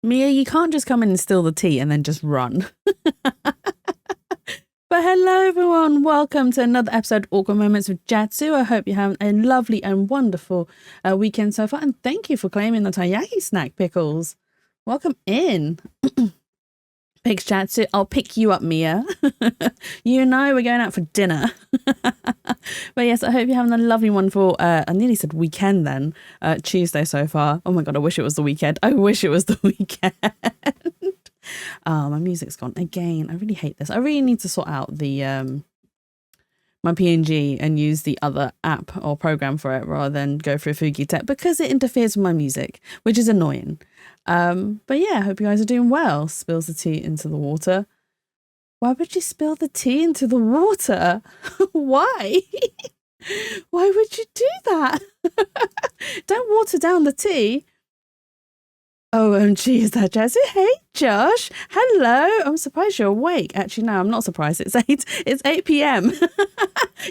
Mia, you can't just come in and steal the tea and then just run. But hello everyone, welcome to another episode of Awkward Moments with Jatsu. I hope you're having a lovely and wonderful weekend so far, and thank you for claiming the taiyaki snack pickles. Welcome in. Pigs Jatsu, I'll pick you up, Mia. You and I, we're going out for dinner. But yes, I hope you're having a lovely, wonderful, I nearly said weekend then, Tuesday so far. Oh my God, I wish it was the weekend. I wish it was the weekend. Oh, my music's gone again. I really hate this. I really need to sort out the my PNG and use the other app or program for it rather than go through Fuji Tech because it interferes with my music, which is annoying. But yeah, I hope you guys are doing well. Spills the tea into the water. Why would you spill the tea into the water? Why? Why would you do that? Don't water down the tea. OMG, is that Jazzy? Hey, Josh. Hello. I'm surprised you're awake. Actually, no, I'm not surprised. It's 8 p.m.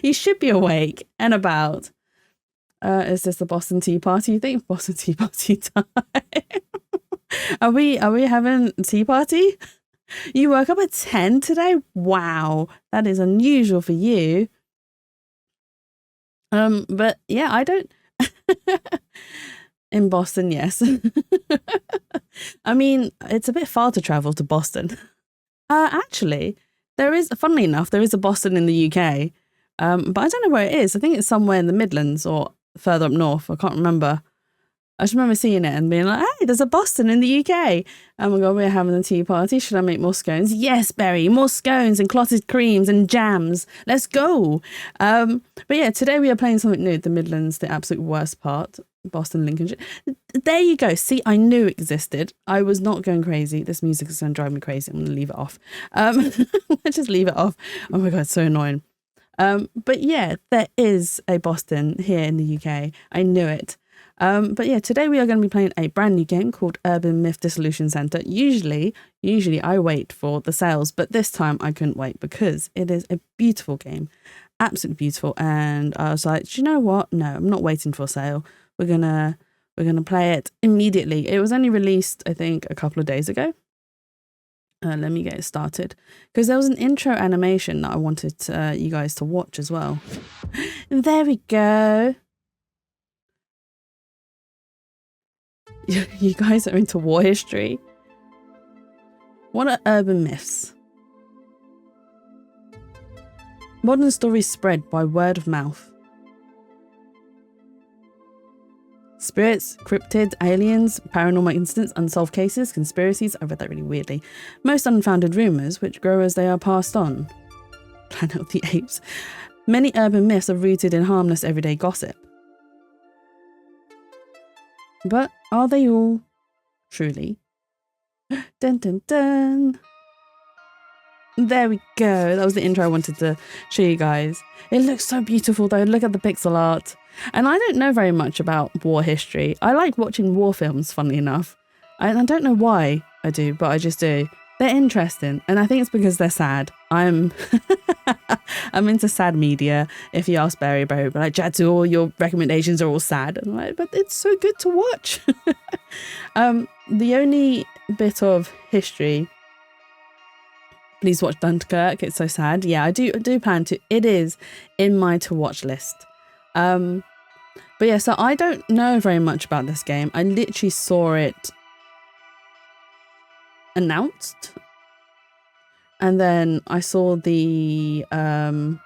You should be awake and about. Is this the Boston Tea Party? You think Boston Tea Party time? Are we having a tea party? You woke up at 10 today? Wow, that is unusual for you. But yeah, I don't. In Boston, yes. I mean, it's a bit far to travel to Boston. Actually, funnily enough, there is a Boston in the UK. But I don't know where it is. I think it's somewhere in the Midlands or further up north. I can't remember. I just remember seeing it and being like, hey, there's a Boston in the UK. Oh my God, we're having a tea party. Should I make more scones? Yes, Berry, more scones and clotted creams and jams. Let's go. But yeah, today we are playing something new. The Midlands, the absolute worst part. Boston, Lincolnshire. There you go. See, I knew it existed. I was not going crazy. This music is going to drive me crazy. I'm going to leave it off. Just leave it off. Oh my God, it's so annoying. But yeah, there is a Boston here in the UK. I knew it. But yeah, today we are going to be playing a brand new game called Urban Myth Dissolution Center. Usually I wait for the sales, but this time I couldn't wait because it is a beautiful game. Absolutely beautiful. And I was like, do you know what? No, I'm not waiting for a sale. We're gonna play it immediately. It was only released, I think, a couple of days ago. Let me get it started because there was an intro animation that I wanted you guys to watch as well. There we go. You guys are into war history. What are urban myths? Modern stories spread by word of mouth. Spirits, cryptids, aliens, paranormal incidents, unsolved cases, conspiracies. I read that really weirdly. Most unfounded rumours, which grow as they are passed on. Planet of the Apes. Many urban myths are rooted in harmless everyday gossip. But are they all truly? Dun dun dun. There we go. That was the intro I wanted to show you guys. It looks so beautiful though. Look at the pixel art. And I don't know very much about war history. I like watching war films, funnily enough. I don't know why I do, but I just do. They're interesting. And I think it's because they're sad. I'm into sad media. If you ask Barry will be like, Jatsu, all your recommendations are all sad. And I'm like, but it's so good to watch. The only bit of history, please watch Dunkirk. It's so sad. Yeah, I do plan to. It is in my to watch list. But yeah, so I don't know very much about this game. I literally saw it announced and then I saw the artwork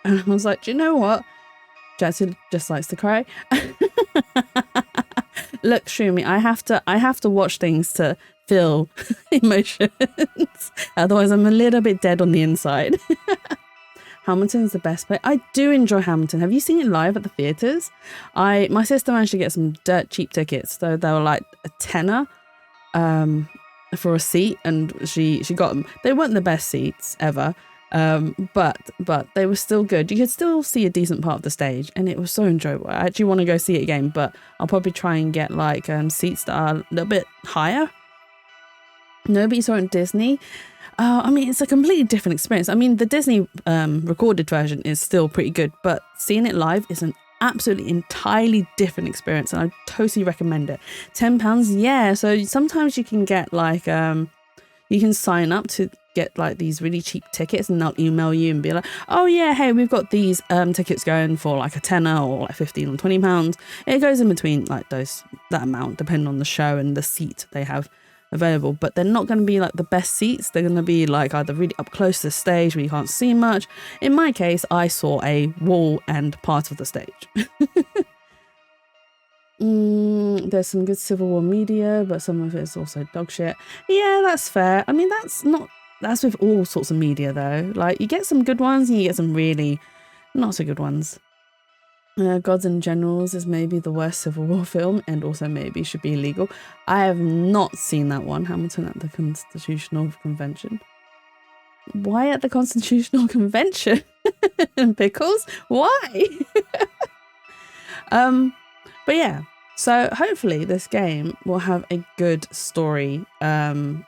and I was like, do you know what? Jatsu just likes to cry. Look, Shroomy, I have to watch things to feel emotions. Otherwise I'm a little bit dead on the inside. Hamilton's the best play. I do enjoy Hamilton. Have you seen it live at the theatres? My sister managed to get some dirt cheap tickets, so they were like a tenner for a seat, and she got them. They weren't the best seats ever, but they were still good. You could still see a decent part of the stage, and it was so enjoyable. I actually want to go see it again, but I'll probably try and get like seats that are a little bit higher. Nobody saw it at Disney. I mean, it's a completely different experience. I mean, the Disney recorded version is still pretty good, but seeing it live is an absolutely entirely different experience, and I totally recommend it. £10, yeah. So sometimes you can get like you can sign up to get like these really cheap tickets, and they'll email you and be like, oh yeah, hey, we've got these tickets going for like a tenner or like 15 or £20. It goes in between like that amount depending on the show and the seat they have available, but they're not going to be like the best seats. They're going to be like either really up close to the stage where you can't see much. In my case, I saw a wall and part of the stage. There's some good Civil War media, but some of it's also dog shit. Yeah, that's fair. I mean, that's with all sorts of media though. Like you get some good ones and you get some really not so good ones. Gods and Generals is maybe the worst Civil War film, and also maybe should be illegal. I have not seen that one. Hamilton at the Constitutional Convention. Why at the Constitutional Convention? Pickles? Why? But yeah, so hopefully this game will have a good story to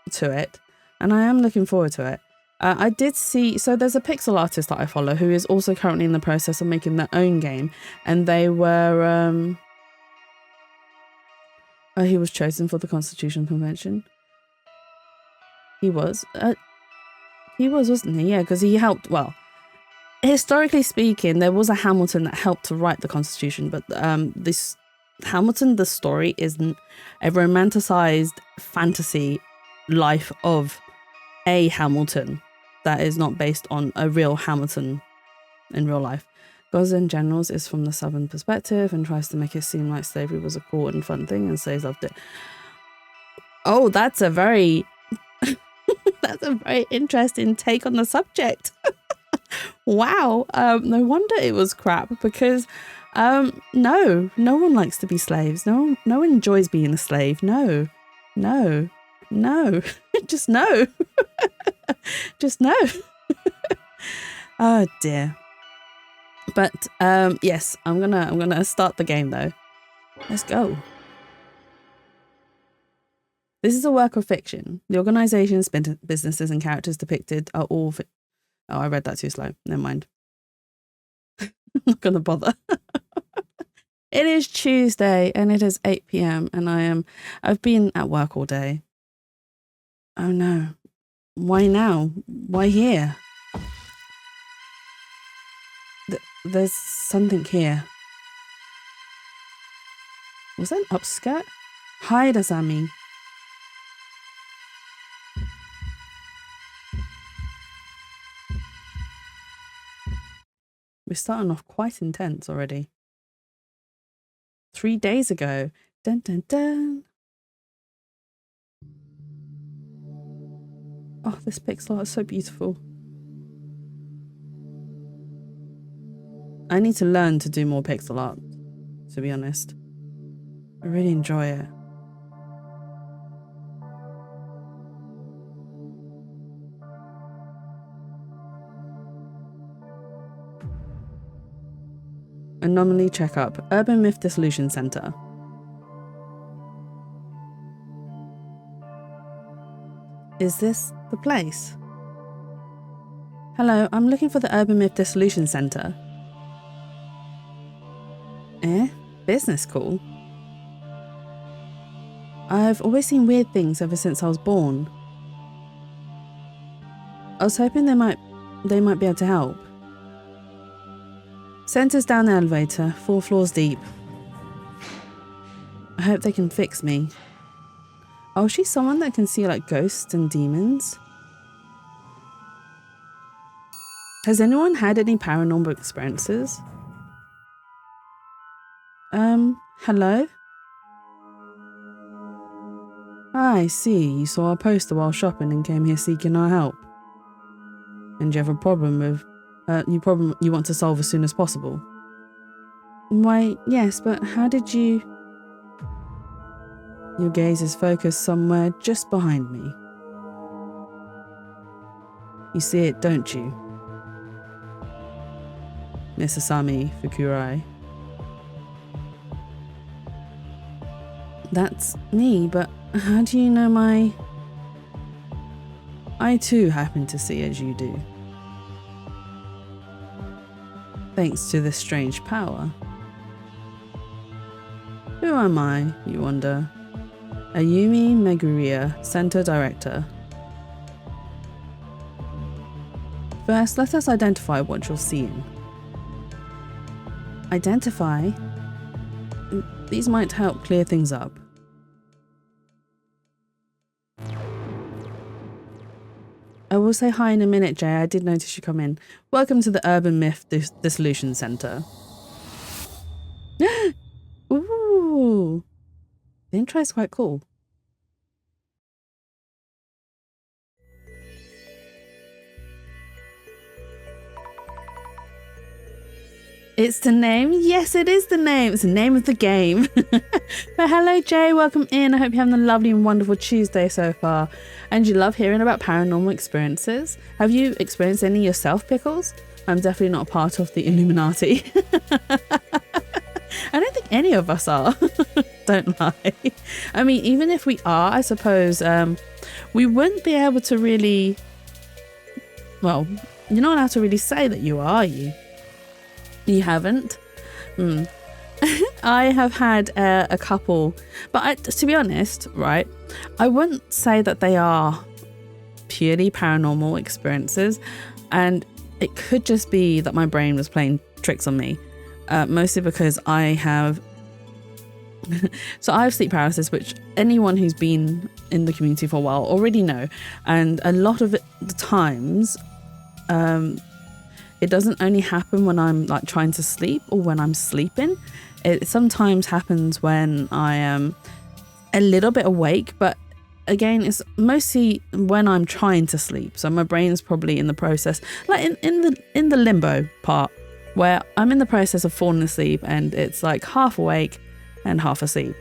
it, and I am looking forward to it. I did see, so there's a pixel artist that I follow who is also currently in the process of making their own game, and they were he was chosen for the Constitution Convention. He was, wasn't he? Yeah, because he helped, well, historically speaking, there was a Hamilton that helped to write the Constitution, but this Hamilton, the story, is a romanticized fantasy life of a Hamilton that is not based on a real Hamilton in real life. Gods and Generals is from the Southern perspective and tries to make it seem like slavery was a cool and fun thing, and slaves loved it. Oh, that's a very that's a very interesting take on the subject. Wow. No wonder it was crap, because no one likes to be slaves. No one enjoys being a slave. No. Just no. Just no. Oh dear. But yes, I'm gonna start the game though. Let's go. This is a work of fiction. The organizations, businesses, and characters depicted are all oh, I read that too slow. Never mind. I'm not gonna bother. It is Tuesday and it is 8 p.m. and I've been at work all day. Oh no. Why now? Why here? There's something here. Was that an upskirt? Hide, Asami. We're starting off quite intense already. 3 days ago. Dun dun dun. Oh, this pixel art is so beautiful. I need to learn to do more pixel art, to be honest. I really enjoy it. Anomaly checkup. Urban Myth Dissolution Center. Is this the place? Hello, I'm looking for the Urban Myth Dissolution Center. Business call? I've always seen weird things ever since I was born. I was hoping they might be able to help. Center's down the elevator, 4 floors deep. I hope they can fix me. Oh, she's someone that can see like ghosts and demons. Has anyone had any paranormal experiences? Hello? I see, you saw our poster while shopping and came here seeking our help. And you have a problem with, you want to solve as soon as possible. Why, yes, but how did you... Your gaze is focused somewhere just behind me. You see it, don't you? Miss Asami Fukurai. That's me, but how do you know my... I too happen to see as you do. thanks to this strange power. Who am I, you wonder? Ayumi Meguriya, Center Director. First, let us identify what you're seeing. Identify? These might help clear things up. I will say hi in a minute, Jay. I did notice you come in. Welcome to the Urban Myth Dissolution Center. Ooh. The intro is quite cool. It's the name? Yes, it is the name. It's the name of the game. But hello, Jay. Welcome in. I hope you're having a lovely and wonderful Tuesday so far. And you love hearing about paranormal experiences. Have you experienced any yourself, Pickles? I'm definitely not part of the Illuminati. I don't think any of us are. Don't lie. I mean, even if we are, I suppose we wouldn't be able to really... Well, you're not allowed to really say that you are you? You haven't? I have had a couple, but to be honest, right, I wouldn't say that they are purely paranormal experiences, and it could just be that my brain was playing tricks on me, mostly because I have so I have sleep paralysis, which anyone who's been in the community for a while already know, and a lot of the times it doesn't only happen when I'm like trying to sleep or when I'm sleeping. It sometimes happens when I am a little bit awake, but again, it's mostly when I'm trying to sleep. So my brain's probably in the process, like in the limbo part, where I'm in the process of falling asleep and it's like half awake and half asleep.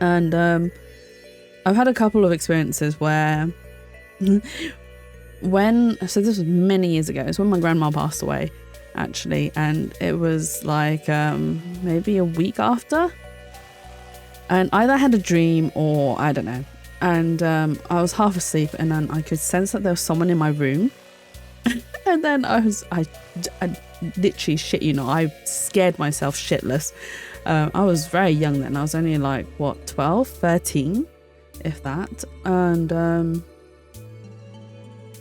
And I've had a couple of experiences where so this was many years ago. It's when my grandma passed away, actually, and it was like maybe a week after, and either I had a dream or I don't know, and I was half asleep and then I could sense that there was someone in my room. And then I literally, shit you not, I scared myself shitless. I was very young then. I was only like, what, 12, 13, if that. And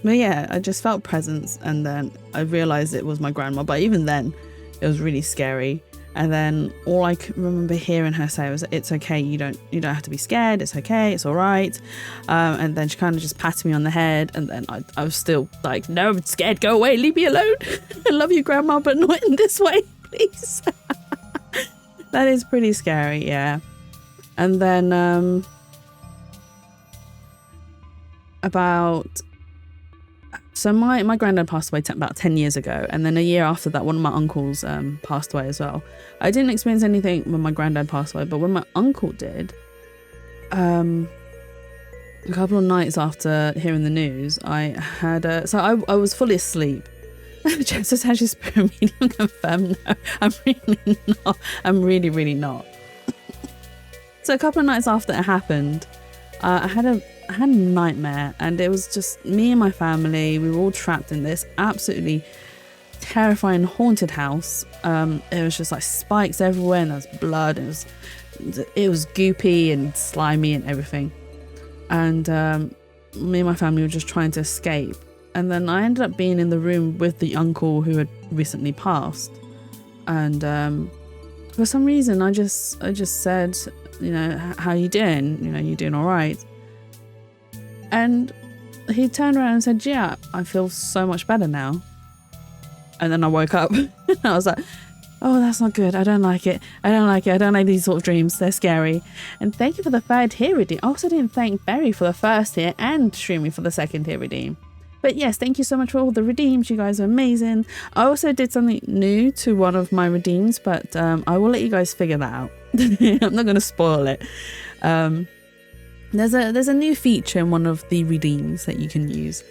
but yeah, I just felt presence, and then I realized it was my grandma. But even then, it was really scary. And then all I could remember hearing her say was, "It's okay. You don't have to be scared. It's okay. It's all right." And then she kind of just patted me on the head, and then I was still like, "No, I'm scared. Go away. Leave me alone. I love you, grandma, but not in this way, please." That is pretty scary, yeah. And then so my granddad passed away about 10 years ago, and then a year after that, one of my uncles passed away as well. I didn't experience anything when my granddad passed away, but when my uncle did, a couple of nights after hearing the news, I had I was fully asleep. Just as actually spirit medium confirmed, no, I'm really not. I'm really, really not. So a couple of nights after it happened, I had a nightmare, and it was just me and my family. We were all trapped in this absolutely terrifying haunted house. It was just like spikes everywhere, and there was blood. It was goopy and slimy and everything. And me and my family were just trying to escape. And then I ended up being in the room with the uncle who had recently passed. And for some reason, I just said, you know, "How you doing? You know, you doing all right?" And he turned around and said, "Yeah, I feel so much better now." And then I woke up and I was like, "Oh, that's not good. I don't like it. I don't like it. I don't like these sort of dreams. They're scary." And thank you for the 3rd tier redeem. I also didn't thank Berry for the 1st tier and Streamy for the 2nd tier redeem. But yes, thank you so much for all the redeems. You guys are amazing. I also did something new to one of my redeems, but I will let you guys figure that out. I'm not going to spoil it. There's a new feature in one of the redeems that you can use,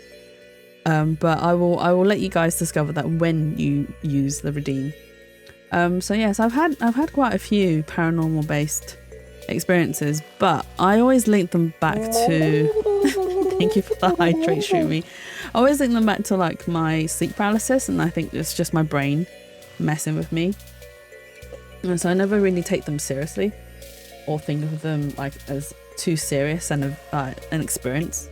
but I will let you guys discover that when you use the redeem. So yes, I've had quite a few paranormal based experiences, but I always link them back to thank you for the hydrate, Shumi. I always link them back to like my sleep paralysis, and I think it's just my brain messing with me. And so I never really take them seriously or think of them like as too serious and an experience.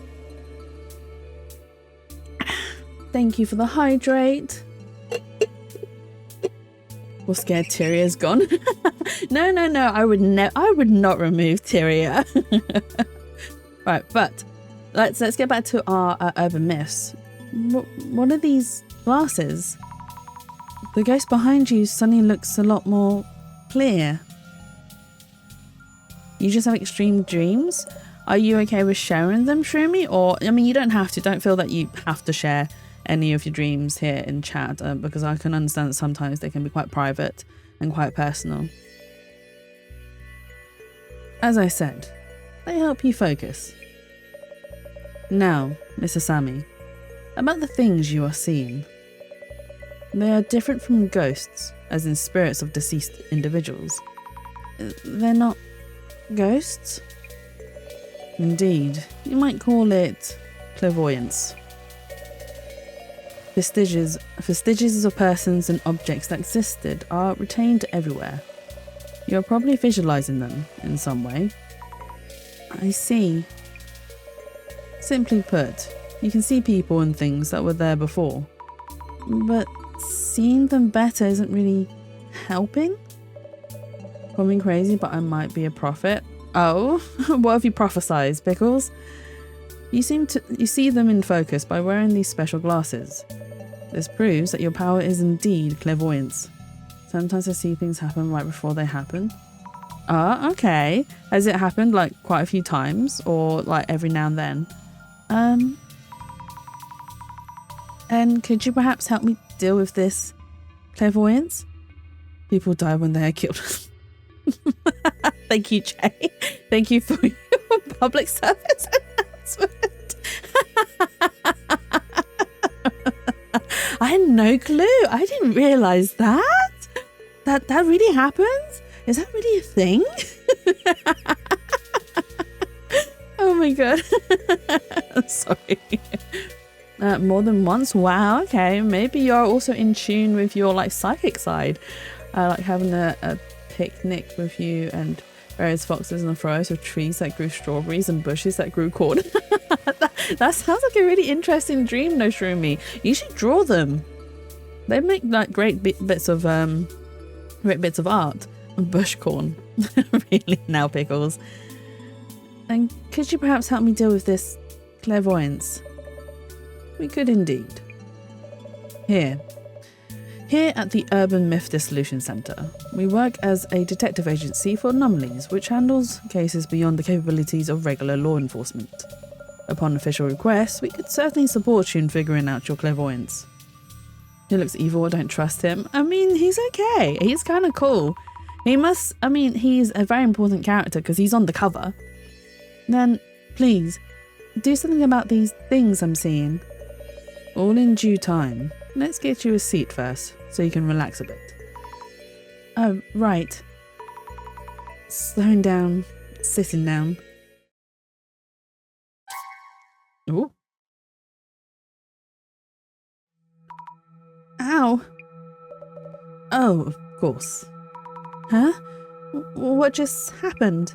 Thank you for the hydrate. We're scared Tyria's gone. No, I would not remove Tyria. Right, but let's get back to our urban myths. What are these glasses? The ghost behind you suddenly looks a lot more clear. You just have extreme dreams? Are you okay with sharing them, Shroomy? Or, I mean, you don't have to. Don't feel that you have to share any of your dreams here in chat, because I can understand that sometimes they can be quite private and quite personal. As I said, they help you focus. Now, Mr. Sammy, about the things you are seeing. They are different from ghosts, as in spirits of deceased individuals. They're not ghosts? Indeed, you might call it clairvoyance. Vestiges of persons and objects that existed are retained everywhere. You're probably visualizing them in some way. I see. Simply put, you can see people and things that were there before, but seeing them better isn't really helping? Call me crazy, but I might be a prophet. Oh, what have you prophesized, Pickles? You see them in focus by wearing these special glasses. This proves that your power is indeed clairvoyance. Sometimes I see things happen right before they happen. Ah, okay. Has it happened like quite a few times, or like every now and then? And could you perhaps help me deal with this clairvoyance? People die when they are killed. Thank you, Jay. Thank you for your public service announcement. I had no clue. I didn't realise that. That really happens? Is that really a thing? Oh my god. I'm sorry. More than once? Wow, okay. Maybe you're also in tune with your like psychic side. Like having a picnic with you and various foxes in the forest with trees that grew strawberries and bushes that grew corn. That sounds like a really interesting dream, no Shroomy. You should draw them. They make like great bits of art. Bush corn. Really now, Pickles. And could you perhaps help me deal with this clairvoyance? We could indeed. Here at the Urban Myth Dissolution Centre, we work as a detective agency for anomalies, which handles cases beyond the capabilities of regular law enforcement. Upon official request, we could certainly support you in figuring out your clairvoyance. He looks evil, I don't trust him. I mean, he's okay. He's kind of cool. He's a very important character because he's on the cover. Then, please, do something about these things I'm seeing. All in due time. Let's get you a seat first, so you can relax a bit. Oh, right. Slowing down, sitting down. Ooh. Ow. Oh, of course. Huh? What just happened?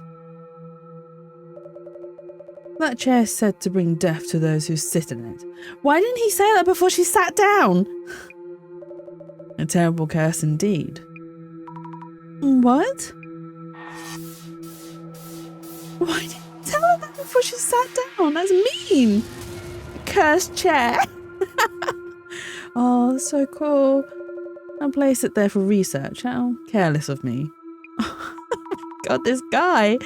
That chair said to bring death to those who sit in it. Why didn't he say that before she sat down? A terrible curse indeed. What? Why didn't you tell her that before she sat down? That's mean. Cursed chair. Oh, that's so cool. I'll place it there for research. How careless of me. God, this guy.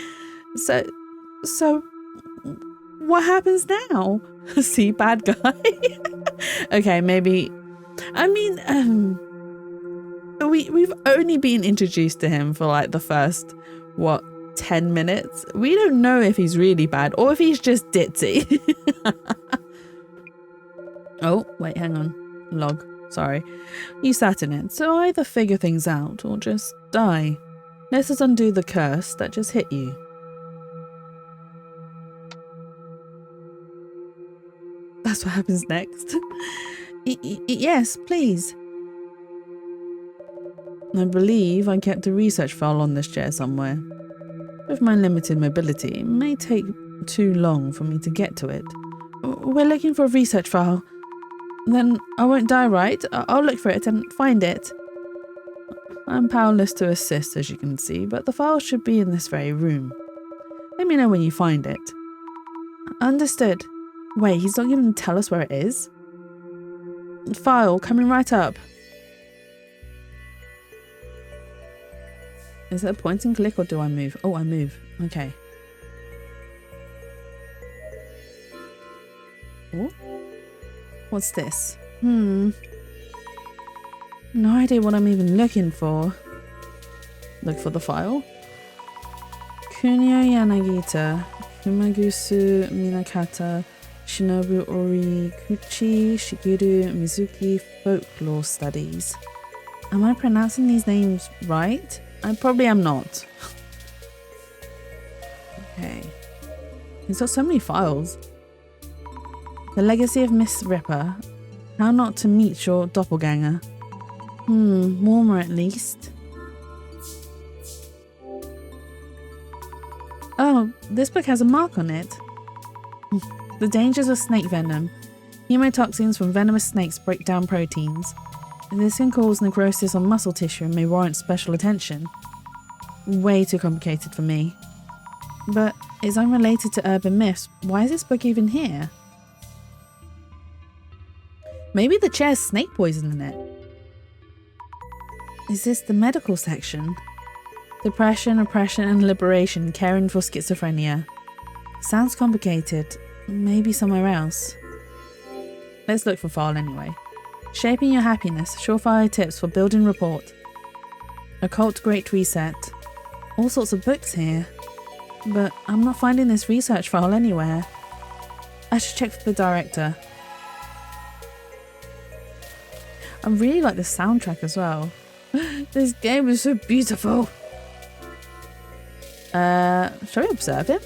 So what happens now? See, bad guy. Okay, maybe. I mean, we've only been introduced to him for like the first 10 minutes. We don't know if he's really bad or if he's just ditzy. Oh, wait, hang on. Log. Sorry. You sat in it, so either figure things out or just die. Let us undo the curse that just hit you. That's what happens next. Yes, please. I believe I kept a research file on this chair somewhere. With my limited mobility, it may take too long for me to get to it. We're looking for a research file. Then I won't die, right? I'll look for it and find it. I'm powerless to assist, as you can see, but the file should be in this very room. Let me know when you find it. Understood. Wait, he's not going to tell us where it is? File, coming right up. Is it a point and click or do I move? Oh, I move. Okay. Oh? What's this? No idea what I'm even looking for. Look for the file. Kunio Yanagita, Kumagusu Minakata, Shinobu Ori, Kuchi, Shigeru, Mizuki, Folklore Studies. Am I pronouncing these names right? I probably am not. Okay. He's got so many files. The Legacy of Miss Ripper. How not to meet your doppelganger. Warmer at least. Oh, this book has a mark on it. The dangers of snake venom. Hemotoxins from venomous snakes break down proteins. This can cause necrosis on muscle tissue and may warrant special attention. Way too complicated for me. But is unrelated to urban myths. Why is this book even here? Maybe the chair's snake poison in it. Is this the medical section? Depression, oppression and liberation, caring for schizophrenia. Sounds complicated. Maybe somewhere else. Let's look for file anyway. Shaping your happiness, surefire tips for building rapport. Occult Great Reset. All sorts of books here. But I'm not finding this research file anywhere. I should check for the director. I really like the soundtrack as well. This game is so beautiful. Shall we observe him?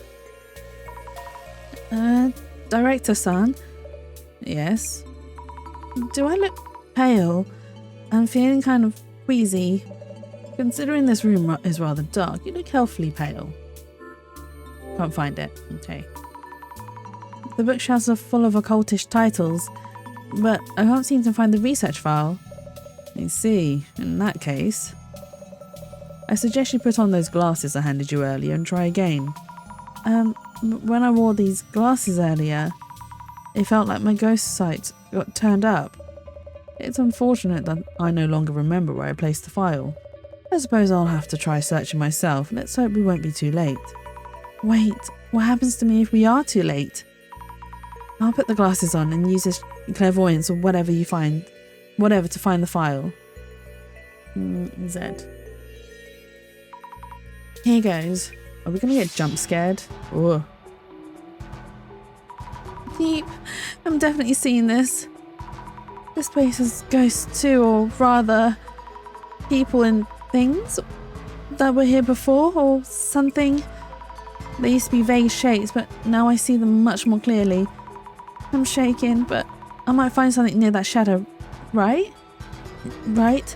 Director-san? Yes. Do I look pale? I'm feeling kind of queasy. Considering this room is rather dark, you look healthily pale. Can't find it. Okay. The bookshelves are full of occultish titles, but I can't seem to find the research file. I see. In that case, I suggest you put on those glasses I handed you earlier and try again. When I wore these glasses earlier, it felt like my ghost sight got turned up. It's unfortunate that I no longer remember where I placed the file. I suppose I'll have to try searching myself. Let's hope we won't be too late. Wait, what happens to me if we are too late? I'll put the glasses on and use this clairvoyance or whatever to find the file. Z. Here goes. Are we gonna get jump scared? Oh. Deep. I'm definitely seeing this. This place has ghosts too, or rather, people and things that were here before, or something. They used to be vague shapes, but now I see them much more clearly. I'm shaking, but I might find something near that shadow. Right? Right?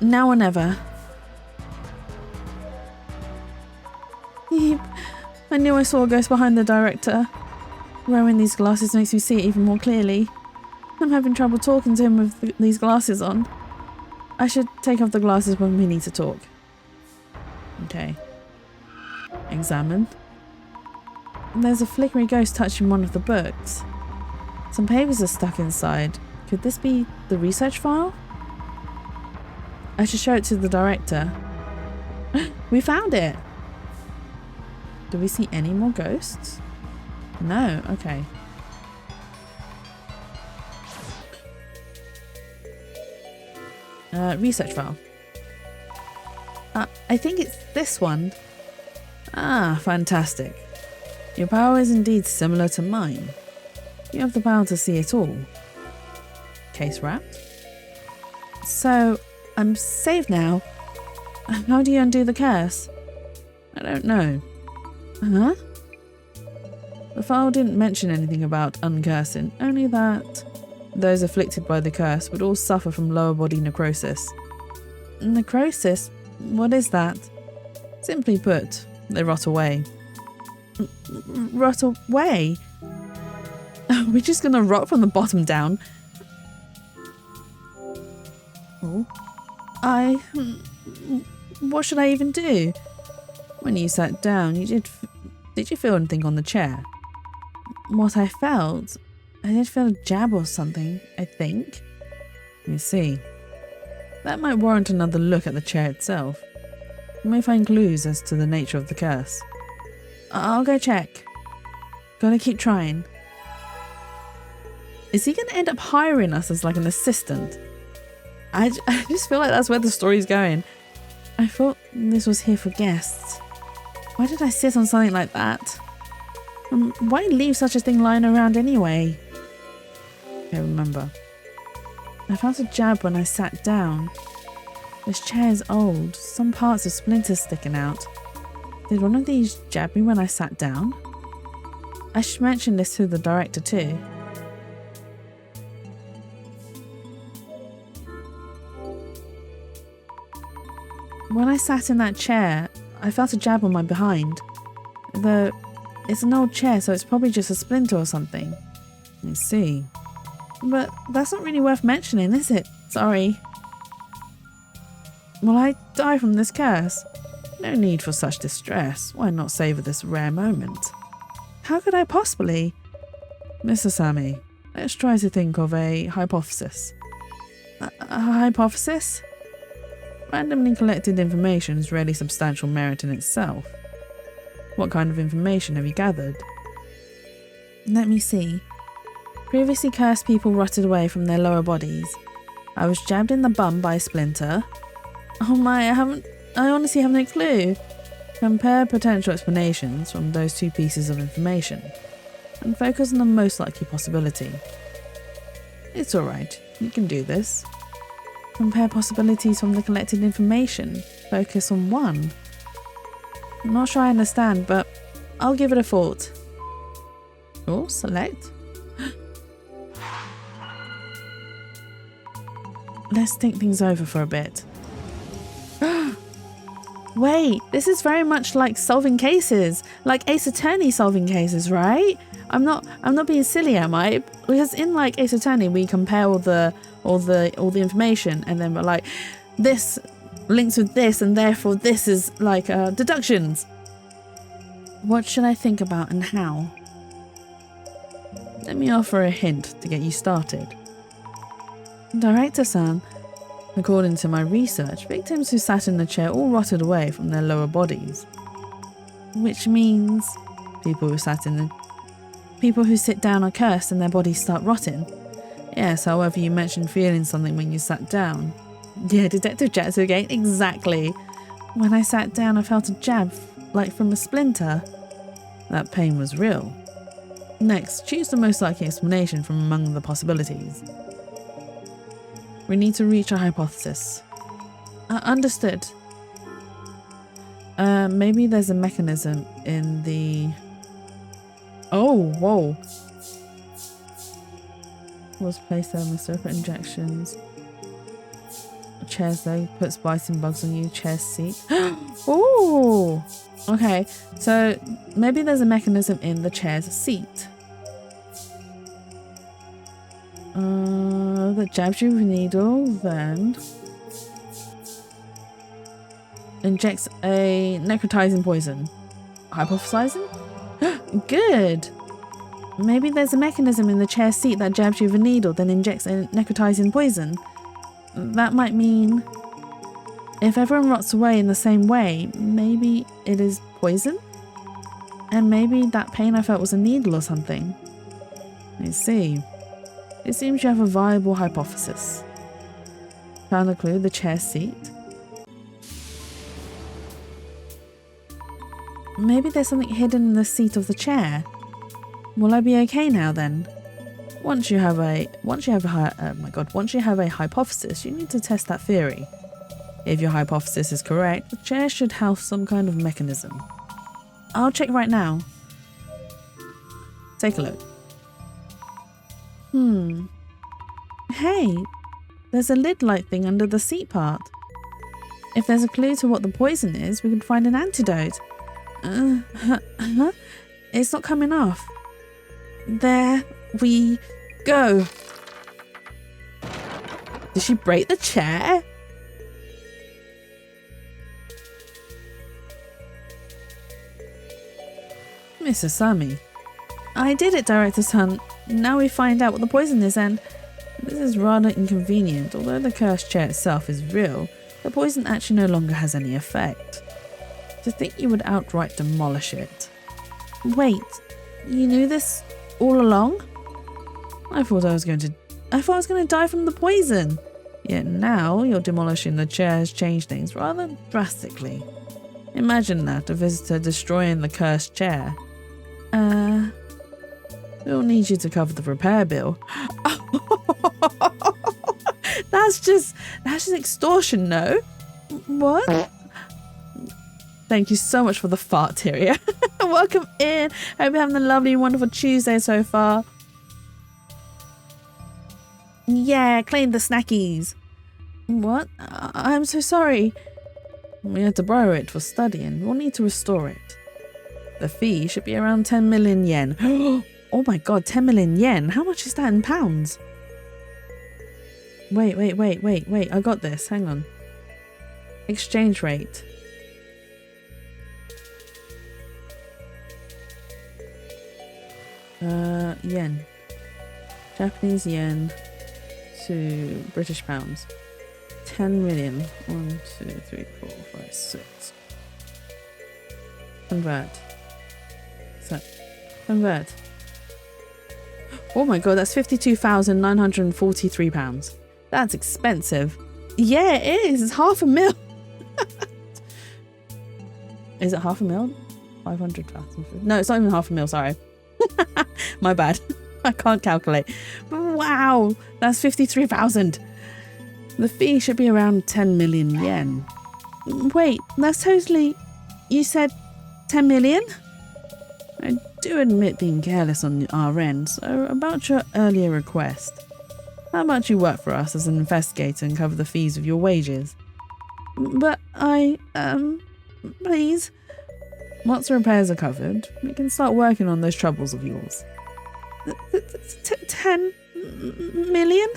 Now or never. Yep. I knew I saw a ghost behind the director. Wearing these glasses makes me see it even more clearly. I'm having trouble talking to him with these glasses on. I should take off the glasses when we need to talk. Okay. Examine. There's a flickering ghost touching one of the books. Some papers are stuck inside. Could this be the research file? I should show it to the director. We found it! Do we see any more ghosts? No, okay. Research file. I think it's this one. Ah, fantastic. Your power is indeed similar to mine. You have the power to see it all. Case wrapped. So, I'm saved now. How do you undo the curse? I don't know. Huh? The file didn't mention anything about uncursing, only that those afflicted by the curse would all suffer from lower body necrosis. Necrosis? What is that? Simply put, they rot away. Rot away? Are we just gonna rot from the bottom down? Oh. What should I even do? When you sat down, did you feel anything on the chair? What I felt? I did feel a jab or something, I think. You see. That might warrant another look at the chair itself. We may find clues as to the nature of the curse. I'll go check. Gotta keep trying. Is he gonna end up hiring us as like an assistant? I just feel like that's where the story's going. I thought this was here for guests. Why did I sit on something like that? Why leave such a thing lying around anyway? Okay, remember. I felt a jab when I sat down. This chair is old, some parts of splinters sticking out. Did one of these jab me when I sat down? I should mention this to the director too. When I sat in that chair, I felt a jab on my behind. Though it's an old chair, so it's probably just a splinter or something. I see. But that's not really worth mentioning, is it? Sorry. Will I die from this curse? No need for such distress. Why not savour this rare moment? How could I possibly? Mr. Sammy, let's try to think of a hypothesis. A hypothesis? Randomly collected information is rarely substantial merit in itself. What kind of information have you gathered? Let me see. Previously cursed people rotted away from their lower bodies. I was jabbed in the bum by a splinter. Oh my, I honestly have no clue. Compare potential explanations from those two pieces of information and focus on the most likely possibility. It's alright, you can do this. Compare possibilities from the collected information. Focus on one. I'm not sure I understand, but I'll give it a thought. Oh, select. Let's think things over for a bit. Wait, this is very much like solving cases, like Ace Attorney solving cases, right? I'm not being silly, am I? Because in like Ace Attorney, we compare all the information, and then we're like, this links with this, and therefore this is like deductions. What should I think about and how? Let me offer a hint to get you started. Director-san, according to my research, victims who sat in the chair all rotted away from their lower bodies. Which means people who sit down are cursed and their bodies start rotting. Yes, however, you mentioned feeling something when you sat down. Yeah, Detective Jatsu again, exactly. When I sat down, I felt a jab, like from a splinter. That pain was real. Next, choose the most likely explanation from among the possibilities. We need to reach a hypothesis. Understood. Maybe there's a mechanism in the... Oh, whoa. Was placed there with circuit injections. Chairs there, puts biting bugs on you, chair seat. Oh! Okay, so maybe there's a mechanism in the chair's seat. That jabs you with a needle, then injects a necrotizing poison. Hypothesizing? Good! Maybe there's a mechanism in the chair seat that jabs you with a needle, then injects a necrotizing poison. That might mean if everyone rots away in the same way, maybe it is poison? And maybe that pain I felt was a needle or something. I see. It seems you have a viable hypothesis. Found a clue, the chair seat. Maybe there's something hidden in the seat of the chair. Will I be okay now then? Once you have a hypothesis, you need to test that theory. If your hypothesis is correct, the chair should have some kind of mechanism. I'll check right now. Take a look. Hey, there's a lid-like thing under the seat part. If there's a clue to what the poison is, we can find an antidote. It's not coming off. There we go. Did she break the chair? Mr. Sami. I did it, Director's son. Now we find out what the poison is, and this is rather inconvenient. Although the cursed chair itself is real, the poison actually no longer has any effect. To think you would outright demolish it. Wait, you knew this all along? I thought I was going to die from the poison. Yet now you're demolishing the chair has changed things rather drastically. Imagine that, a visitor destroying the cursed chair. We'll need you to cover the repair bill. That's just extortion, no? What? Thank you so much for the fart, Tyria. Welcome in. Hope you're having a lovely and wonderful Tuesday so far. Yeah, claim the snackies. What? I'm so sorry. We had to borrow it for studying. We'll need to restore it. The fee should be around 10 million yen. Oh my god, 10 million yen? How much is that in pounds? Wait. I got this. Hang on. Exchange rate. Yen. Japanese yen to British pounds. 10 million. 1, 2, 3, 4, 5, 6. Convert. So, convert. Oh my god, that's £52,943. That's expensive. Yeah, it is. It's $500,000. Is it $500,000? 500,000. No, it's not even $500,000. Sorry. My bad. I can't calculate. But wow, that's 53,000. The fee should be around 10 million yen. Wait, that's totally... You said 10 million? I do admit being careless on our end, so about your earlier request. How about you work for us as an investigator and cover the fees of your wages? But please. Once the repairs are covered, we can start working on those troubles of yours. 10 million?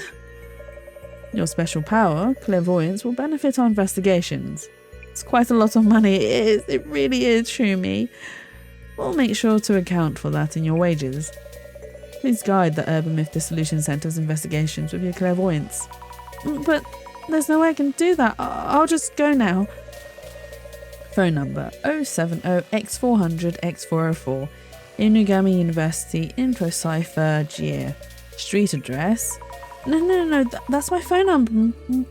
Your special power, clairvoyance, will benefit our investigations. It's quite a lot of money. It really is, Shumi. We'll make sure to account for that in your wages. Please guide the Urban Myth Dissolution Centre's investigations with your clairvoyance. But there's no way I can do that. I'll just go now. Phone number 070-X400-X404. Inugami University, Info Cipher, Gier. Street address. No, that's my phone number.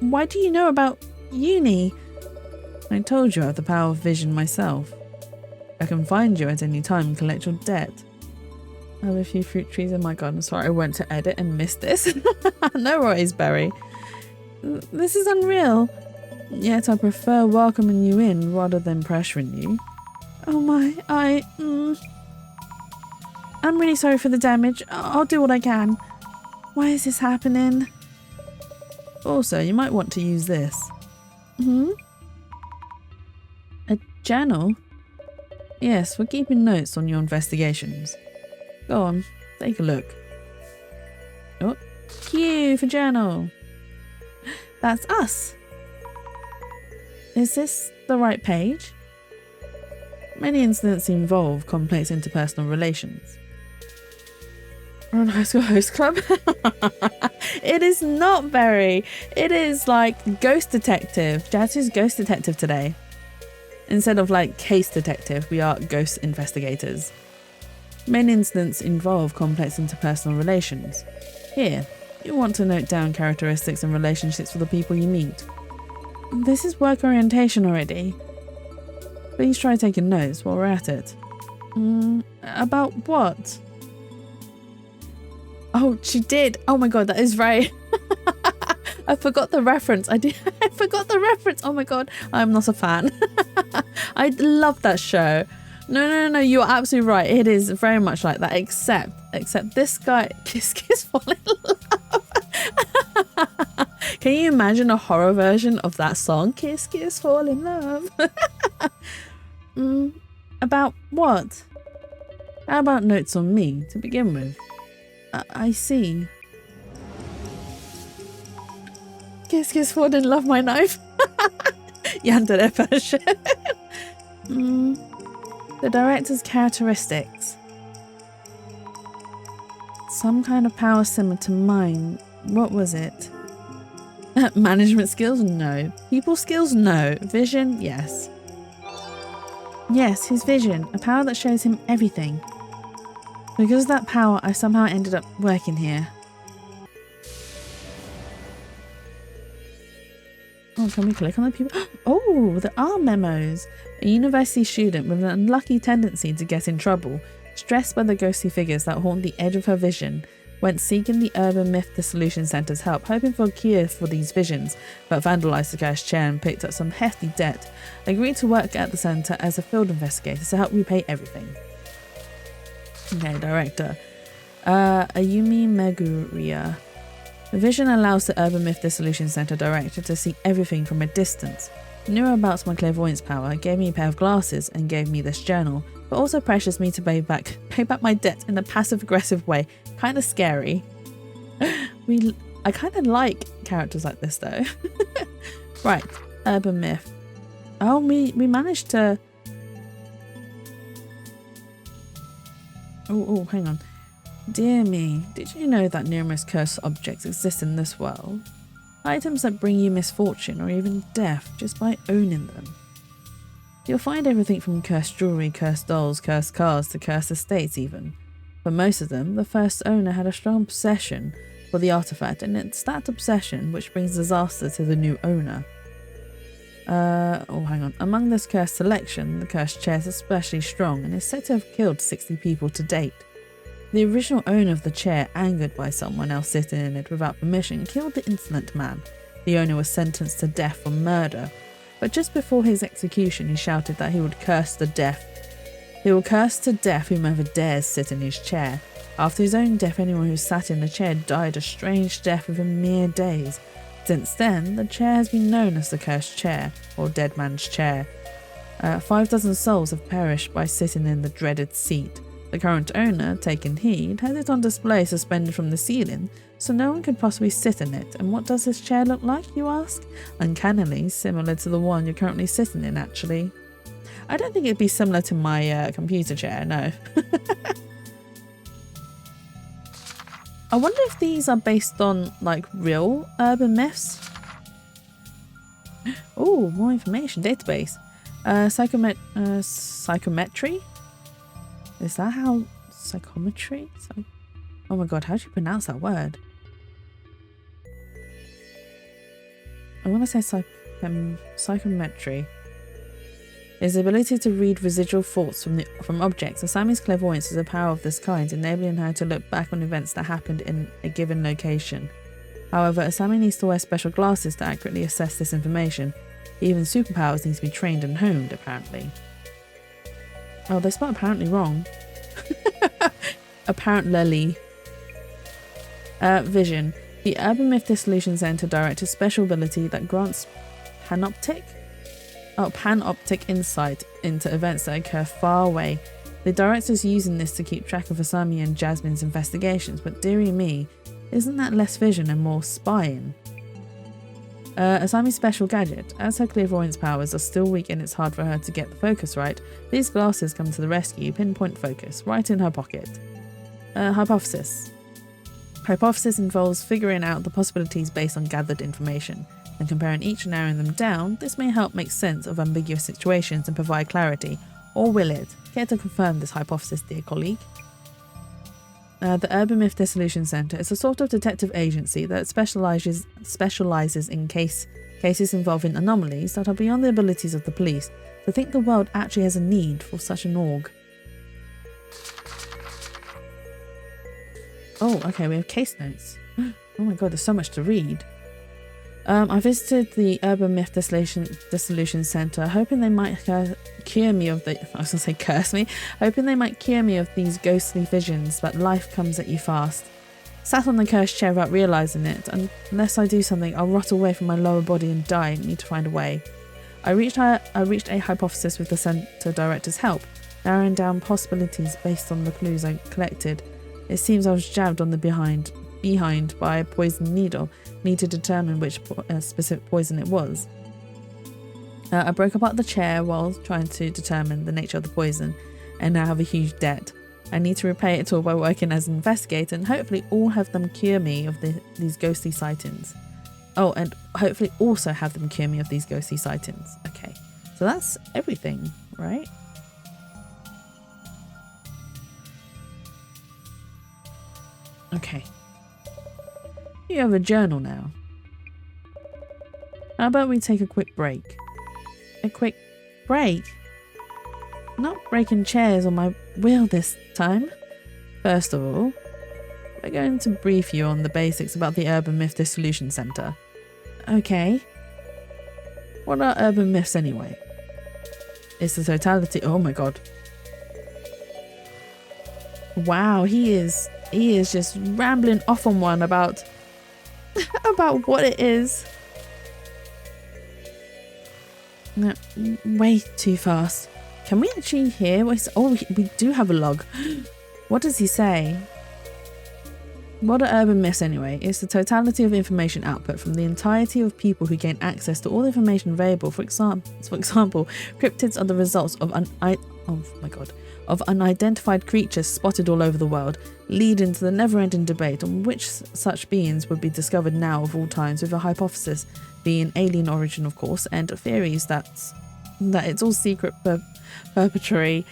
Why do you know about uni? I told you I have the power of vision myself. I can find you at any time and collect your debt. I have a few fruit trees in my garden. Sorry, I went to edit and missed this. No worries, Berry. This is unreal. Yet I prefer welcoming you in rather than pressuring you. Oh my, I'm really sorry for the damage. I'll do what I can. Why is this happening? Also, you might want to use this. A journal? Yes, we're keeping notes on your investigations. Go on, take a look. Oh, Q for journal. That's us. Is this the right page? Many incidents involve complex interpersonal relations. We're on High School Host Club. It is not Berry. It is like Ghost Detective. Jazzu's Ghost Detective today. Instead of like Case Detective, we are Ghost Investigators. Many incidents involve complex interpersonal relations. Here, you want to note down characteristics and relationships for the people you meet. This is work orientation already. Please try taking notes while we're at it. About what? Oh, she did. Oh my god, that is right. I forgot the reference. I forgot the reference. Oh my god, I'm not a fan. I love that show. No, you're absolutely right. It is very much like that, except this guy, Kiss Fall in Love. Can you imagine a horror version of that song? Kiss, kiss, fall in love. About what? How about notes on me to begin with? I see. Kiss, kiss, fall in love, my knife. Yandere version. The director's characteristics. Some kind of power similar to mine. What was it? Management skills? No. People skills? No. Vision? Yes. Yes, his vision. A power that shows him everything. Because of that power, I somehow ended up working here. Oh, can we click on the people? Oh, there are memos. A university student with an unlucky tendency to get in trouble, stressed by the ghostly figures that haunt the edge of her vision, went seeking the Urban Myth Dissolution Centre's help, hoping for a cure for these visions, but vandalised the cursed chair and picked up some hefty debt. Agreed to work at the centre as a field investigator to help repay everything. Okay, director. Ayumi Meguria. The vision allows the Urban Myth Dissolution Centre director to see everything from a distance. Knew about my clairvoyance power, gave me a pair of glasses and gave me this journal, but also pressures me to pay back my debt in a passive-aggressive way. Kind of scary. I kind of like characters like this though. Right, Urban Myth. Oh, we managed to... Oh, hang on. Dear me, did you know that numerous cursed objects exist in this world? Items that bring you misfortune or even death just by owning them. You'll find everything from cursed jewellery, cursed dolls, cursed cars to cursed estates even. For most of them, the first owner had a strong obsession for the artifact, and it's that obsession which brings disaster to the new owner. Hang on. Among this cursed selection, the cursed chair is especially strong and is said to have killed 60 people to date. The original owner of the chair, angered by someone else sitting in it without permission, killed the insolent man. The owner was sentenced to death for murder, but just before his execution he shouted that he would curse to death whomever dares sit in his chair. After his own death, anyone who sat in the chair died a strange death within mere days. Since then, the chair has been known as the cursed chair, or dead man's chair. 5,000 souls have perished by sitting in the dreaded seat. The current owner, taking heed, has it on display suspended from the ceiling, so no one could possibly sit in it. And what does this chair look like, you ask? Uncannily similar to the one you're currently sitting in, actually. I don't think it'd be similar to my computer chair, no. I wonder if these are based on, like, real urban myths? Oh, more information. Database. Psychometry? Is that how... Psychometry? Oh my god, how do you pronounce that word? I want to say psychometry. Is the ability to read residual thoughts from objects. Asami's clairvoyance is a power of this kind, enabling her to look back on events that happened in a given location. However, Asami needs to wear special glasses to accurately assess this information. Even superpowers need to be trained and honed, apparently. Oh, they spelled apparently wrong. Apparently. Vision. The Urban Myth Dissolution Centre director's special ability that grants panoptic insight into events that occur far away. The director's using this to keep track of Asami and Jasmine's investigations, but dearie me, isn't that less vision and more spying? Asami's special gadget. As her clairvoyance powers are still weak and it's hard for her to get the focus right, these glasses come to the rescue, pinpoint focus, right in her pocket. Hypothesis. Hypothesis involves figuring out the possibilities based on gathered information, and comparing each and narrowing them down. This may help make sense of ambiguous situations and provide clarity. Or will it? Care to confirm this hypothesis, dear colleague? The Urban Myth Dissolution Centre is a sort of detective agency that specialises in cases involving anomalies that are beyond the abilities of the police. To think the world actually has a need for such an org. Oh, okay, we have case notes. Oh my god, there's so much to read. I visited the Urban Myth Dissolution Centre, hoping they might cure me of the... I was going to say curse me. Hoping they might cure me of these ghostly visions, but life comes at you fast. Sat on the cursed chair without realising it, and unless I do something, I'll rot away from my lower body and die. I need to find a way. I reached a hypothesis with the Centre Director's help, narrowing down possibilities based on the clues I collected. It seems I was jabbed on the behind by a poison needle. Need to determine which specific poison it was. I broke apart the chair while trying to determine the nature of the poison, and now have a huge debt. I need to repay it all by working as an investigator and hopefully all have them cure me of these ghostly sightings. Oh, and hopefully also have them cure me of these ghostly sightings. Okay, so that's everything, right? Okay. You have a journal now. How about we take a quick break? A quick break? Not breaking chairs on my wheel this time. First of all, we're going to brief you on the basics about the Urban Myth Dissolution Centre. Okay. What are urban myths anyway? It's the totality. Oh my god. Wow, he is just rambling off on one about about what it is. No, way too fast. Can we actually hear what he's... Oh, we do have a log. What does he say? What are urban myths anyway? It's the totality of information output from the entirety of people who gain access to all the information available. For example, cryptids are the results of of unidentified creatures spotted all over the world, leading to the never-ending debate on which such beings would be discovered now of all times, with a hypothesis being alien origin, of course, and theories that it's all secret perpetuary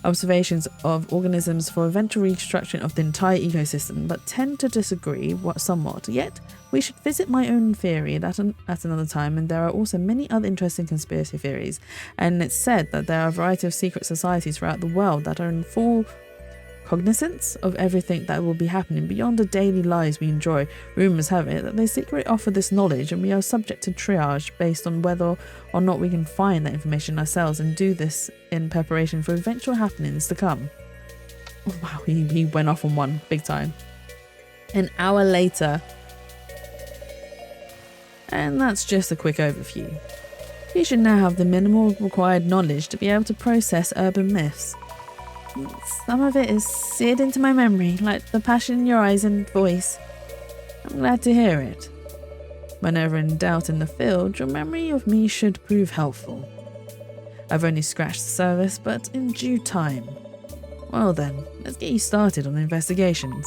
observations of organisms for eventual reconstruction of the entire ecosystem, but tend to disagree somewhat. Yet, we should visit my own theory at another time, and there are also many other interesting conspiracy theories, and it's said that there are a variety of secret societies throughout the world that are in full cognizance of everything that will be happening beyond the daily lives we enjoy. Rumours have it that they secretly offer this knowledge, and we are subject to triage based on whether or not we can find that information ourselves, and do this in preparation for eventual happenings to come. Oh, wow, he went off on one big time. An hour later. And that's just a quick overview. You should now have the minimal required knowledge to be able to process urban myths. Some of it is seared into my memory, like the passion in your eyes and voice. I'm glad to hear it. Whenever in doubt in the field, your memory of me should prove helpful. I've only scratched the surface, but in due time. Well then, let's get you started on the investigations.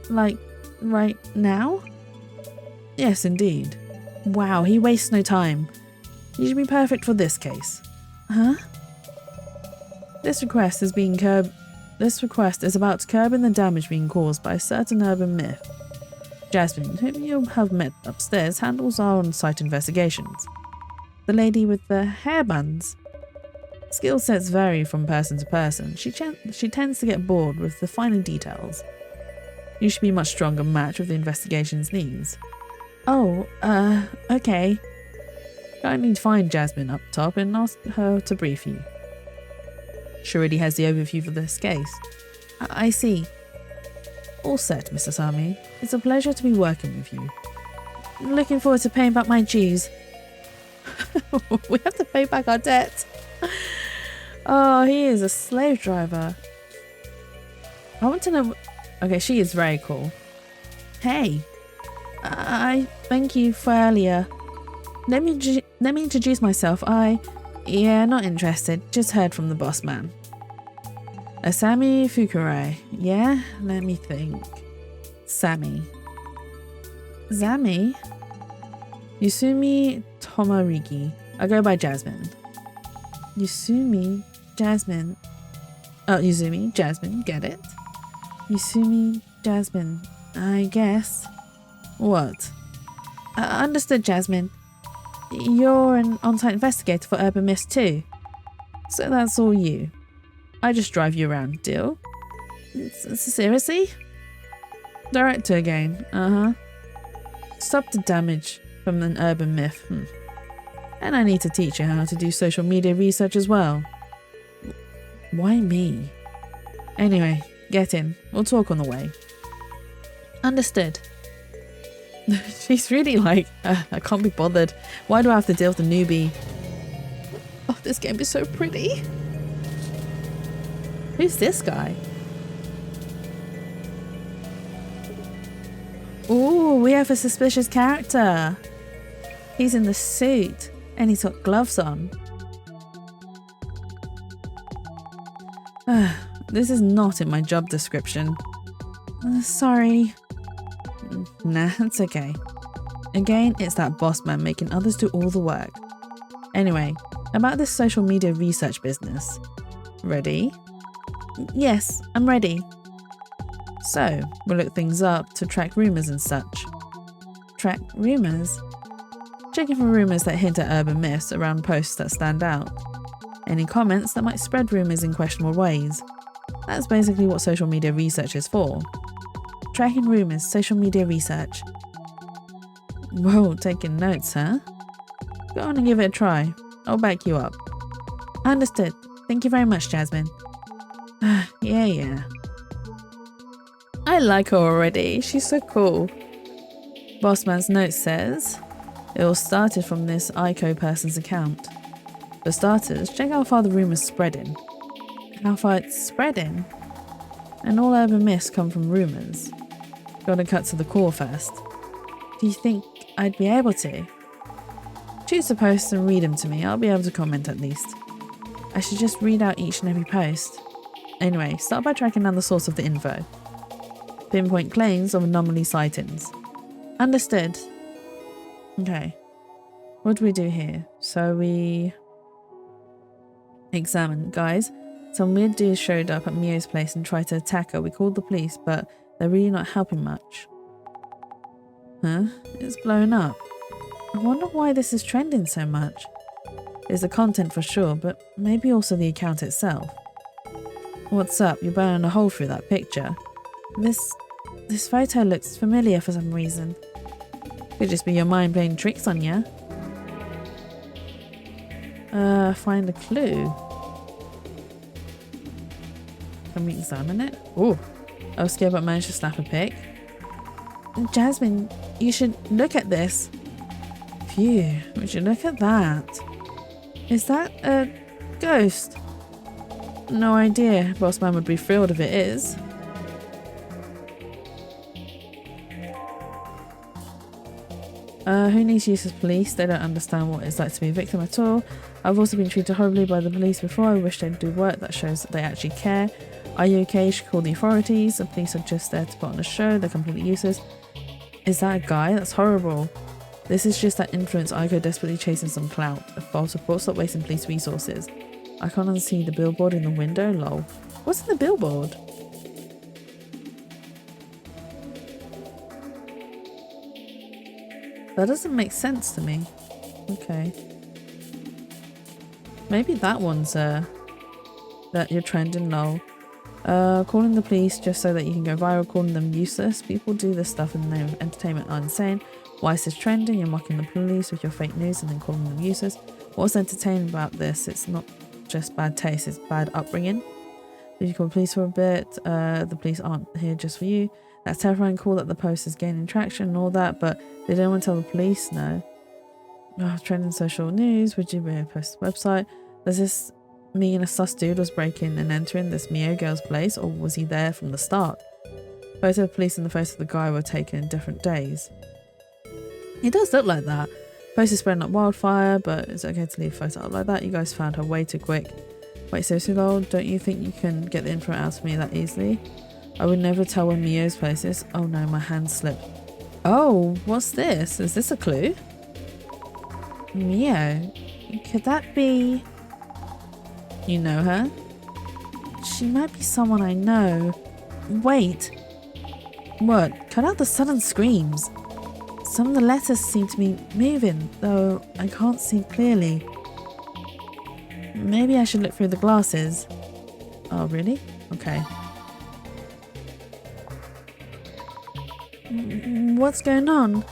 Like, right now? Yes, indeed. Wow, he wastes no time. You should be perfect for this case. Huh? This request is about curbing the damage being caused by a certain urban myth. Jasmine, whom you have met upstairs, handles our on-site investigations. The lady with the hair buns. Skill sets vary from person to person. She tends to get bored with the finer details. You should be a much stronger match with the investigation's needs. Oh, okay. I need to find Jasmine up top and ask her to brief you. She already has the overview for this case. I see. All set, Mr. Sami. It's a pleasure to be working with you. Looking forward to paying back my dues. We have to pay back our debt. Oh, he is a slave driver. I want to know... Okay, she is very cool. Hey. I thank you for earlier. Let me introduce myself. Yeah, not interested. Just heard from the boss man. Asami Fukurai. Yeah? Let me think. Sammy. Zami? Yusumi Tomariki. I go by Jasmine. Yusumi Jasmine. Oh, Yuzumi Jasmine. Get it? Yusumi Jasmine. I guess. What? Understood, Jasmine. You're an on-site investigator for urban myths too. So that's all you. I just drive you around, deal? Seriously? Director again, Stop the damage from an urban myth. And I need to teach you how to do social media research as well. Why me? Anyway, get in. We'll talk on the way. Understood. She's really like, I can't be bothered. Why do I have to deal with the newbie? Oh, this game is so pretty. Who's this guy? Ooh, we have a suspicious character. He's in the suit and he's got gloves on. This is not in my job description. Sorry. Nah, it's okay. Again, it's that boss man making others do all the work. Anyway, about this social media research business. Ready? Yes, I'm ready. So, we'll look things up to track rumours and such. Track rumours? Checking for rumours that hint at urban myths around posts that stand out. Any comments that might spread rumours in questionable ways. That's basically what social media research is for. Tracking rumours, social media research. Whoa, taking notes, huh? Go on and give it a try. I'll back you up. Understood. Thank you very much, Jasmine. Yeah. I like her already. She's so cool. Bossman's note says, it all started from this ICO person's account. For starters, check how far the rumour's spreading. How far it's spreading? And all urban myths come from rumours. Gotta cut to the core first. Do you think I'd be able to? Choose the posts and read them to me. I'll be able to comment at least. I should just read out each and every post. Anyway, start by tracking down the source of the info. Pinpoint claims of anomaly sightings. Understood. Okay. What do we do here? So we examine. Guys, some weird dudes showed up at Mio's place and tried to attack her. We called the police, but they're really not helping much. Huh? It's blown up. I wonder why this is trending so much. It's the content for sure, but maybe also the account itself. What's up? You're burning a hole through that picture. This photo looks familiar for some reason. Could just be your mind playing tricks on you. Find a clue. Can we examine it? Ooh. I was scared but managed to snap a pic. Jasmine, you should look at this. Phew, would you look at that? Is that a ghost? No idea. Bossman would be thrilled if it is. Who needs use of police? They don't understand what it's like to be a victim at all. I've also been treated horribly by the police before. I wish they'd do work that shows that they actually care. Are you okay? You should call the authorities. The police are just there to put on a show. They're completely useless. Is that a guy? That's horrible. This is just that influence Ico desperately chasing some clout. A false report. Stop wasting police resources. I can't unsee the billboard in the window. Lol. What's in the billboard? That doesn't make sense to me. Okay. Maybe that one's that you're trending. Lol. Calling the police just so that you can go viral, calling them useless. People do this stuff in the name of entertainment are insane. Why is this trending? You're mocking the police with your fake news and then calling them useless. What's entertaining about this? It's not just bad taste, it's bad upbringing. If you call the police for a bit, the police aren't here just for you. That's terrifying. Cool that the post is gaining traction and all that, but they don't want to tell the police no. Oh, trending social news. Would you be able to post the website? Does this mean a sus dude was breaking and entering this Mio girl's place, or was he there from the start? Photo of the police and the face of the guy were taken in different days. It does look like that. Post is spreading like wildfire, but it's okay to leave a photo up like that. You guys found her way too quick. Wait, seriously, lol? Don't you think you can get the info out of me that easily? I would never tell where Mio's place is. Oh no, my hand slipped. Oh, what's this? Is this a clue? Mio? Could that be... You know her? She might be someone I know. Wait. What? Cut out the sudden screams. Some of the letters seem to be moving, though I can't see clearly. Maybe I should look through the glasses. Oh, really? Okay. What's going on?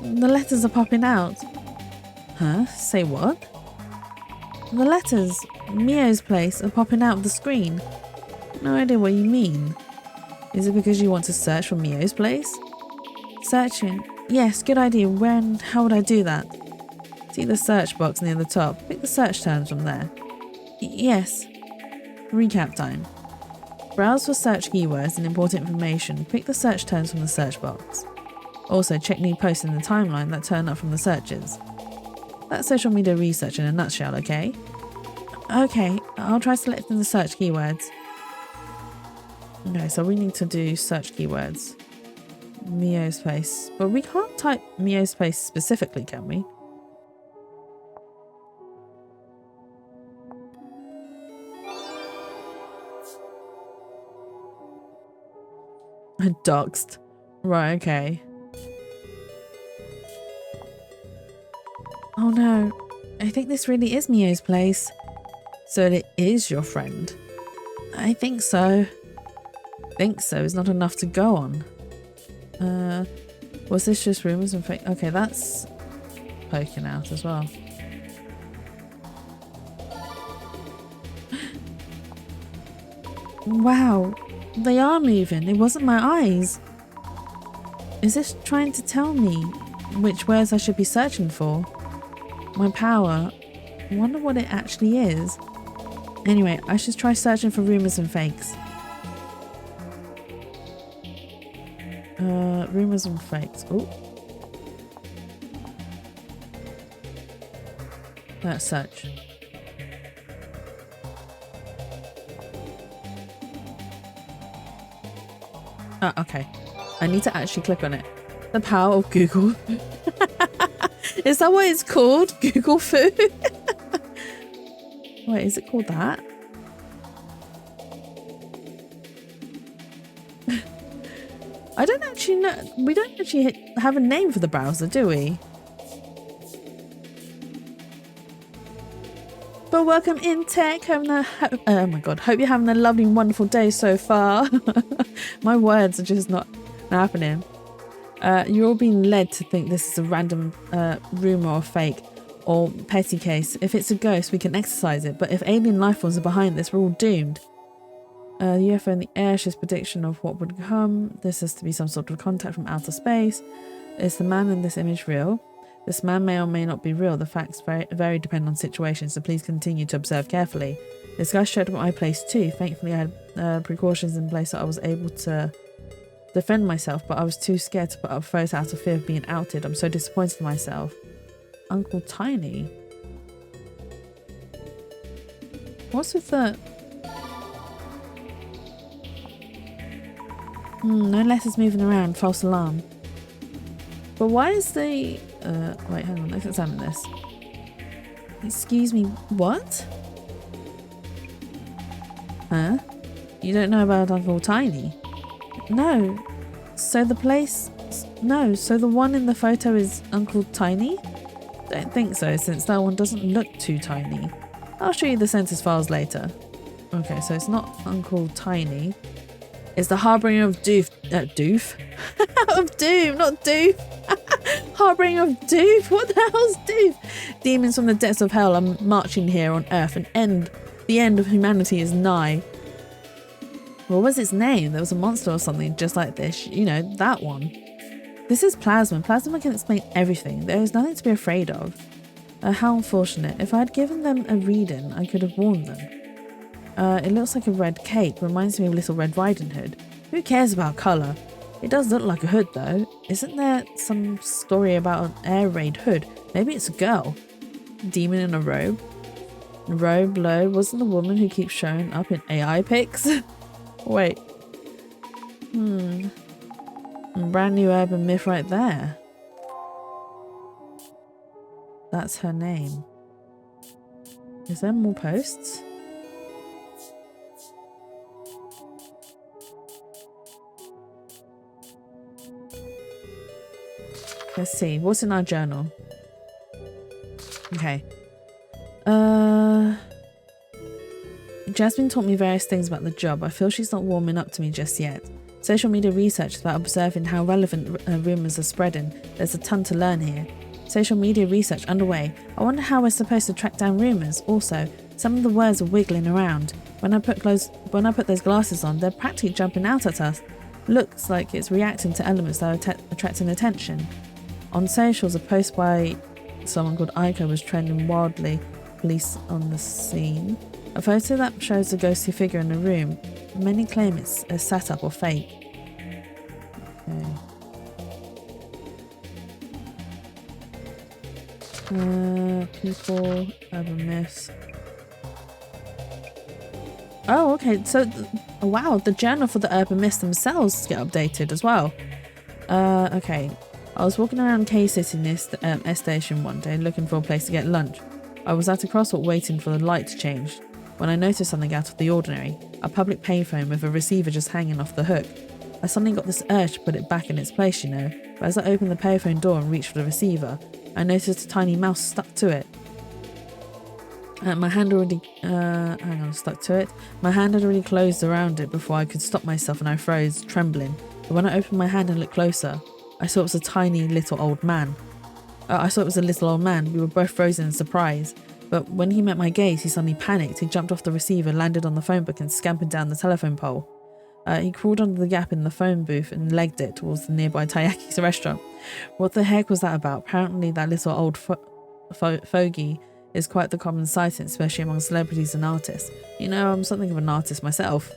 The letters are popping out. Huh? Say what? The letters, Mio's place, are popping out of the screen. No idea what you mean. Is it because you want to search for Mio's place? Searching. Yes, good idea. Where and how would I do that? See the search box near the top. Pick the search terms from there. Yes. Recap time. Browse for search keywords and important information. Pick the search terms from the search box. Also, check new posts in the timeline that turn up from the searches. That's social media research in a nutshell, okay? Okay, I'll try selecting the search keywords. Okay, so we need to do search keywords. Mio's place. But we can't type Mio's place specifically, can we? Doxed. Right, okay. Oh no, I think this really is Mio's place. So it is your friend? I think so. Think so is not enough to go on. Was this just rumors and fake? Okay, that's poking out as well. Wow, they are moving. It wasn't my eyes. Is this trying to tell me which words I should be searching for? My power. I wonder what it actually is. Anyway, I should try searching for rumors and fakes. Rumors and fakes. Oh. Let's search. Okay. I need to actually click on it. The power of Google. Is that what it's called? Google food? Wait, is it called that? I don't actually know. We don't actually have a name for the browser, do we? But welcome in tech. Oh my god. Hope you're having a lovely and wonderful day so far. My words are just not happening. You're all being led to think this is a random rumor or fake or petty case. If it's a ghost, we can exercise it. But if alien life forms are behind this, we're all doomed. The UFO in the air shows prediction of what would come. This has to be some sort of contact from outer space. Is the man in this image real? This man may or may not be real. The facts vary depending on situations, so please continue to observe carefully. This guy showed up at my place too. Thankfully, I had precautions in place so I was able to defend myself, but I was too scared to put up photos out of fear of being outed. I'm so disappointed in myself. Uncle Tiny? What's with the... no letters moving around. False alarm. But why is the... wait, hang on. Let's examine this. Excuse me, what? Huh? You don't know about Uncle Tiny? No. So the place... No, so the one in the photo is Uncle Tiny? Don't think so, since that one doesn't look too tiny. I'll show you the census files later. Okay, so it's not Uncle Tiny. It's the harbinger of doof... doof? of doom, not doof. Harbinger of doof? What the hell's doof? Demons from the depths of hell are marching here on Earth, and the end of humanity is nigh. What was its name? There was a monster or something just like this. You know, that one. This is Plasma. Plasma can explain everything. There is nothing to be afraid of. How unfortunate. If I had given them a reading, I could have warned them. It looks like a red cape. Reminds me of Little Red Riding Hood. Who cares about colour? It does look like a hood though. Isn't there some story about an air raid hood? Maybe it's a girl. Demon in a robe. Robe low. Wasn't the woman who keeps showing up in AI pics? Wait. Brand new urban myth right there. That's her name. Is there more posts? Let's see. What's in our journal? Okay. Jasmine taught me various things about the job. I feel she's not warming up to me just yet. Social media research is about observing how relevant rumours are spreading. There's a ton to learn here. Social media research underway. I wonder how we're supposed to track down rumours. Also, some of the words are wiggling around. When I put those glasses on, they're practically jumping out at us. Looks like it's reacting to elements that are attracting attention. On socials, a post by someone called Ico was trending wildly. Police on the scene. A photo that shows a ghostly figure in the room. Many claim it's a setup or fake. Okay. People, urban myths. Oh, okay. So, wow, the journal for the urban myths themselves get updated as well. Okay. I was walking around K-City near S Station one day looking for a place to get lunch. I was at a crosswalk waiting for the light to change when I noticed something out of the ordinary. A public payphone with a receiver just hanging off the hook. I suddenly got this urge to put it back in its place, you know. But as I opened the payphone door and reached for the receiver, I noticed a tiny mouse stuck to it. My hand already, stuck to it. My hand had already closed around it before I could stop myself and I froze, trembling. But when I opened my hand and looked closer, I saw it was a tiny little old man. We were both frozen in surprise. But when he met my gaze, he suddenly panicked. He jumped off the receiver, landed on the phone book and scampered down the telephone pole. He crawled under the gap in the phone booth and legged it towards the nearby Tayaki's restaurant. What the heck was that about? Apparently that little old fogey is quite the common sight, especially among celebrities and artists. You know, I'm something of an artist myself.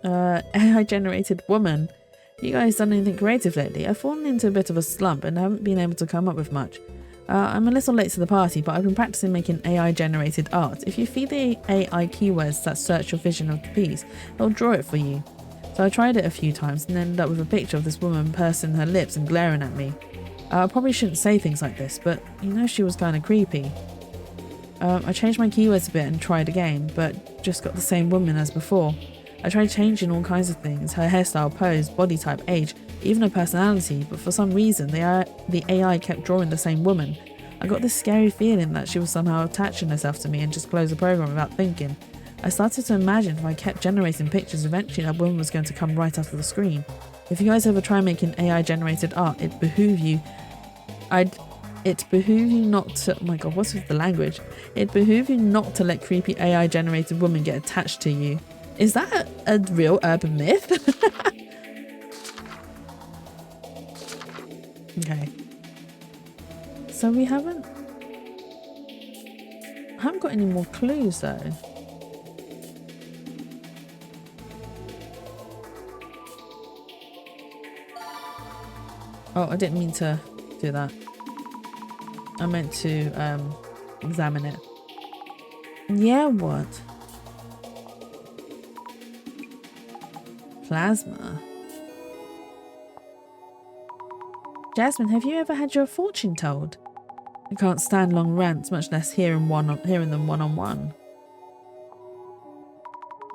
AI-generated woman. You guys done anything creative lately? I've fallen into a bit of a slump and haven't been able to come up with much. I'm a little late to the party, but I've been practicing making AI-generated art. If you feed the AI keywords that search your vision of the piece, it'll draw it for you. So I tried it a few times and ended up with a picture of this woman pursing her lips and glaring at me. I probably shouldn't say things like this, but you know she was kind of creepy. I changed my keywords a bit and tried again, but just got the same woman as before. I tried changing all kinds of things, her hairstyle, pose, body type, age, even her personality, but for some reason the AI kept drawing the same woman. I got this scary feeling that she was somehow attaching herself to me and just closed the program without thinking. I started to imagine if I kept generating pictures, eventually that woman was going to come right out of the screen. If you guys ever try making AI generated art, it'd behoove you not to, oh my god, what's with the language? It'd behoove you not to let creepy AI generated women get attached to you. Is that a real urban myth? Okay. So I haven't got any more clues though. Oh, I didn't mean to do that. I meant to examine it. Yeah, what? Plasma. Jasmine, have you ever had your fortune told? I can't stand long rants, much less hearing them one-on-one.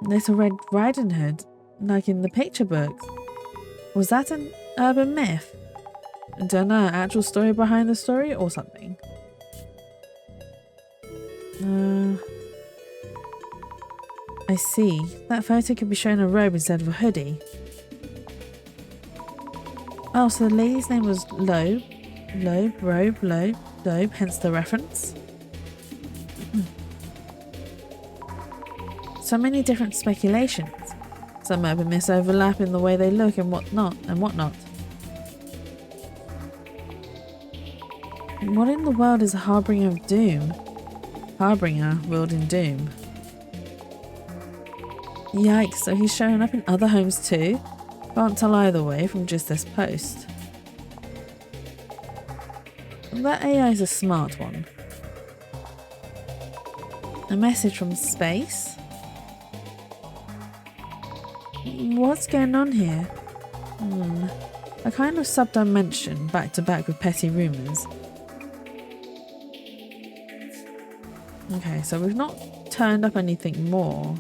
Little Red Riding Hood, like in the picture books. Was that an urban myth? I don't know, actual story behind the story or something? I see. That photo could be showing a robe instead of a hoodie. Oh, so the lady's name was Loeb, hence the reference. So many different speculations. Some urban myths overlap in the way they look and whatnot. What in the world is a harbinger of doom? Harbinger wielding doom. Yikes, so he's showing up in other homes too? Can't tell either way from just this post. That AI is a smart one. A message from space? What's going on here? A kind of sub-dimension back to back with petty rumours. Okay, so we've not turned up anything more.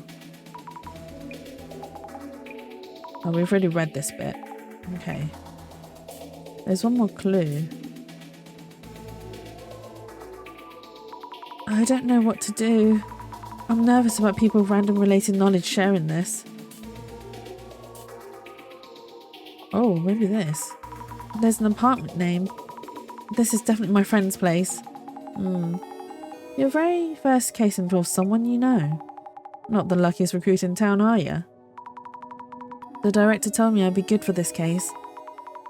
Oh, we've already read this bit. Okay. There's one more clue. I don't know what to do. I'm nervous about people with random related knowledge sharing this. Oh, maybe this. There's an apartment name. This is definitely my friend's place. Your very first case involves someone you know. Not the luckiest recruit in town, are you? The director told me I'd be good for this case.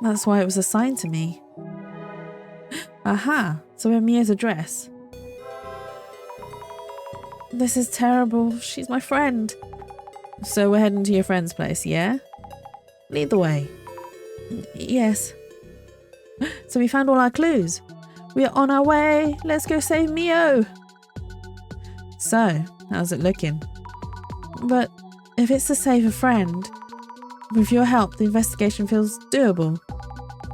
That's why it was assigned to me. Aha, so we have Mia's address. This is terrible. She's my friend. So we're heading to your friend's place, yeah? Lead the way. Yes. So we found all our clues. We are on our way. Let's go save Mio. So, how's it looking? But if it's to save a friend, with your help, the investigation feels doable.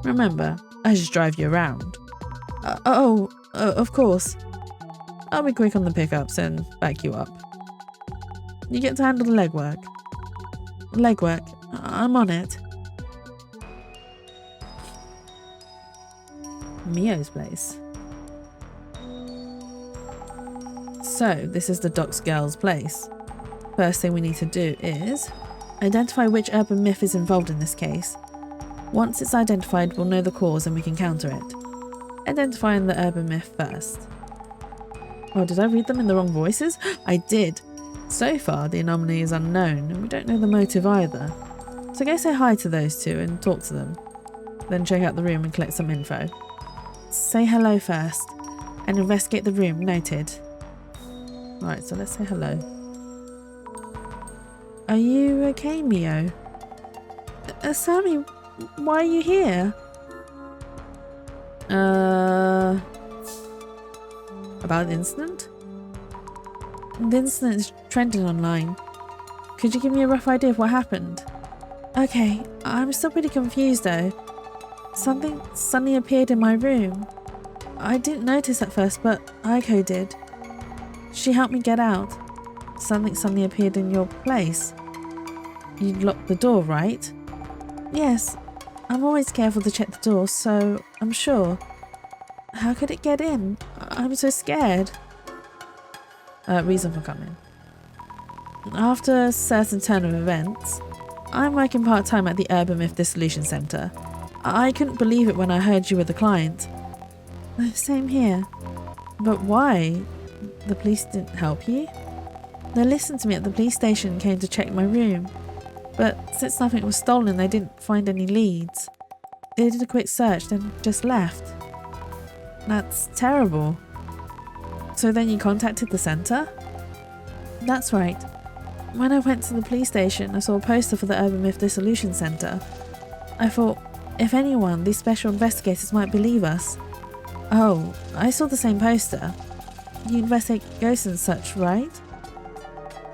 Remember, I just drive you around. Of course. I'll be quick on the pickups and back you up. You get to handle the legwork. Legwork, I'm on it. Mio's place. So, this is the Doc's girl's place. First thing we need to do is identify which urban myth is involved in this case. Once it's identified, we'll know the cause and we can counter it. Identifying the urban myth first. Oh, did I read them in the wrong voices? I did. So far, the anomaly is unknown and we don't know the motive either. So go say hi to those two and talk to them. Then check out the room and collect some info. Say hello first and investigate the room, noted. Right, so let's say hello. Are you okay, Mio? Sammy, why are you here? About the incident? The incident is trending online. Could you give me a rough idea of what happened? Okay, I'm still pretty confused though. Something suddenly appeared in my room. I didn't notice at first, but Aiko did. She helped me get out. Something suddenly appeared in your place. You locked the door, right? Yes. I'm always careful to check the door, so I'm sure. How could it get in? I'm so scared. Reason for coming. After a certain turn of events, I'm working part-time at the Urban Myth Dissolution Center. I couldn't believe it when I heard you were the client. Same here. But why? The police didn't help you? They listened to me at the police station and came to check my room. But since nothing was stolen, they didn't find any leads. They did a quick search, then just left. That's terrible. So then you contacted the centre? That's right. When I went to the police station, I saw a poster for the Urban Myth Dissolution Centre. I thought, if anyone, these special investigators might believe us. Oh, I saw the same poster. You investigate ghosts and such, right?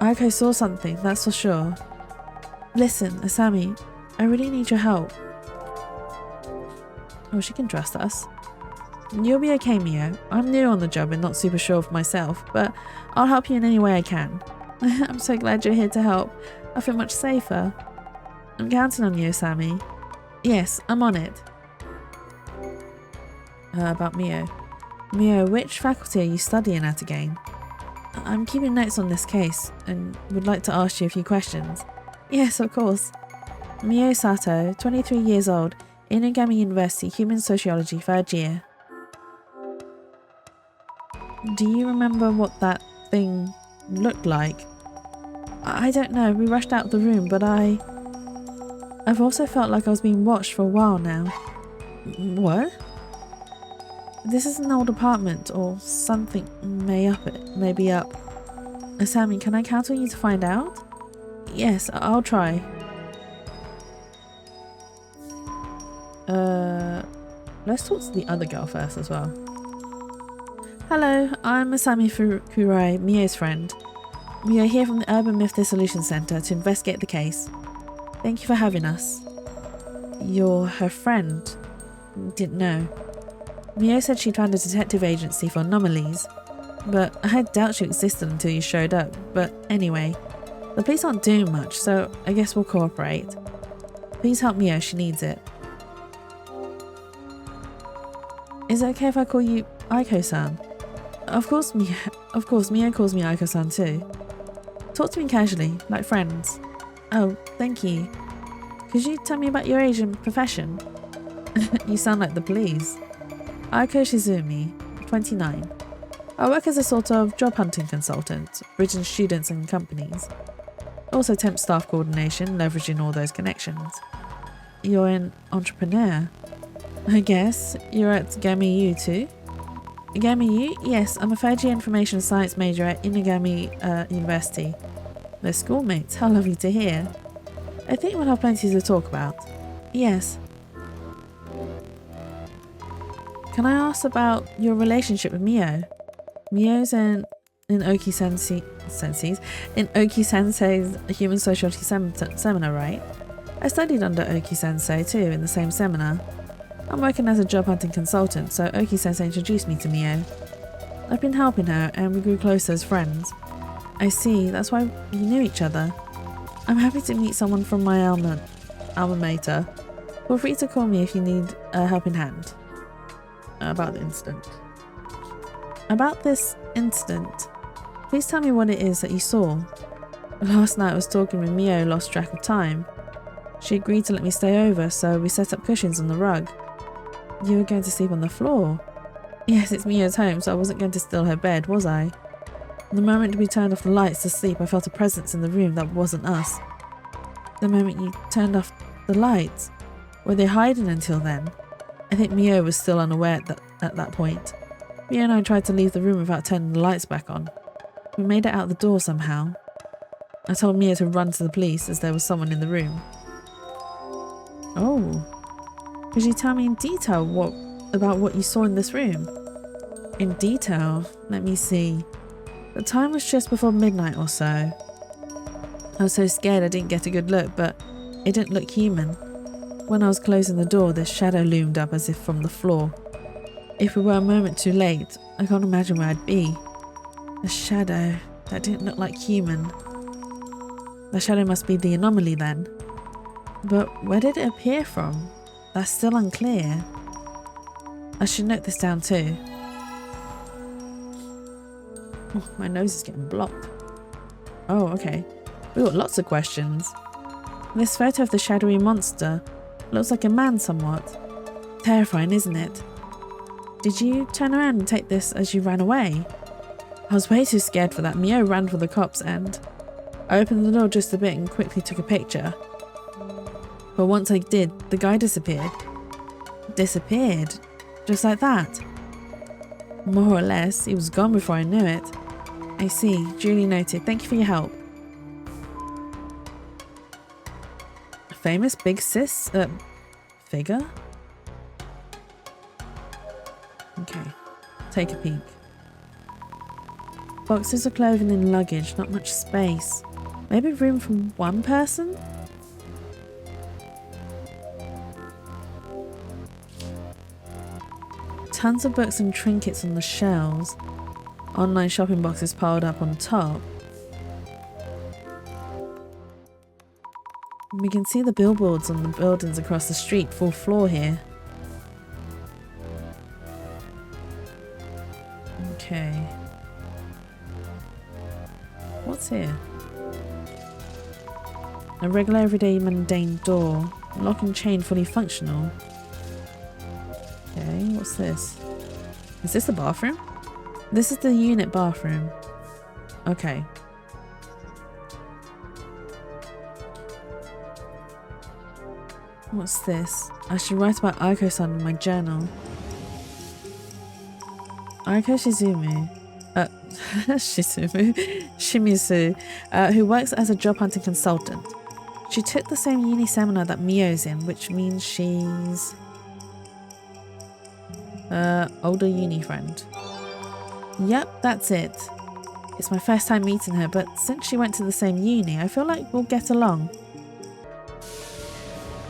Aiko saw something, that's for sure. Listen, Asami, I really need your help. Oh, she can trust us. You'll be okay, Mio. I'm new on the job and not super sure of myself, but I'll help you in any way I can. I'm so glad you're here to help. I feel much safer. I'm counting on you, Asami. Yes, I'm on it. About Mio. Mio, which faculty are you studying at again? I'm keeping notes on this case and would like to ask you a few questions. Yes, of course. Mio Sato, 23 years old, Inugami University, Human Sociology, 3rd year. Do you remember what that thing looked like? I don't know, we rushed out of the room, but I've also felt like I was being watched for a while now. What? This is an old apartment, or something may be up. Asami, can I count on you to find out? Yes, I'll try. Let's talk to the other girl first as well. Hello, I'm Asami Furai, Mio's friend. We are here from the Urban Myth Dissolution Center to investigate the case. Thank you for having us. You're her friend? Didn't know. Mio said she'd found a detective agency for anomalies, but I doubt she existed until you showed up. But anyway, the police aren't doing much, so I guess we'll cooperate. Please help Mio, she needs it. Is it okay if I call you Aiko-san? Of course, Mio calls me Aiko-san too. Talk to me casually, like friends. Oh, thank you. Could you tell me about your age and profession? You sound like the police. Aiko Shizumi, 29. I work as a sort of job hunting consultant, bridging students and companies. Also temp staff coordination, leveraging all those connections. You're an entrepreneur. I guess. You're at Gami U too? Gami U? Yes, I'm a third year information science major at Inagami University. We're schoolmates. How lovely to hear. I think we'll have plenty to talk about. Yes. Can I ask about your relationship with Mio? Mio's in Oki Sensei's Human Sociality Seminar, right? I studied under Oki Sensei too in the same seminar. I'm working as a job hunting consultant, so Oki Sensei introduced me to Mio. I've been helping her and we grew closer as friends. I see, that's why you knew each other. I'm happy to meet someone from my alma mater. Feel free to call me if you need a helping hand. About the incident. About this incident, please tell me what it is that you saw. Last night I was talking with Mio, lost track of time. She agreed to let me stay over, so we set up cushions on the rug. You were going to sleep on the floor? Yes, it's Mio's home, so I wasn't going to steal her bed, was I? The moment we turned off the lights to sleep, I felt a presence in the room that wasn't us. The moment you turned off the lights, were they hiding until then? I think Mio was still unaware at that point. Mio and I tried to leave the room without turning the lights back on. We made it out the door somehow. I told Mio to run to the police as there was someone in the room. Oh. Could you tell me in detail about what you saw in this room? In detail? Let me see. The time was just before midnight or so. I was so scared I didn't get a good look, but it didn't look human. When I was closing the door, this shadow loomed up as if from the floor. If we were a moment too late, I can't imagine where I'd be. A shadow that didn't look like human. The shadow must be the anomaly then. But where did it appear from? That's still unclear. I should note this down too. Oh, my nose is getting blocked. Oh, okay. We've got lots of questions. This photo of the shadowy monster looks like a man somewhat. Terrifying, isn't it? Did you turn around and take this as you ran away? I was way too scared for that. Mio ran for the cops and I opened the door just a bit and quickly took a picture. But once I did, the guy disappeared. Disappeared? Just like that? More or less. He was gone before I knew it. I see. Duly noted. Thank you for your help. A famous big sis? Figure? Okay. Take a peek. Boxes of clothing and luggage. Not much space. Maybe room for one person? Tons of books and trinkets on the shelves. Online shopping boxes piled up on top. We can see the billboards on the buildings across the street, full floor here. Okay. What's here? A regular everyday mundane door. Lock and chain fully functional. Okay, what's this? Is this the bathroom? This is the unit bathroom. Okay. What's this? I should write about Aiko-san in my journal. Aiko Shimizu, who works as a job hunting consultant. She took the same uni seminar that Mio's in, which means she's older uni friend. Yep, that's it. It's my first time meeting her, but since she went to the same uni, I feel like we'll get along.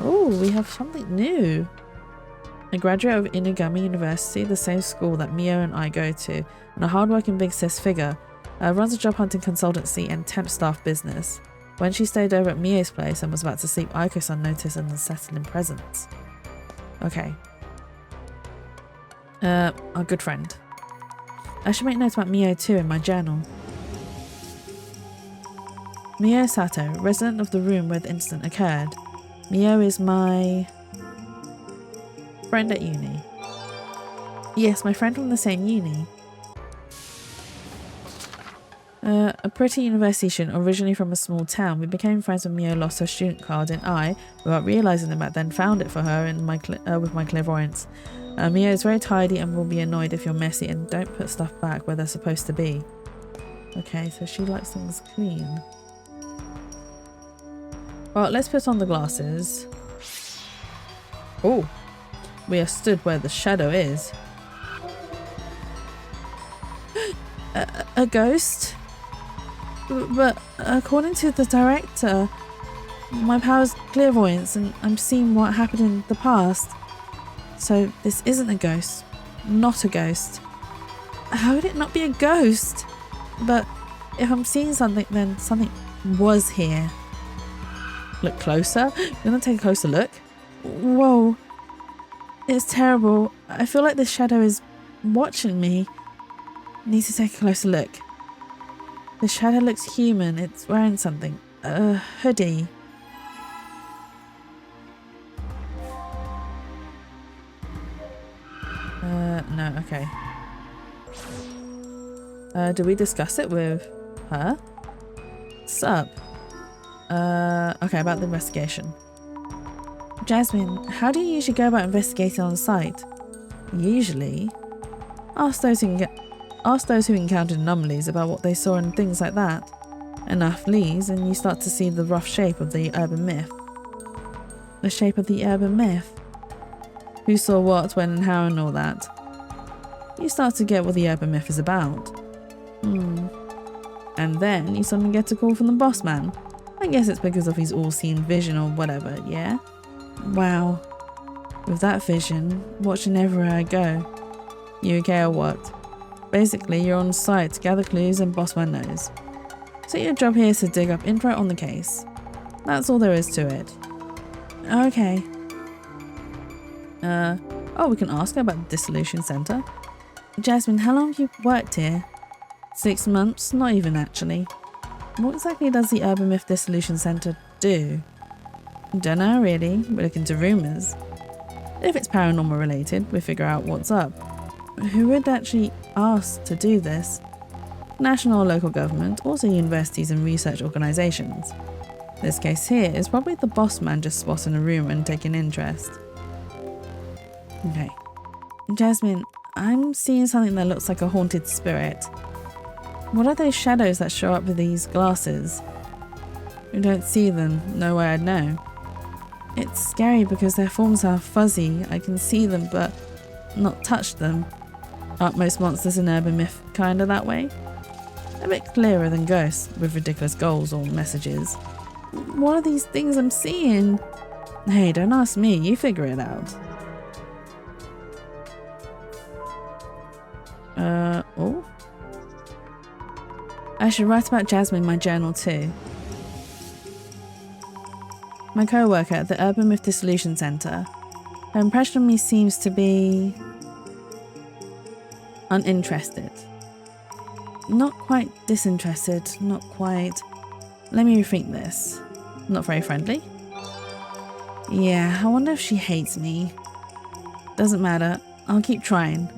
Oh, we have something new. A graduate of Inagami University, the same school that Mio and I go to, and a hardworking big sis figure, runs a job hunting consultancy and temp staff business. When she stayed over at Mio's place and was about to sleep, Aiko-san noticed an unsettling presence. Okay. Our good friend. I should make notes about Mio too in my journal. Mio Sato, resident of the room where the incident occurred. Mio is my friend at uni. Yes, my friend from the same uni. A pretty university student originally from a small town. We became friends when Mio lost her student card and I, without realising it back then, found it for her in with my clairvoyance. Mio is very tidy and will be annoyed if you're messy and don't put stuff back where they're supposed to be. Okay, so she likes things clean. Well, let's put on the glasses. Oh, we are stood where the shadow is. A ghost? But according to the director, my power's clairvoyance and I'm seeing what happened in the past. So this isn't a ghost. Not a ghost. How would it not be a ghost? But if I'm seeing something, then something was here. Look closer. You're gonna take a closer look. Whoa. It's terrible. I feel like this shadow is watching me. Need to take a closer look. The shadow looks human. It's wearing something. A hoodie. No, okay. Do we discuss it with her? Sup? Okay, about the investigation. Jasmine, how do you usually go about investigating on site? Usually, ask those who encountered anomalies about what they saw and things like that. Enough leads and you start to see the rough shape of the urban myth. The shape of the urban myth? Who saw what, when and how and all that. You start to get what the urban myth is about. And then you suddenly get a call from the boss man. I guess it's because of his all-seeing vision or whatever, yeah? Wow. With that vision, watching everywhere I go. You okay or what? Basically, you're on site to gather clues and boss man knows. So your job here is to dig up info on the case. That's all there is to it. Okay. Oh, we can ask her about the Dissolution Center. Jasmine, how long have you worked here? 6 months? Not even actually. What exactly does the Urban Myth Dissolution Center do? Don't know really, we look into rumours. If it's paranormal related, we figure out what's up. Who would actually ask to do this? National or local government, also universities and research organisations. This case here is probably the boss man just spotting a rumour and taking interest. Okay. Jasmine, I'm seeing something that looks like a haunted spirit. What are those shadows that show up with these glasses? We don't see them, no way I'd know. It's scary because their forms are fuzzy. I can see them but not touch them. Aren't most monsters in urban myth kinda that way? A bit clearer than ghosts with ridiculous goals or messages. What are these things I'm seeing? Hey, don't ask me, you figure it out. Oh? I should write about Jasmine in my journal too. My co-worker at the Urban Myth Dissolution Center. Her impression of me seems to be uninterested. Not quite disinterested, not quite... Let me rethink this. Not very friendly? Yeah, I wonder if she hates me. Doesn't matter, I'll keep trying.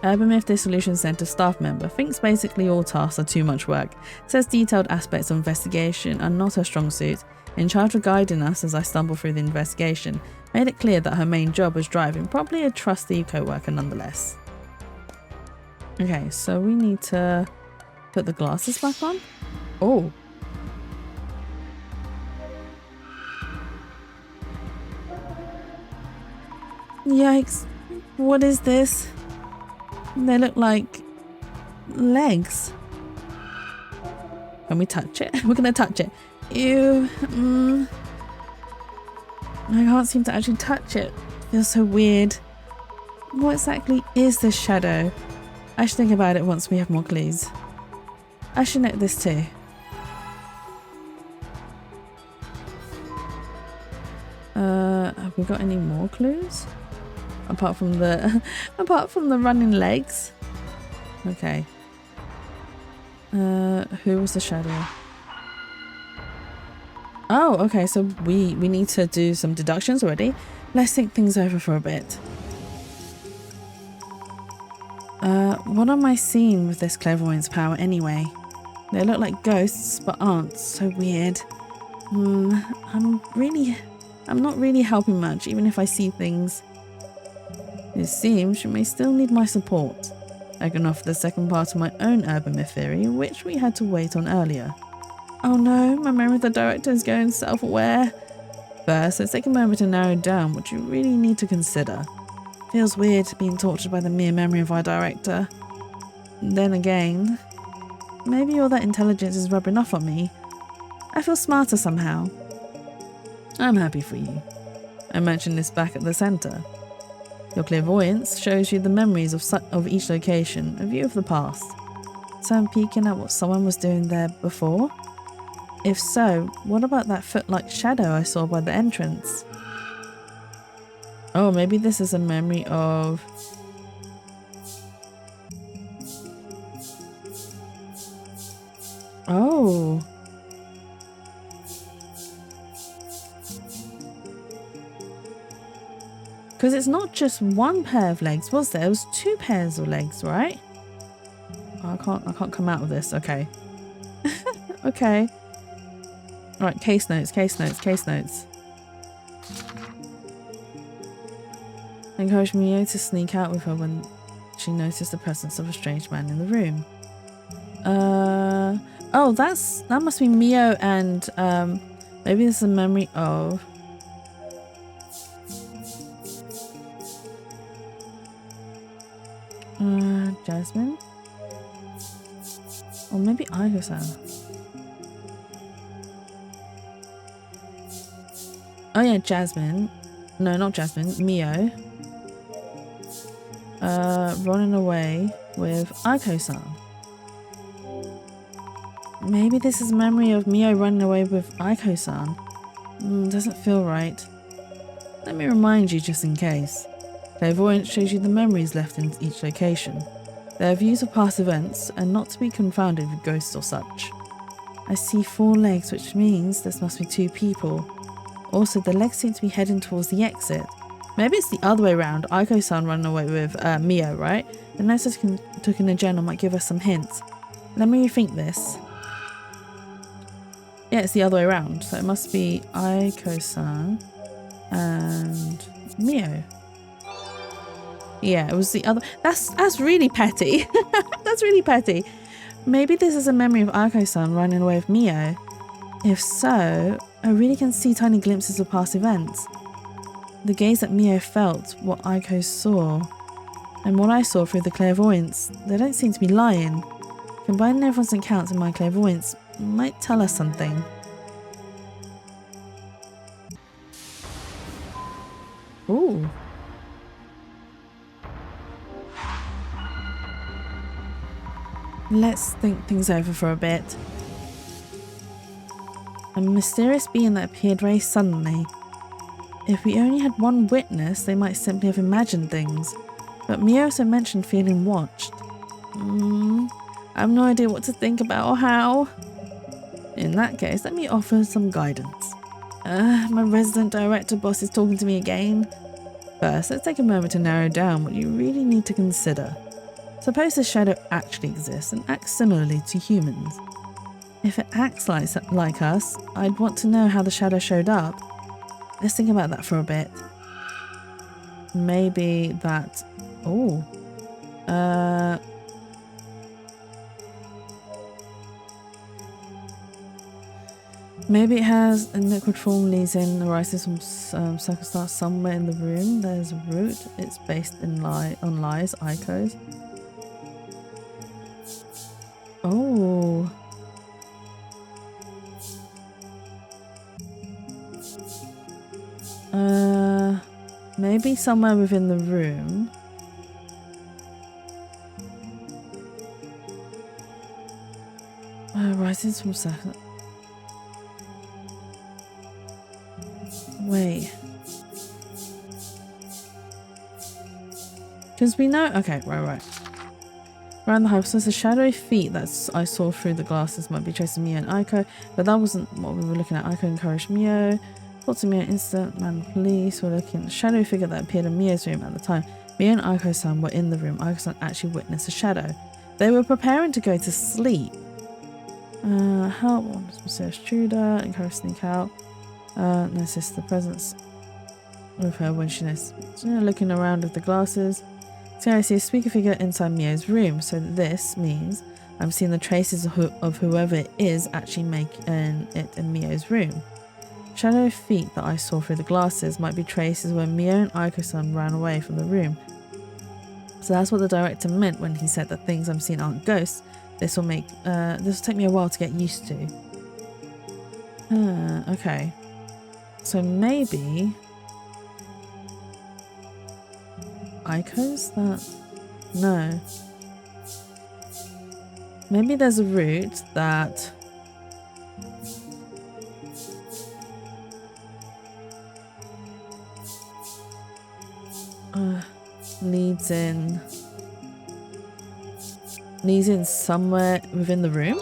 Urban Myth Dissolution Center staff member thinks basically all tasks are too much work, says detailed aspects of investigation are not her strong suit, in charge of guiding us as I stumble through the investigation, made it clear that her main job was driving, probably a trusty co-worker nonetheless. Okay, so we need to put the glasses back on. Oh. Yikes. What is this? They look like legs. Can we touch it? We're gonna touch it. Ew. I can't seem to actually touch it. It feels so weird. What exactly is this shadow? I should think about it once we have more clues. I should note this too. Have we got any more clues? Apart from the running legs. Okay. Who was the shadow? Oh, okay, so we need to do some deductions already. Let's think things over for a bit. What am I seeing with this clairvoyance power anyway? They look like ghosts, but aren't. So weird. I'm not really helping much, even if I see things. It seems you may still need my support. I can offer the second part of my own urban myth theory, which we had to wait on earlier. Oh no, my memory of the director is going self-aware. First, let's take a moment to narrow down what you really need to consider. Feels weird being tortured by the mere memory of our director. Then again, maybe all that intelligence is rubbing off on me. I feel smarter somehow. I'm happy for you. I mentioned this back at the centre. Your clairvoyance shows you the memories of each location, a view of the past. So I'm peeking at what someone was doing there before? If so, what about that foot-like shadow I saw by the entrance? Oh, maybe this is a memory of... Oh. Because it's not just one pair of legs, was there? It was 2 pairs of legs, right? Oh, I can't come out of this. Okay. Okay. Right, case notes. Encouraged Mio to sneak out with her when she noticed the presence of a strange man in the room. Oh, that must be Mio and maybe this is a memory of Jasmine? Or maybe Aiko-san. Oh yeah, Jasmine. No, not Jasmine. Mio. Running away with Aiko-san. Maybe this is a memory of Mio running away with Aiko-san. Doesn't feel right. Let me remind you just in case. Clairvoyance shows you the memories left in each location. They are views of past events and not to be confounded with ghosts or such. I see 4 legs, which means this must be 2 people. Also, the legs seem to be heading towards the exit. Maybe it's the other way around. Aiko-san running away with Mio, right? The notes I took in the journal might give us some hints. Let me rethink this. Yeah, it's the other way around. So it must be Aiko-san and Mio. Yeah, it was the other. That's really petty. That's really petty. Maybe this is a memory of Aiko-san running away with Mio. If so, I really can see tiny glimpses of past events. The gaze that Mio felt, what Aiko saw, and what I saw through the clairvoyance, they don't seem to be lying. Combining everyone's accounts and my clairvoyance might tell us something. Ooh. Let's think things over for a bit. A mysterious being that appeared very suddenly. If we only had one witness, they might simply have imagined things. But Mio also mentioned feeling watched. I have no idea what to think about or how. In that case, let me offer some guidance. My resident director boss is talking to me again. First, let's take a moment to narrow down what you really need to consider. Suppose the shadow actually exists and acts similarly to humans. If it acts like us, I'd want to know how the shadow showed up. Let's think about that for a bit. Maybe that... Oh. Maybe it has a liquid form leads in, arises from circumstance somewhere in the room. There's a root. It's based on lies, Aiko's. Oh. Maybe somewhere within the room. Rises from circumstance. Wait. Because we know... Okay, right. Around the hypothesis, the shadowy feet that I saw through the glasses might be tracing Mio and Aiko, but that wasn't what we were looking at. Aiko encouraged Mio. Thoughts of Mio instant, man, police were looking at the shadowy figure that appeared in Mio's room at the time. Mio and Aiko-san were in the room. Aiko-san actually witnessed a shadow. They were preparing to go to sleep. Help, mysterious intruder, encourage sneak out. Notice the presence with her when she knows. Looking around with the glasses. So I see a speaker figure inside Mio's room. So this means I'm seeing the traces of whoever it is actually making it in Mio's room. Shadow feet that I saw through the glasses might be traces where Mio and Aiko-san ran away from the room. So that's what the director meant when he said that things I'm seeing aren't ghosts. This will take me a while to get used to. Okay. So maybe Aiko's that? No. Maybe there's a route that leads in somewhere within the room.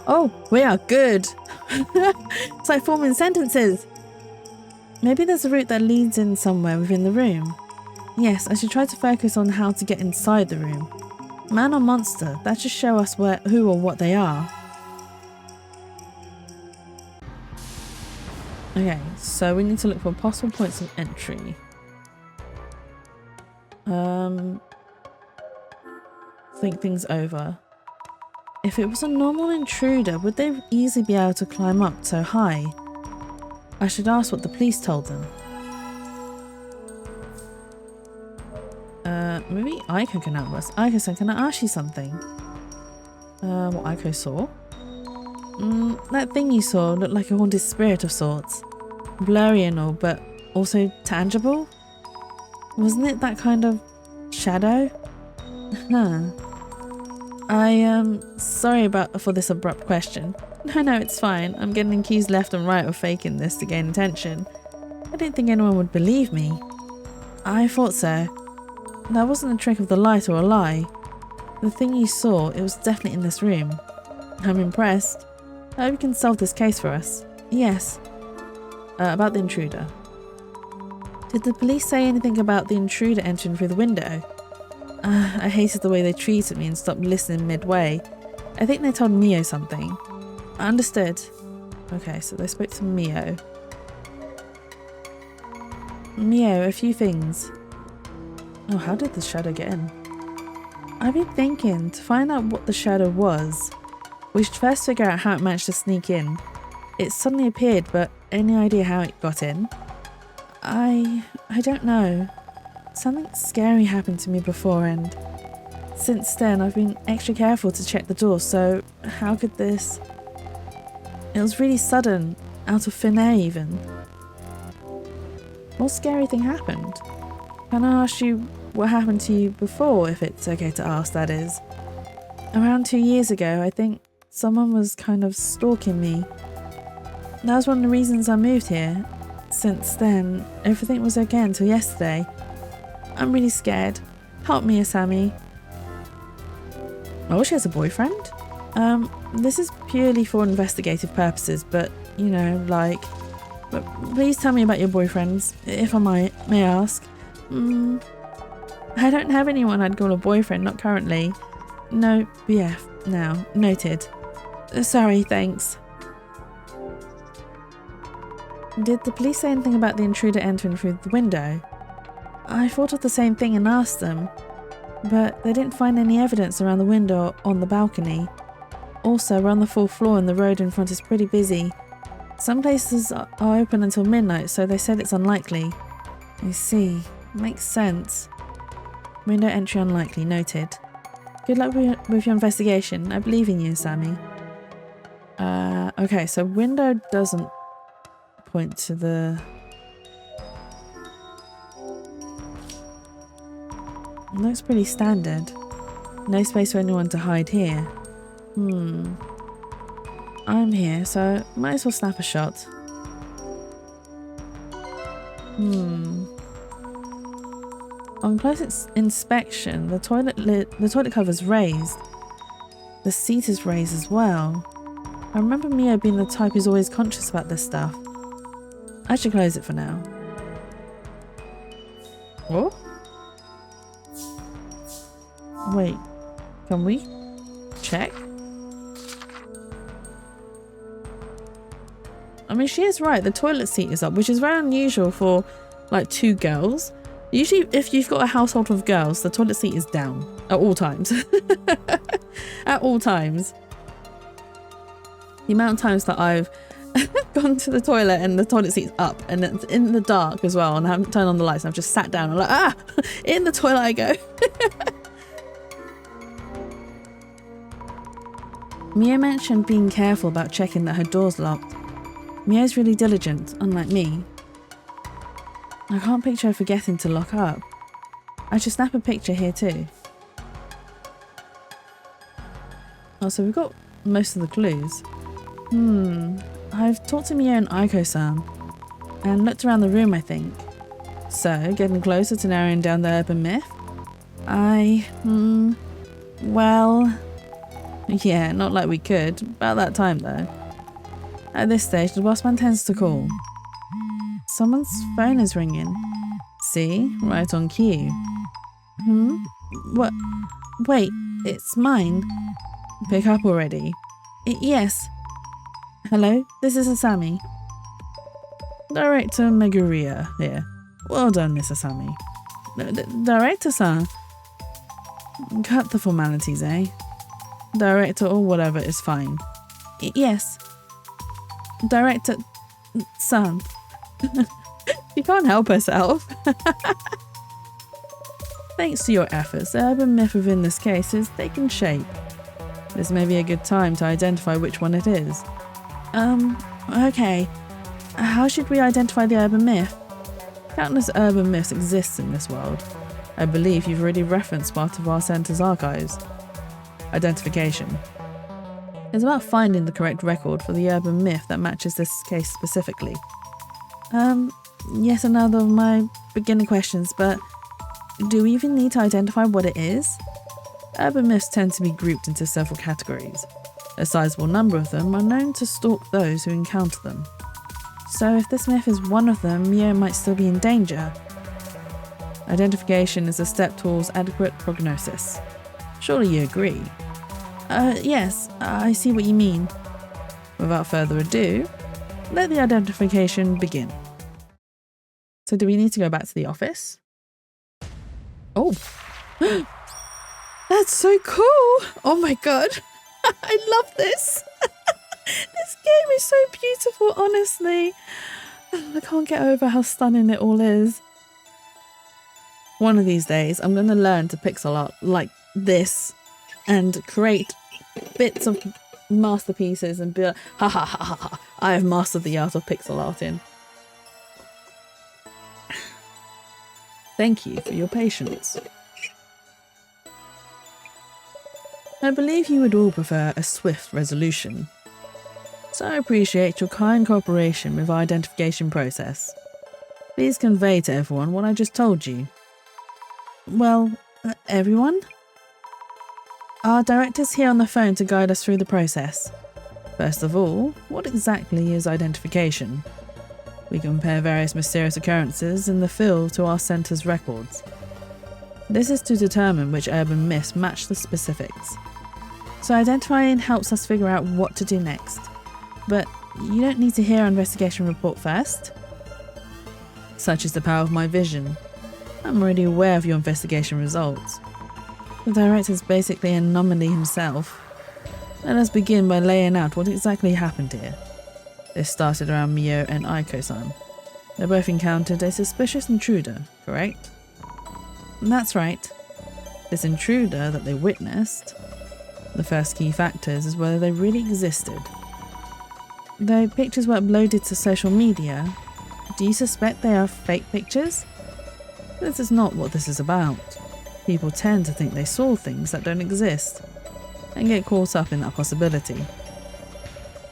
Oh, we are good. It's like forming sentences. Maybe there's a route that leads in somewhere within the room. Yes, I should try to focus on how to get inside the room. Man or monster, that should show us who or what they are. Okay, so we need to look for possible points of entry. Think things over. If it was a normal intruder, would they easily be able to climb up so high? I should ask what the police told them. Maybe Aiko can help us. Aiko-san, can I ask you something? What Aiko saw? That thing you saw looked like a haunted spirit of sorts. Blurry and all, but also tangible? Wasn't it that kind of shadow? Huh. I am sorry for this abrupt question. No, it's fine. I'm getting accused left and right of faking this to gain attention. I didn't think anyone would believe me. I thought so. That wasn't a trick of the light or a lie. The thing you saw, it was definitely in this room. I'm impressed. I hope you can solve this case for us. Yes. About the intruder. Did the police say anything about the intruder entering through the window? I hated the way they treated me and stopped listening midway. I think they told Mio something. Understood. Okay, so they spoke to Mio. Mio, a few things. Oh, how did the shadow get in? I've been thinking, to find out what the shadow was, we should first figure out how it managed to sneak in. It suddenly appeared, but any idea how it got in? I don't know. Something scary happened to me before, and since then I've been extra careful to check the door, so how could this... It was really sudden, out of thin air even. What scary thing happened? Can I ask you what happened to you before, if it's okay to ask, that is? Around 2 years ago, I think someone was kind of stalking me. That was one of the reasons I moved here. Since then, everything was okay until yesterday. I'm really scared. Help me, Asami. Oh, she has a boyfriend? This is purely for investigative purposes, but, you know, like... But please tell me about your boyfriends, if I may ask. I don't have anyone I'd call a boyfriend, not currently. No BF now. Noted. Sorry, thanks. Did the police say anything about the intruder entering through the window? I thought of the same thing and asked them, but they didn't find any evidence around the window or on the balcony. Also, we're on the 4th floor and the road in front is pretty busy. Some places are open until midnight, so they said it's unlikely. I see. Makes sense. Window entry unlikely. Noted. Good luck with your investigation. I believe in you, Sammy. Okay, so window doesn't point to the... It looks pretty standard. No space for anyone to hide here. I'm here, so might as well snap a shot. On close inspection, the toilet cover's raised. The seat is raised as well. I remember Mio being the type who's always conscious about this stuff. I should close it for now. Oh? Wait, can we check? I mean, she is right. The toilet seat is up, which is very unusual for like 2 girls. Usually, if you've got a household of girls, the toilet seat is down at all times. At all times. The amount of times that I've gone to the toilet and the toilet seat's up and it's in the dark as well and I haven't turned on the lights and I've just sat down and I'm like, in the toilet I go. Mia mentioned being careful about checking that her door's locked. Mia's really diligent, unlike me. I can't picture her forgetting to lock up. I should snap a picture here too. Oh, so we've got most of the clues. I've talked to Mia and Aiko-san and looked around the room, I think. So, getting closer to narrowing down the urban myth? Well... Yeah, not like we could. About that time, though. At this stage, the boss man tends to call. Someone's phone is ringing. See? Right on cue. What? Wait, it's mine. Pick up already. Yes. Hello, this is Asami. Director Meguria here. Well done, Miss Asami. Director-san. Cut the formalities, eh? Director or whatever is fine. Yes. Director-san. She can't help herself. Thanks to your efforts, the urban myth within this case is taking shape. This may be a good time to identify which one it is. Okay. How should we identify the urban myth? Countless urban myths exist in this world. I believe you've already referenced part of our centre's archives. Identification. It's about finding the correct record for the urban myth that matches this case specifically. Yet another of my beginner questions, but do we even need to identify what it is? Urban myths tend to be grouped into several categories. A sizable number of them are known to stalk those who encounter them. So if this myth is one of them, Mia might still be in danger. Identification is a step towards adequate prognosis. Surely you agree? Yes, I see what you mean. Without further ado, let the identification begin. So do we need to go back to the office? Oh. That's so cool! Oh my god. I love this. This game is so beautiful, honestly. I can't get over how stunning it all is. One of these days, I'm going to learn to pixel art like this and create bits of masterpieces and be like, ha ha ha ha ha, I have mastered the art of pixel arting. Thank you for your patience. I believe you would all prefer a swift resolution, so I appreciate your kind cooperation with our identification process. Please convey to everyone what I just told you. Well, everyone? Our director's here on the phone to guide us through the process. First of all, what exactly is identification? We compare various mysterious occurrences in the field to our centre's records. This is to determine which urban myths match the specifics. So identifying helps us figure out what to do next. But you don't need to hear our investigation report first. Such is the power of my vision. I'm already aware of your investigation results. The director's basically an anomaly himself. Let us begin by laying out what exactly happened here. This started around Mio and Aiko-san. They both encountered a suspicious intruder, correct? That's right. This intruder that they witnessed, the first key factors is whether they really existed. Though pictures were uploaded to social media, do you suspect they are fake pictures? This is not what this is about. People tend to think they saw things that don't exist, and get caught up in that possibility.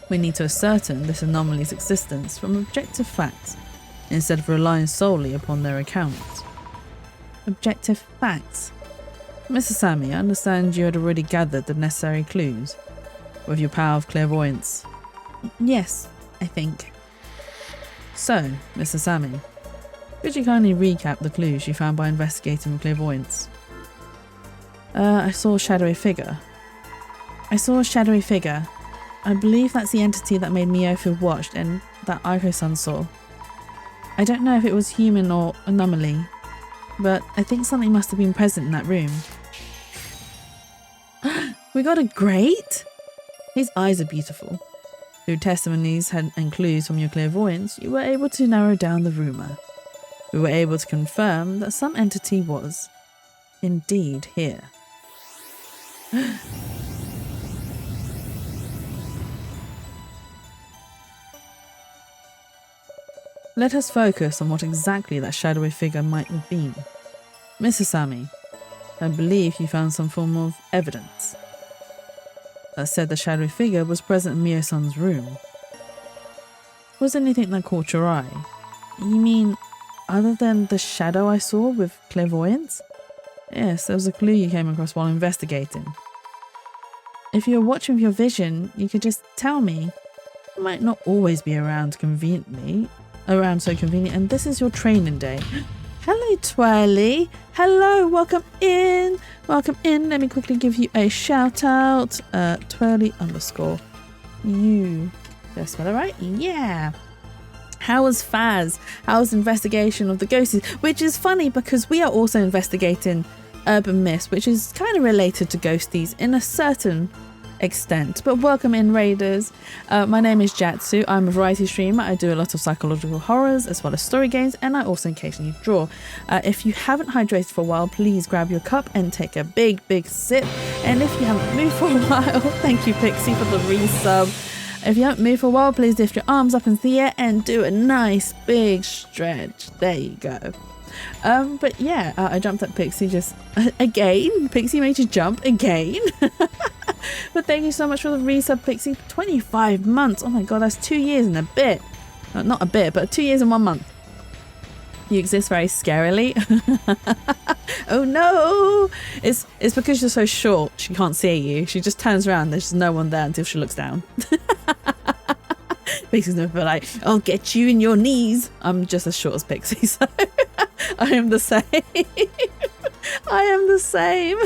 We need to ascertain this anomaly's existence from objective facts, instead of relying solely upon their accounts. Objective facts? Mr. Sammy, I understand you had already gathered the necessary clues, with your power of clairvoyance. Yes, I think. So, Mr. Sammy, could you kindly recap the clues you found by investigating with clairvoyance? I saw a shadowy figure. I saw a shadowy figure. I believe that's the entity that made Mio feel watched and that Aiko-san saw. I don't know if it was human or anomaly, but I think something must have been present in that room. We got a great? His eyes are beautiful. Through testimonies and clues from your clairvoyance, you were able to narrow down the rumour. We were able to confirm that some entity was indeed here. Let us focus on what exactly that shadowy figure might have been. Mrs. Sami, I believe you found some form of evidence that said the shadowy figure was present in Mio-san's room. Was there anything that caught your eye? You mean, other than the shadow I saw with clairvoyance? Yes, there was a clue you came across while investigating. If you were watching with your vision, you could just tell me. You might not always be around so convenient, and this is your training day. Hello, Twirly. Hello, welcome in. Welcome in. Let me quickly give you a shout out. Twirly _ you. Did I spell it right? Yeah. How was Faz? How was investigation of the ghosties? Which is funny because we are also investigating urban myths, which is kind of related to ghosties in a certain extent. But welcome in, Raiders. My name is Jatsu. I'm a variety streamer. I do a lot of psychological horrors as well as story games, and I also occasionally draw. If you haven't hydrated for a while, please grab your cup and take a big sip. And if you haven't moved for a while, thank you, Pixie, for the resub. If you haven't moved for a while, please lift your arms up into the air and do a nice big stretch. There you go. But yeah, I jumped at Pixie just again. Pixie made you jump again. But thank you so much for the resub, Pixie. 25 months. Oh my god, that's 2 years and a bit. Not a bit, but 2 years and 1 month. You exist very scarily. Oh no! It's because you're so short, she can't see you. She just turns around, there's no one there until she looks down. Pixie's never like, I'll get you in your knees. I'm just as short as Pixie, so I am the same. I am the same.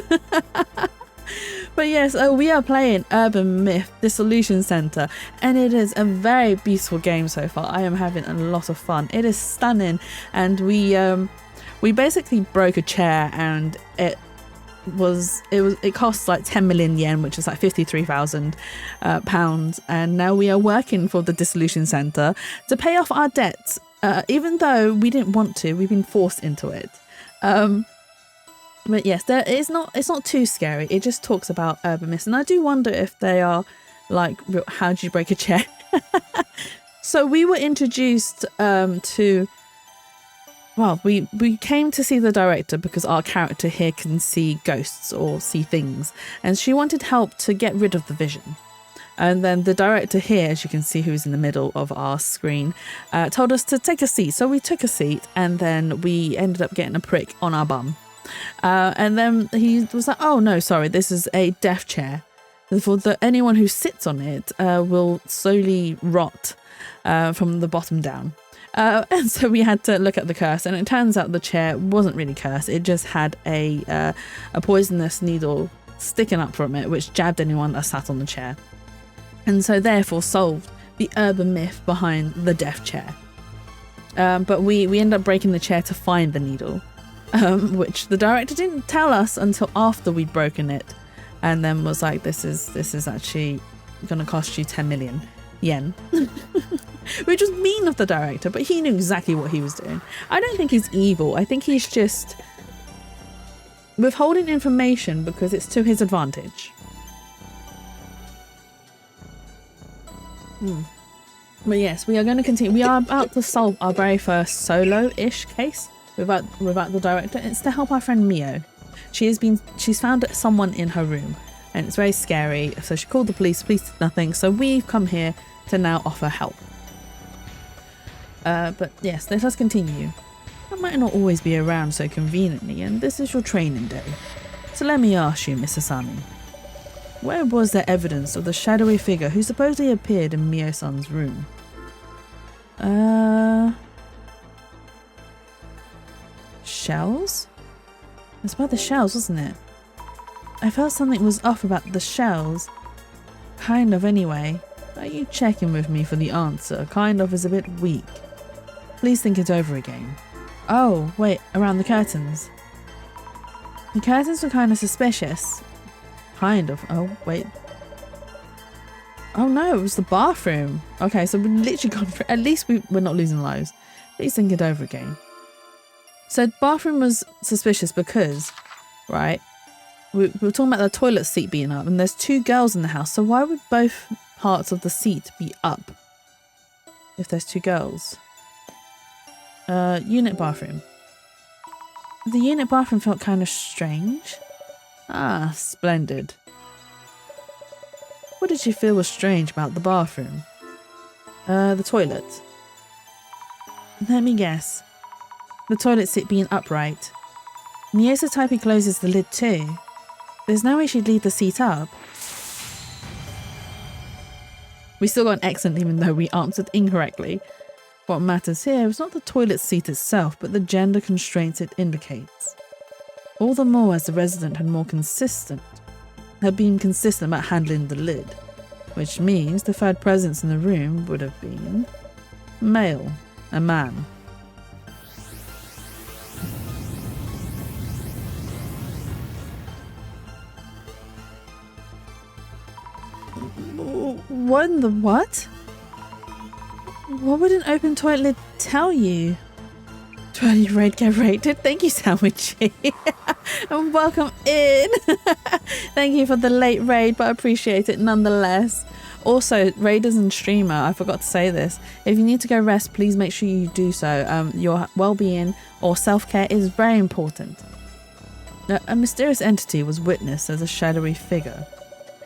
But yes, we are playing Urban Myth Dissolution Center, and it is a very beautiful game so far. I am having a lot of fun. It is stunning, and we basically broke a chair, and it costs like 10 million yen, which is like 53,000 pounds, and now we are working for the Dissolution Center to pay off our debts, even though we didn't want to. We've been forced into it. But yes, it's not too scary. It just talks about urban myths, and I do wonder if they are like, how do you break a chair? So we were introduced to, well, we came to see the director because our character here can see ghosts or see things, and she wanted help to get rid of the vision. And then the director here, as you can see, who's in the middle of our screen, told us to take a seat. So we took a seat, and then we ended up getting a prick on our bum. And then he was like, oh no, sorry, this is a death chair. For anyone who sits on it will slowly rot from the bottom down. And so we had to look at the curse, and it turns out the chair wasn't really cursed. It just had a poisonous needle sticking up from it, which jabbed anyone that sat on the chair. And so therefore solved the urban myth behind the death chair. But we ended up breaking the chair to find the needle. Which the director didn't tell us until after we'd broken it, and then was like, this is actually gonna cost you 10 million yen. Which was mean of the director, but he knew exactly what he was doing. I don't think he's evil. I think he's just withholding information because it's to his advantage. But yes, we are going to continue. We are about to solve our very first solo-ish case without the director. It's to help our friend Mio. She's found someone in her room, and it's very scary. So she called the police. Police did nothing. So we've come here to now offer help. But yes, let us continue. I might not always be around so conveniently, and this is your training day. So let me ask you, Miss Asami, where was there evidence of the shadowy figure who supposedly appeared in Mio-san's room? Shells? It's about the shells, wasn't it? I felt something was off about the shells. Kind of anyway. Are you checking with me for the answer? Kind of is a bit weak. Please think it over again. Oh, wait, around the curtains. The curtains were kind of suspicious. Kind of. Oh, wait. Oh no, it was the bathroom. Okay, so we literally gone for, at least we're not losing lives. Please think it over again. So the bathroom was suspicious because, right, we were talking about the toilet seat being up and there's 2 girls in the house. So why would both parts of the seat be up if there's 2 girls? Unit bathroom. The unit bathroom felt kind of strange. Ah, splendid. What did you feel was strange about the bathroom? The toilet. Let me guess. The toilet seat being upright. Miosa tightly closes the lid too. There's no way she'd leave the seat up. We still got an excellent even though we answered incorrectly. What matters here is not the toilet seat itself, but the gender constraints it indicates. All the more as the resident had been consistent about handling the lid, which means the third presence in the room would have been male, a man. What in the what? What would an open toilet lid tell you? 20 raid get rated. Thank you, Sandwichy. And welcome in. Thank you for the late raid, but I appreciate it nonetheless. Also, raiders and streamer, I forgot to say this. If you need to go rest, please make sure you do so. Your well-being or self-care is very important. Now, a mysterious entity was witnessed as a shadowy figure.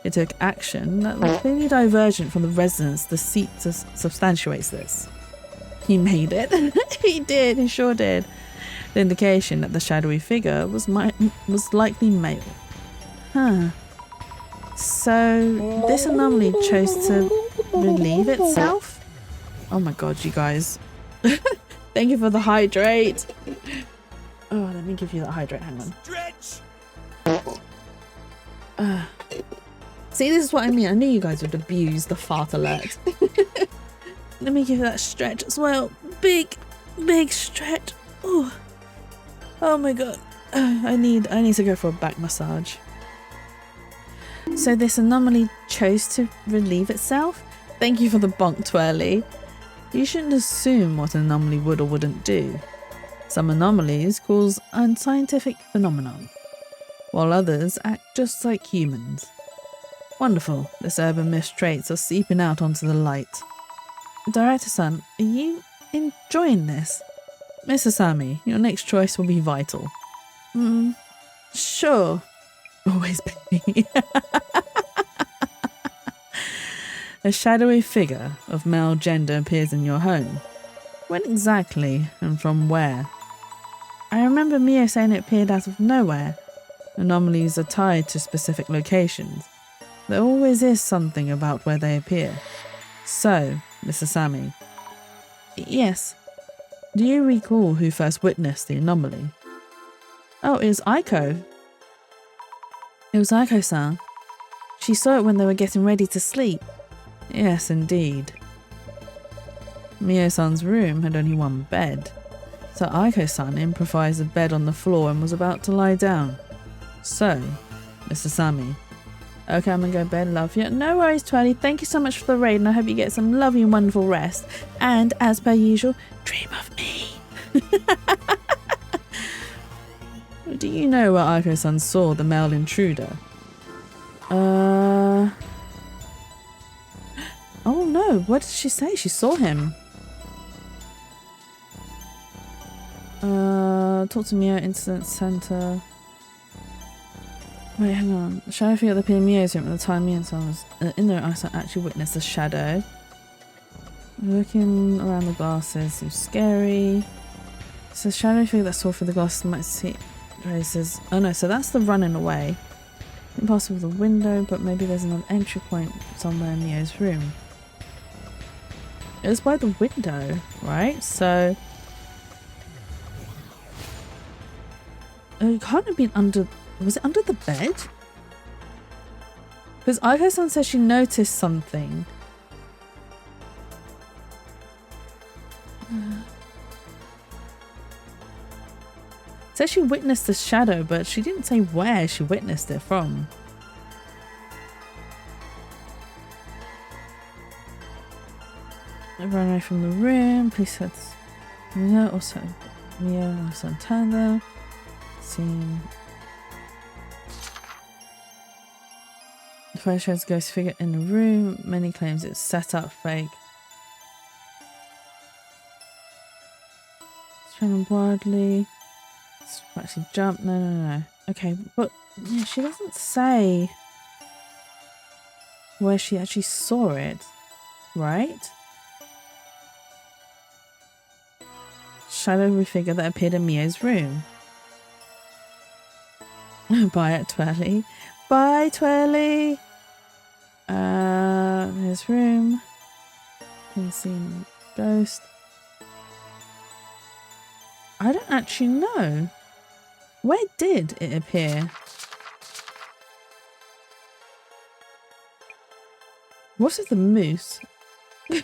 It took action that was clearly divergent from the residents. The seat substantiates this. He made it. He did. He sure did. The indication that the shadowy figure was likely male. Huh. So this anomaly chose to relieve itself? Oh my god, you guys. Thank you for the hydrate. Oh, let me give you that hydrate. Hang on. See, this is what I mean. I knew you guys would abuse the fart alert. Let me give you that stretch as well. Big stretch. Oh my god. I need to go for a back massage. So this anomaly chose to relieve itself? Thank you for the bonk, twirly. You shouldn't assume what an anomaly would or wouldn't do. Some anomalies cause unscientific phenomenon, while others act just like humans. Wonderful, this urban myth's traits are seeping out onto the light. Director-san, are you enjoying this? Mr. Sammy, your next choice will be vital. Sure. Always baby. A shadowy figure of male gender appears in your home. When exactly and from where? I remember Mio saying it appeared out of nowhere. Anomalies are tied to specific locations. There always is something about where they appear. So, Mr. Sammy. Yes. Do you recall who first witnessed the anomaly? Oh, it was Aiko. It was Aiko-san. She saw it when they were getting ready to sleep. Yes, indeed. Mio-san's room had only one bed, so Aiko-san improvised a bed on the floor and was about to lie down. So, Mr. Sammy. Okay, I'm gonna go to bed, love you. No worries, Twirly. Thank you so much for the raid, and I hope you get some lovely and wonderful rest. And, as per usual, dream of me. Do you know where Aiko-san saw the male intruder? Oh no, what did she say? She saw him. Talk to Mio, incident center. Wait, hang on. The shadow figure appeared in Mio's room at the time Mio and son was in there. I actually witnessed a shadow. Looking around the glasses seems scary. So shadow figure that saw through the glasses might see traces. Oh no, so that's the running away. Impossible with the window, but maybe there's another entry point somewhere in Mio's room. It was by the window, right? So it can't have been under. Was it under the bed? Because Aiko-san says she noticed something. Says she witnessed a shadow, but she didn't say where she witnessed it from. I ran away from the room. Police had Mia also Santana. Seen. The photo shows a ghost figure in the room. Many claims it's set up, fake. Swinging wildly. Actually jump. No. Okay, but yeah, she doesn't say where she actually saw it, right? Shadowy figure that appeared in Mio's room. Bye at Twirly. Bye, Twirly. His room. Can see ghost. I don't actually know. Where did it appear? What's with the moose? I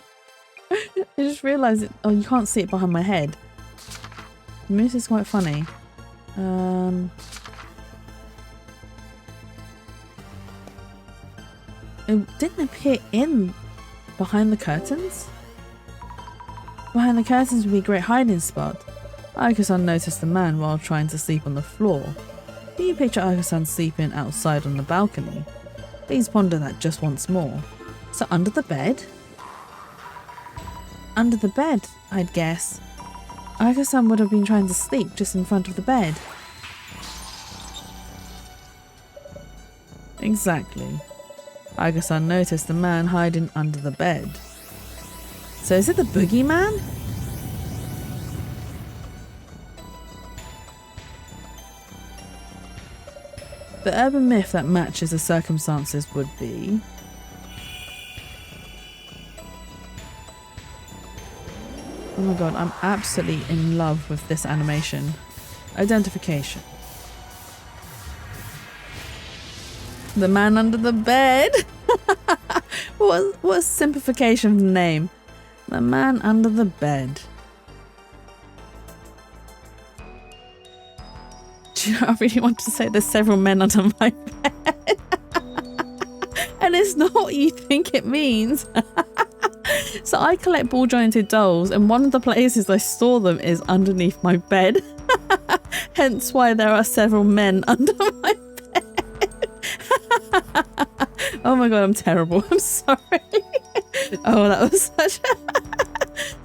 just realised it. Oh, you can't see it behind my head. The moose is quite funny. It didn't appear behind the curtains? Behind the curtains would be a great hiding spot. Aiko-san noticed the man while trying to sleep on the floor. Can you picture Aiko-san sleeping outside on the balcony? Please ponder that just once more. So under the bed? Under the bed, I'd guess. Aiko-san would have been trying to sleep just in front of the bed. Exactly. Aiko-san noticed the man hiding under the bed. So is it the boogeyman? The urban myth that matches the circumstances would be... Oh my god, I'm absolutely in love with this animation. Identification. The man under the bed? What simplification of the name? The man under the bed. Do you know, I really want to say there's several men under my bed. And it's not what you think it means. So I collect ball jointed dolls, and one of the places I store them is underneath my bed. Hence why there are several men under my bed. Oh my god, I'm terrible. I'm sorry. Oh, that was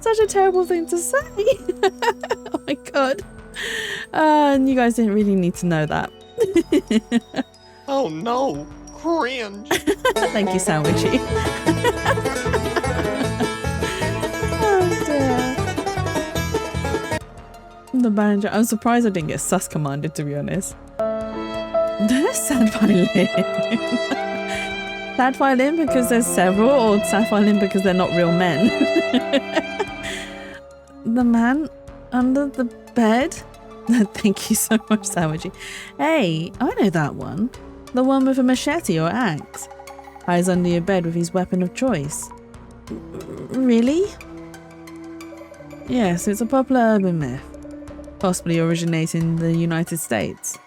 such a terrible thing to say. Oh my god. And you guys didn't really need to know that. Oh no, cringe. Thank you, Sandwichy. Oh dear. The banjo. I'm surprised I didn't get sus commanded, to be honest. Sad violin. Sad violin because there's several, or sad violin because they're not real men? The man under the bed? Thank you so much, Sandwichy. Hey, I know that one. The one with a machete or axe. Hides under your bed with his weapon of choice. Really? Yes, it's a popular urban myth. Possibly originating in the United States.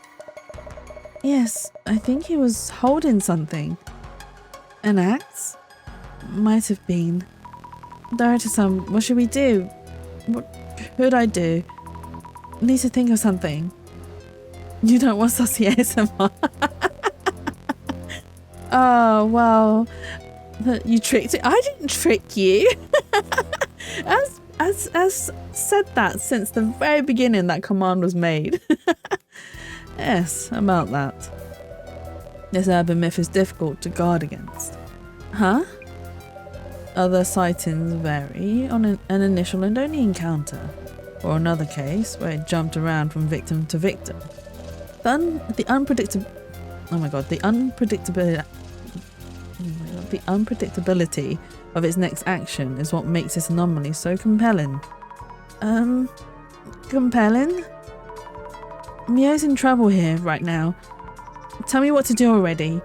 Yes, I think he was holding something. An axe? Might have been. Director-san, what should we do? What could I do? Need to think of something. You don't want sussy ASMR. Oh, well. You tricked it. I didn't trick you. As said that since the very beginning that command was made. Yes, about that. This urban myth is difficult to guard against. Huh? Other sightings vary on an initial and only encounter, or another case where it jumped around from victim to victim. The unpredictability of its next action is what makes this anomaly so compelling. Compelling? Mio's in trouble here right now. Tell me what to do already.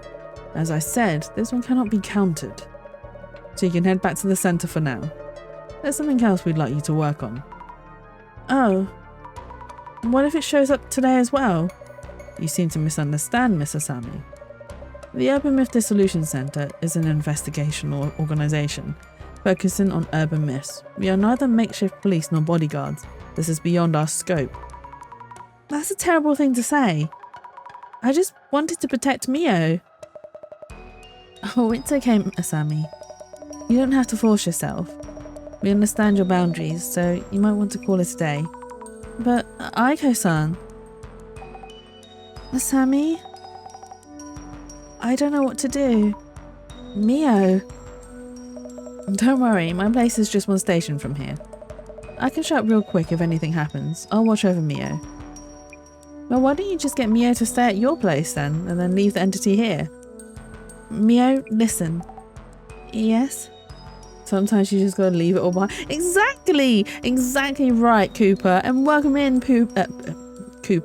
As I said, this one cannot be counted. So you can head back to the centre for now. There's something else we'd like you to work on. Oh. What if it shows up today as well? You seem to misunderstand, Miss Asami. The Urban Myth Dissolution Centre is an investigational organisation focusing on urban myths. We are neither makeshift police nor bodyguards. This is beyond our scope. That's a terrible thing to say. I just wanted to protect Mio. Oh, it's okay, Asami. You don't have to force yourself. We understand your boundaries, so you might want to call it a day. But Aiko-san... Asami? I don't know what to do. Mio? Don't worry, my place is just one station from here. I can show up real quick if anything happens. I'll watch over Mio. Well, why don't you just get Mio to stay at your place then, and then leave the entity here? Mio, listen. Yes? Sometimes you just gotta leave it all behind. Exactly! Exactly right, Cooper. And welcome in, Cooper.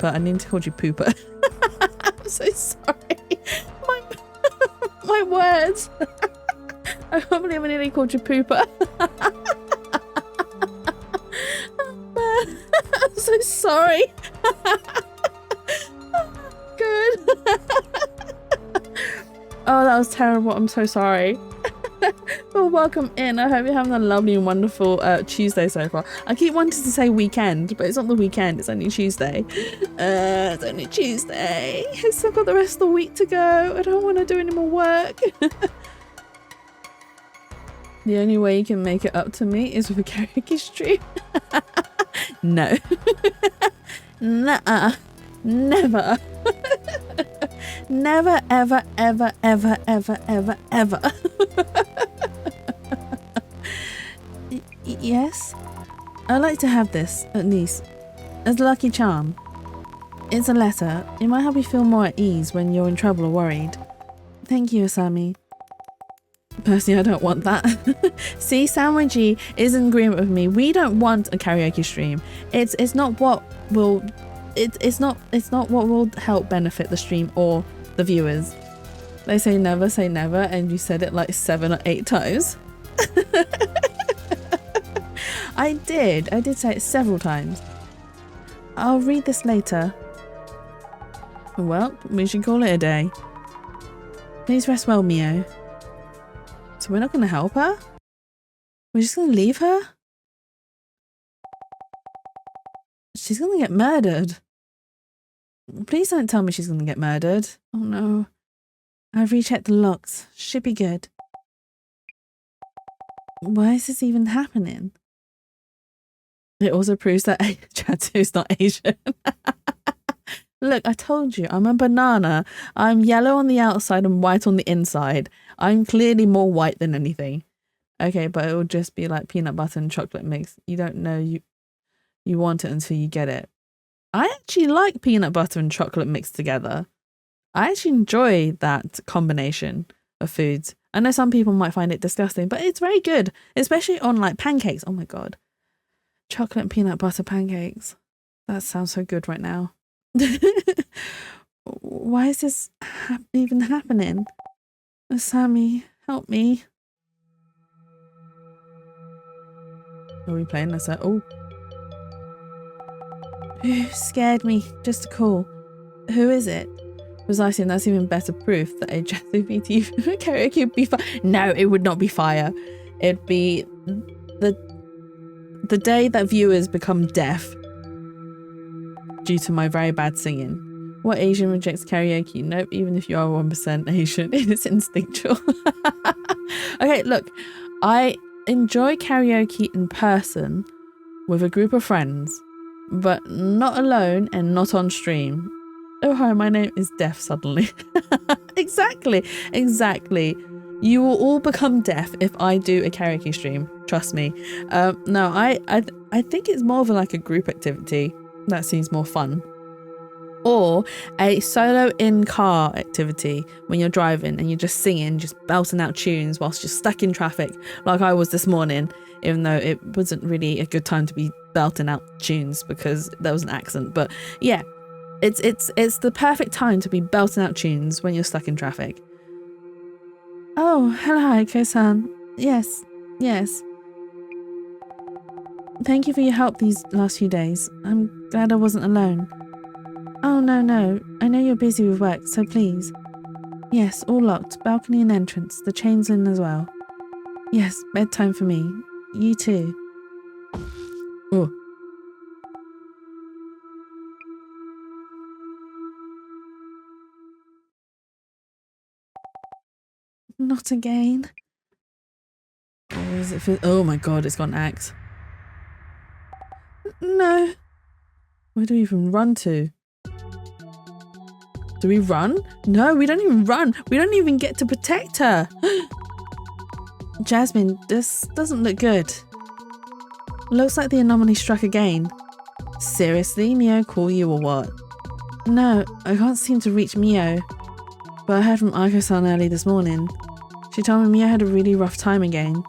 I need to call you Pooper. I'm so sorry. My words. I can't believe I nearly called you Pooper. I'm so sorry. Good. Oh, that was terrible. I'm so sorry. Well, welcome in. I hope you're having a lovely and wonderful Tuesday so far. I keep wanting to say weekend, but it's not the weekend. It's only Tuesday. It's only Tuesday. I've still got the rest of the week to go. I don't want to do any more work. The only way you can make it up to me is with a karaoke stream. No. Nuh-uh. Never. Never, ever, ever, ever, ever, ever, ever. Yes? I like to have this, at least, as a lucky charm. It's a letter. It might help you feel more at ease when you're in trouble or worried. Thank you, Asami. Personally, I don't want that. See, Sandwichy is in agreement with me. We don't want a karaoke stream. It's not what will what will help benefit the stream or the viewers. They say never, and you said it like 7 or 8 times. I did say it several times. I'll read this later. Well, we should call it a day. Please rest well, Mio. So we're not going to help her? We're just going to leave her? She's going to get murdered. Please don't tell me she's going to get murdered. Oh no. I've rechecked the locks. Should be good. Why is this even happening? It also proves that Chatu's not Asian. Look, I told you, I'm a banana. I'm yellow on the outside and white on the inside. I'm clearly more white than anything. Okay, but it will just be like peanut butter and chocolate mix. You don't know you want it until you get it. I actually like peanut butter and chocolate mixed together. I actually enjoy that combination of foods. I know some people might find it disgusting, but it's very good, especially on like pancakes. Oh my God. Chocolate and peanut butter pancakes. That sounds so good right now. Why is this even happening? Sammy, help me. Are we playing this? Oh. Scared me. Just a call. Who is it? Precisely, and that's even better proof that a Jazzy VTuber karaoke would be fire. No, it would not be fire. It'd be the day that viewers become deaf due to my very bad singing. What Asian rejects karaoke? Nope, even if you are 1% Asian, it is instinctual. Okay, look, I enjoy karaoke in person with a group of friends, but not alone and not on stream. Oh hi, my name is deaf suddenly. Exactly. You will all become deaf if I do a karaoke stream. Trust me. No, I think it's more of like a group activity that seems more fun. Or a solo in-car activity when you're driving and you're just singing, just belting out tunes whilst you're stuck in traffic, like I was this morning, even though it wasn't really a good time to be belting out tunes because there was an accident. But yeah, it's the perfect time to be belting out tunes when you're stuck in traffic. Oh, hello, Aiko-san. Yes, yes. Thank you for your help these last few days. I'm glad I wasn't alone. Oh, no. I know you're busy with work, so please. Yes, all locked. Balcony and entrance. The chain's in as well. Yes, bedtime for me. You too. Oh. Not again. Or is it oh my god, it's gone act. No. Where do we even run to? Do we run? No, we don't even run. We don't even get to protect her. Jasmine, this doesn't look good. Looks like the anomaly struck again. Seriously, Mio call you or what? No, I can't seem to reach Mio. But I heard from Aiko-san early this morning. She told me Mio had a really rough time again.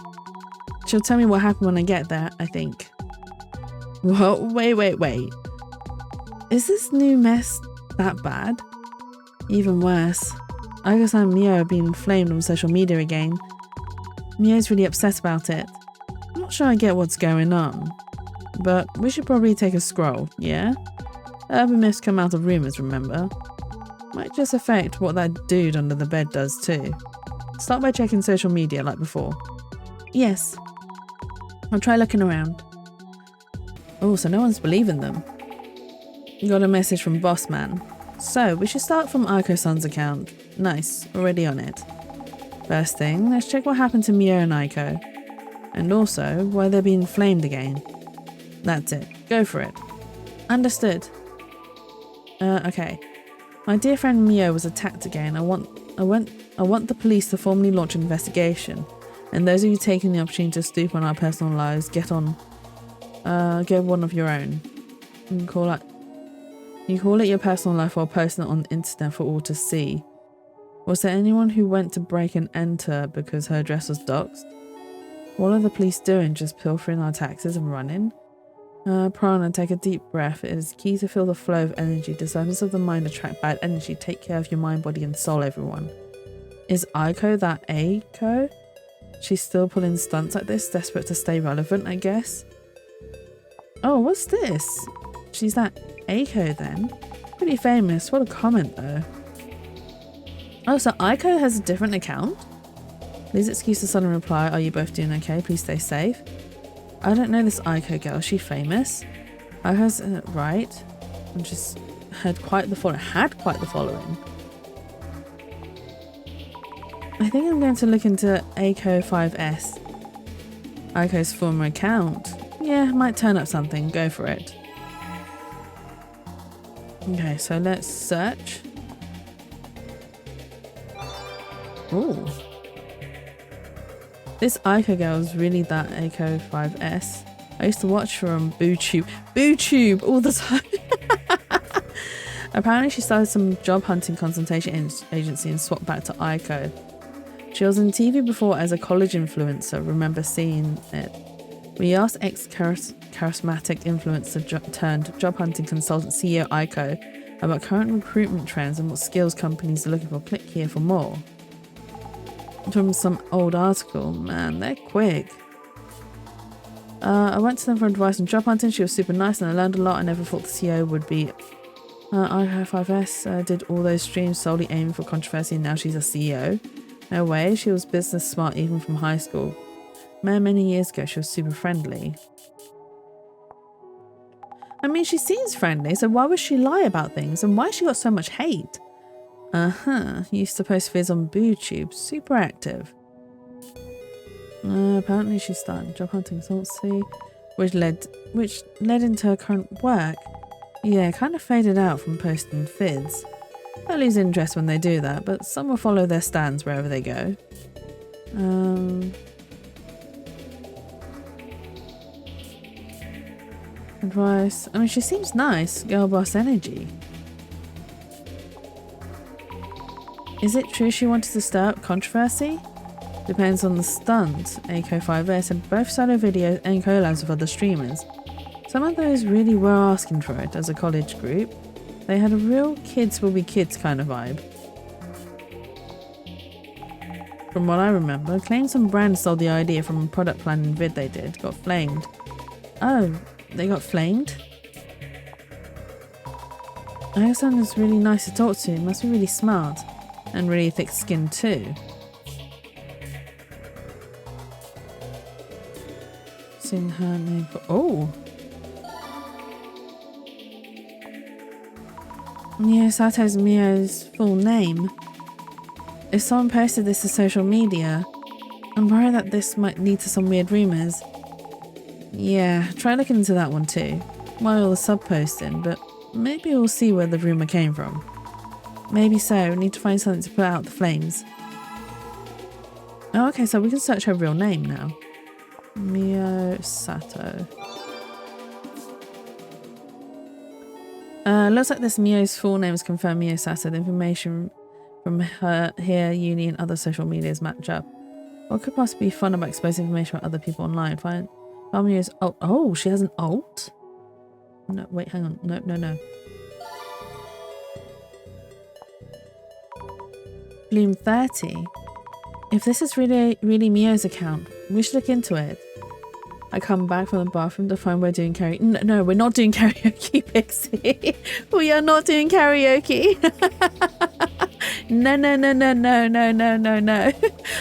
She'll tell me what happened when I get there, I think. What? Wait. Is this new mess that bad? Even worse. Aiko-san and Mio are being flamed on social media again. Mio's really upset about it. I'm not sure I get what's going on. But we should probably take a scroll, yeah? Urban myths come out of rumours, remember? Might just affect what that dude under the bed does too. Start by checking social media like before. Yes. I'll try looking around. Oh, so no one's believing them. Got a message from Bossman. So, we should start from Aiko-san's account. Nice, already on it. First thing, let's check what happened to Mio and Aiko. And also, why they're being flamed again. That's it. Go for it. Understood. Okay. My dear friend Mio was attacked again. I want the police to formally launch an investigation. And those of you taking the opportunity to stoop on our personal lives, get one of your own. You call it your personal life while posting it on the internet for all to see. Was there anyone who went to break and enter because her address was doxed? What are the police doing? Just pilfering our taxes and running? Prana, take a deep breath. It is key to feel the flow of energy. Disciples of the mind attract bad energy. Take care of your mind, body and soul, everyone. Is Aiko that Aiko? She's still pulling stunts like this, desperate to stay relevant, I guess. Oh, what's this? She's that Aiko then? Pretty famous. What a comment though. Oh, so Aiko has a different account? Please excuse the sudden reply. Are you both doing okay? Please stay safe. I don't know this Aiko girl. Is she famous? Aiko's right. I just had quite the following. I think I'm going to look into Aiko 5S. Aiko's former account. Yeah, might turn up something. Go for it. Okay, so let's search. Ooh. This Aiko girl is really that Aiko 5S. I used to watch her on BooTube all the time. Apparently she started some job hunting consultation agency and swapped back to Aiko. She was on TV before as a college influencer, remember seeing it. We asked ex-charismatic influencer turned job hunting consultant CEO Aiko about current recruitment trends and what skills companies are looking for. Click here for more. From some old article. Man, they're quick. I went to them for advice on job hunting. She was super nice and I learned a lot. I never thought the CEO would be. Aiko 5S did all those streams solely aiming for controversy and now she's a CEO. No way, she was business smart even from high school. Many years ago she was super friendly. I mean, she seems friendly, so why would she lie about things and why she got so much hate? Used to post vids on BooTube, super active. Apparently she started job hunting consultancy, which led into her current work. Yeah, kind of faded out from posting vids. I lose interest when they do that, but some will follow their stands wherever they go. Advice. I mean, she seems nice. Girl boss energy. Is it true she wanted to stir up controversy? Depends on the stunt. Aiko 5S had both solo videos and collabs with other streamers. Some of those really were asking for it as a college group. They had a real kids will be kids kind of vibe. from what I remember. Claimed some brand stole the idea from a product planning vid they did. Got flamed. Oh, they got flamed? I guess someone's really nice to talk to. Must be really smart. And really thick-skinned too. Seeing her name. Oh! Mio Sato's Mio's full name. If someone posted this to social media, I'm worried that this might lead to some weird rumours. Yeah, try looking into that one too. While all the sub-posting, but maybe we'll see where the rumour came from. Maybe so, we need to find something to put out the flames. Oh, okay, so we can search her real name now. Mio Sato. Looks like this Mio's full name is confirmed Mio Sato. The information from her here, uni, and other social medias match up. What could possibly be fun about exposing information about other people online? Find Mio's alt. Oh, she has an alt? No, wait, hang on. No. Bloom 30. If this is really Mio's account, we should look into it. I come back from the bathroom to find we're doing karaoke. No, we're not doing karaoke, Pixie. We are not doing karaoke. No.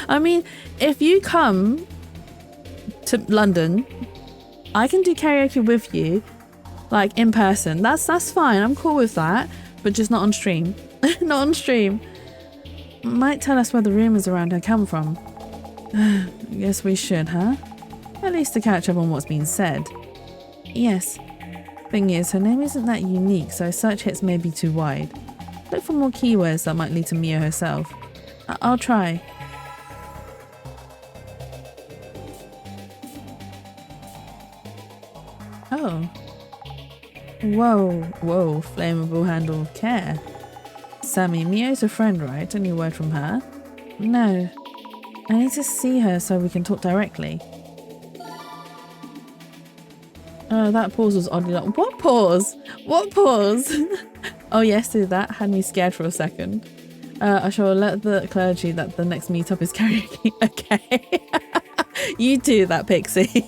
I mean, if you come to London, I can do karaoke with you, like in person. That's fine. I'm cool with that, but just not on stream. Not on stream. Might tell us where the rumours around her come from. I guess we should, huh? At least to catch up on what's been said. Yes. Thing is, her name isn't that unique, so search hits may be too wide. Look for more keywords that might lead to Mio herself. I'll try. Oh. Whoa, flammable handle of care. Sammy, Mio's a friend, right? Any word from her? No. I need to see her so we can talk directly. Oh, that pause was oddly long. What pause? Oh yes, do that. Had me scared for a second. I shall let the clergy that the next meetup is karaoke. Okay. You do that, Pixie.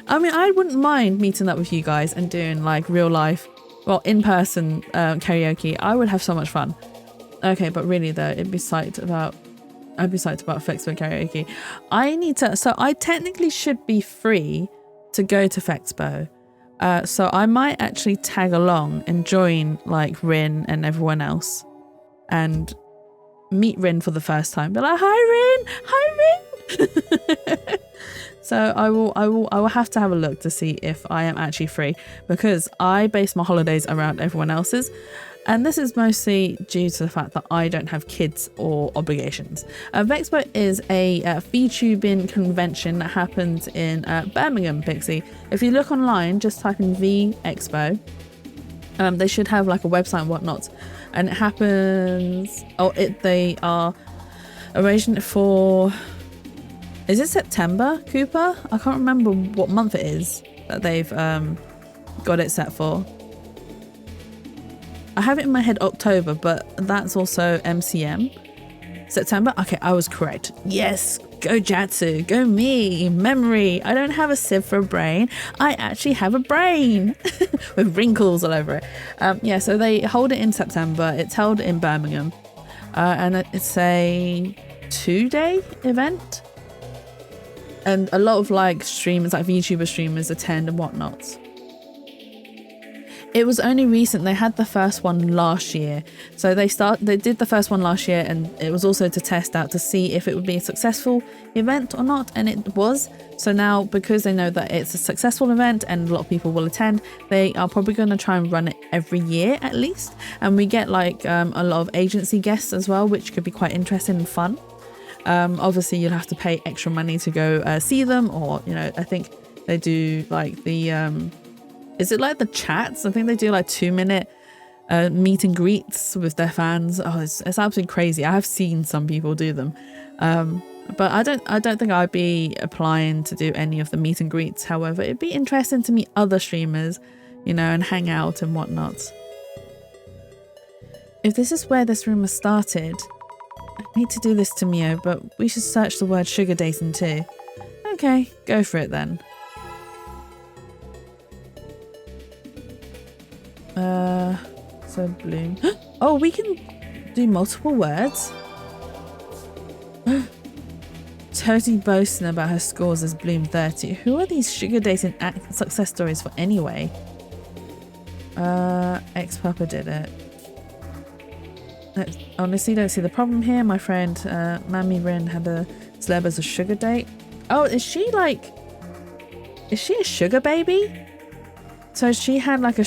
I mean, I wouldn't mind meeting up with you guys and doing like real life, well, in-person karaoke. I would have so much fun. Okay, but really though, I'd be psyched about Fexpo karaoke. So I technically should be free to go to Fexpo. So I might actually tag along and join like Rin and everyone else and meet Rin for the first time. Be like, hi Rin! So I will have to have a look to see if I am actually free, because I base my holidays around everyone else's. And this is mostly due to the fact that I don't have kids or obligations. Vexpo is a VTubing convention that happens in Birmingham, Pixie. If you look online, just type in VExpo. They should have like a website and whatnot. And it happens... they are arranging it for... Is it September, Cooper? I can't remember what month it is that they've got it set for. I have it in my head October, but that's also MCM. September? Okay, I was correct. Yes, go Jatsu, go me, memory. I don't have a sieve for a brain. I actually have a brain with wrinkles all over it. Yeah, so they hold it in September. It's held in Birmingham. And it's a 2-day event. And a lot of like streamers, like VTuber streamers attend and whatnot. It was only recent. They had the first one last year. So they did the first one last year, and it was also to test out to see if it would be a successful event or not, and it was. So now, because they know that it's a successful event and a lot of people will attend, they are probably going to try and run it every year at least. And we get like a lot of agency guests as well, which could be quite interesting and fun. Obviously you'll have to pay extra money to go see them, or I think they do like the is it like the chats? I think they do like 2-minute meet and greets with their fans. Oh, it's absolutely crazy. I have seen some people do them, but I don't think I'd be applying to do any of the meet and greets. However, it'd be interesting to meet other streamers, and hang out and whatnot. If this is where this rumor started, hate to do this to Mio, but we should search the word sugar dating too. Okay, go for it then. So Bloom. Oh, we can do multiple words. Totally boasting about her scores as Bloom 30. Who are these sugar dating success stories for anyway? Ex-Papa did it. Honestly, don't see the problem here. My friend Mammy Rin had a celeb as a sugar date. Oh, is she a sugar baby? So she had like a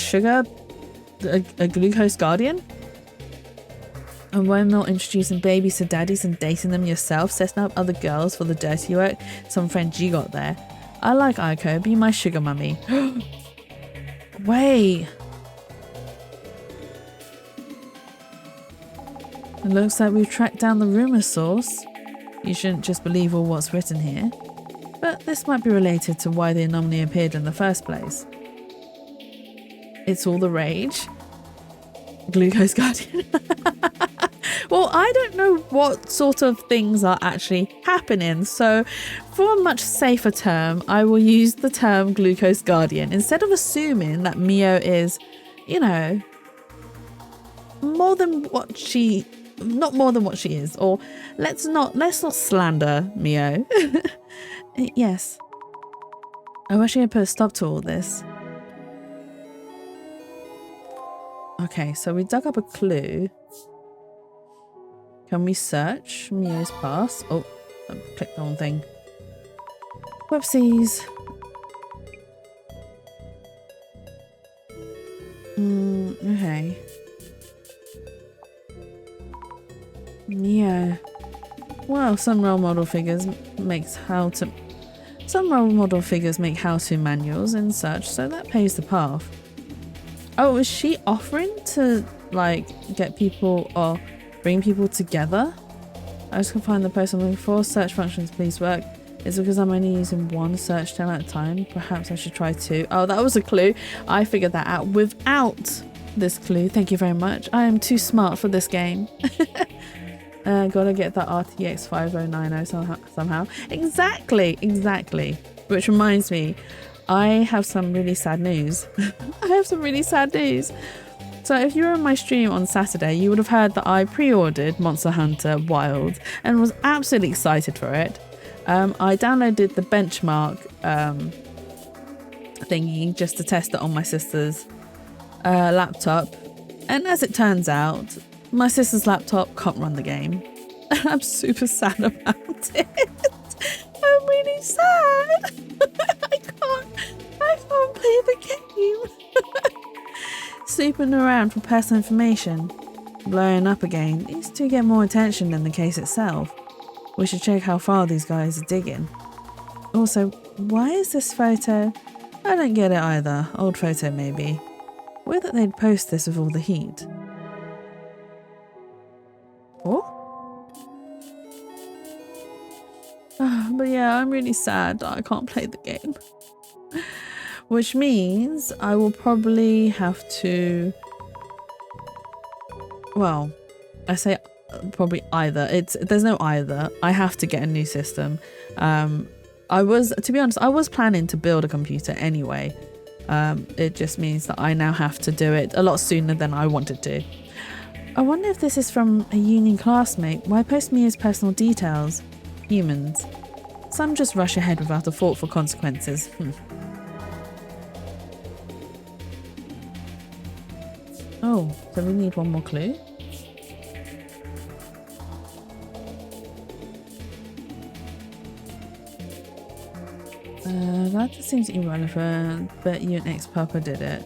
glucose guardian? And why not introducing babies to daddies and dating them yourself, setting up other girls for the dirty work some friend G got there? I like Aiko, be my sugar mummy. Wait. It looks like we've tracked down the rumour source. You shouldn't just believe all what's written here. But this might be related to why the anomaly appeared in the first place. It's all the rage. Glucose guardian. Well, I don't know what sort of things are actually happening, so for a much safer term, I will use the term glucose guardian instead of assuming that Mio is, you know, not more than what she is, or let's not slander Mio. Yes. I wish I had put a stop to all this. Okay, so we dug up a clue. Can we search Mio's past? Oh, I clicked the wrong thing. Whoopsies. Okay. Mio. Well, some role model figures make how-to manuals and such, so that paves the path. Oh, is she offering to like get people or bring people together? I just can find the post I'm looking for. Search functions please work. Is it because I'm only using one search term at a time? Perhaps I should try two. Oh, that was a clue. I figured that out without this clue. Thank you very much. I am too smart for this game. Gotta get that RTX 5090 somehow. Exactly. Which reminds me, I have some really sad news. So if you were on my stream on Saturday, you would have heard that I pre-ordered Monster Hunter Wild and was absolutely excited for it. I downloaded the benchmark thingy just to test it on my sister's laptop. And as it turns out, my sister's laptop can't run the game. I'm super sad about it. I'm really sad. I can't play the game. Snooping around for personal information. Blowing up again. These two get more attention than the case itself. We should check how far these guys are digging. Also, why is this photo? I don't get it either. Old photo maybe. Weird that they'd post this with all the heat. What? But yeah, I'm really sad that I can't play the game. Which means I will probably have to... Well, I say probably either. There's no either. I have to get a new system. To be honest, I was planning to build a computer anyway. It just means that I now have to do it a lot sooner than I wanted to. I wonder if this is from a uni classmate. Why post me his personal details? Humans. Some just rush ahead without a thought for consequences. Oh, so we need one more clue? That just seems irrelevant, but you and ex-Papa did it.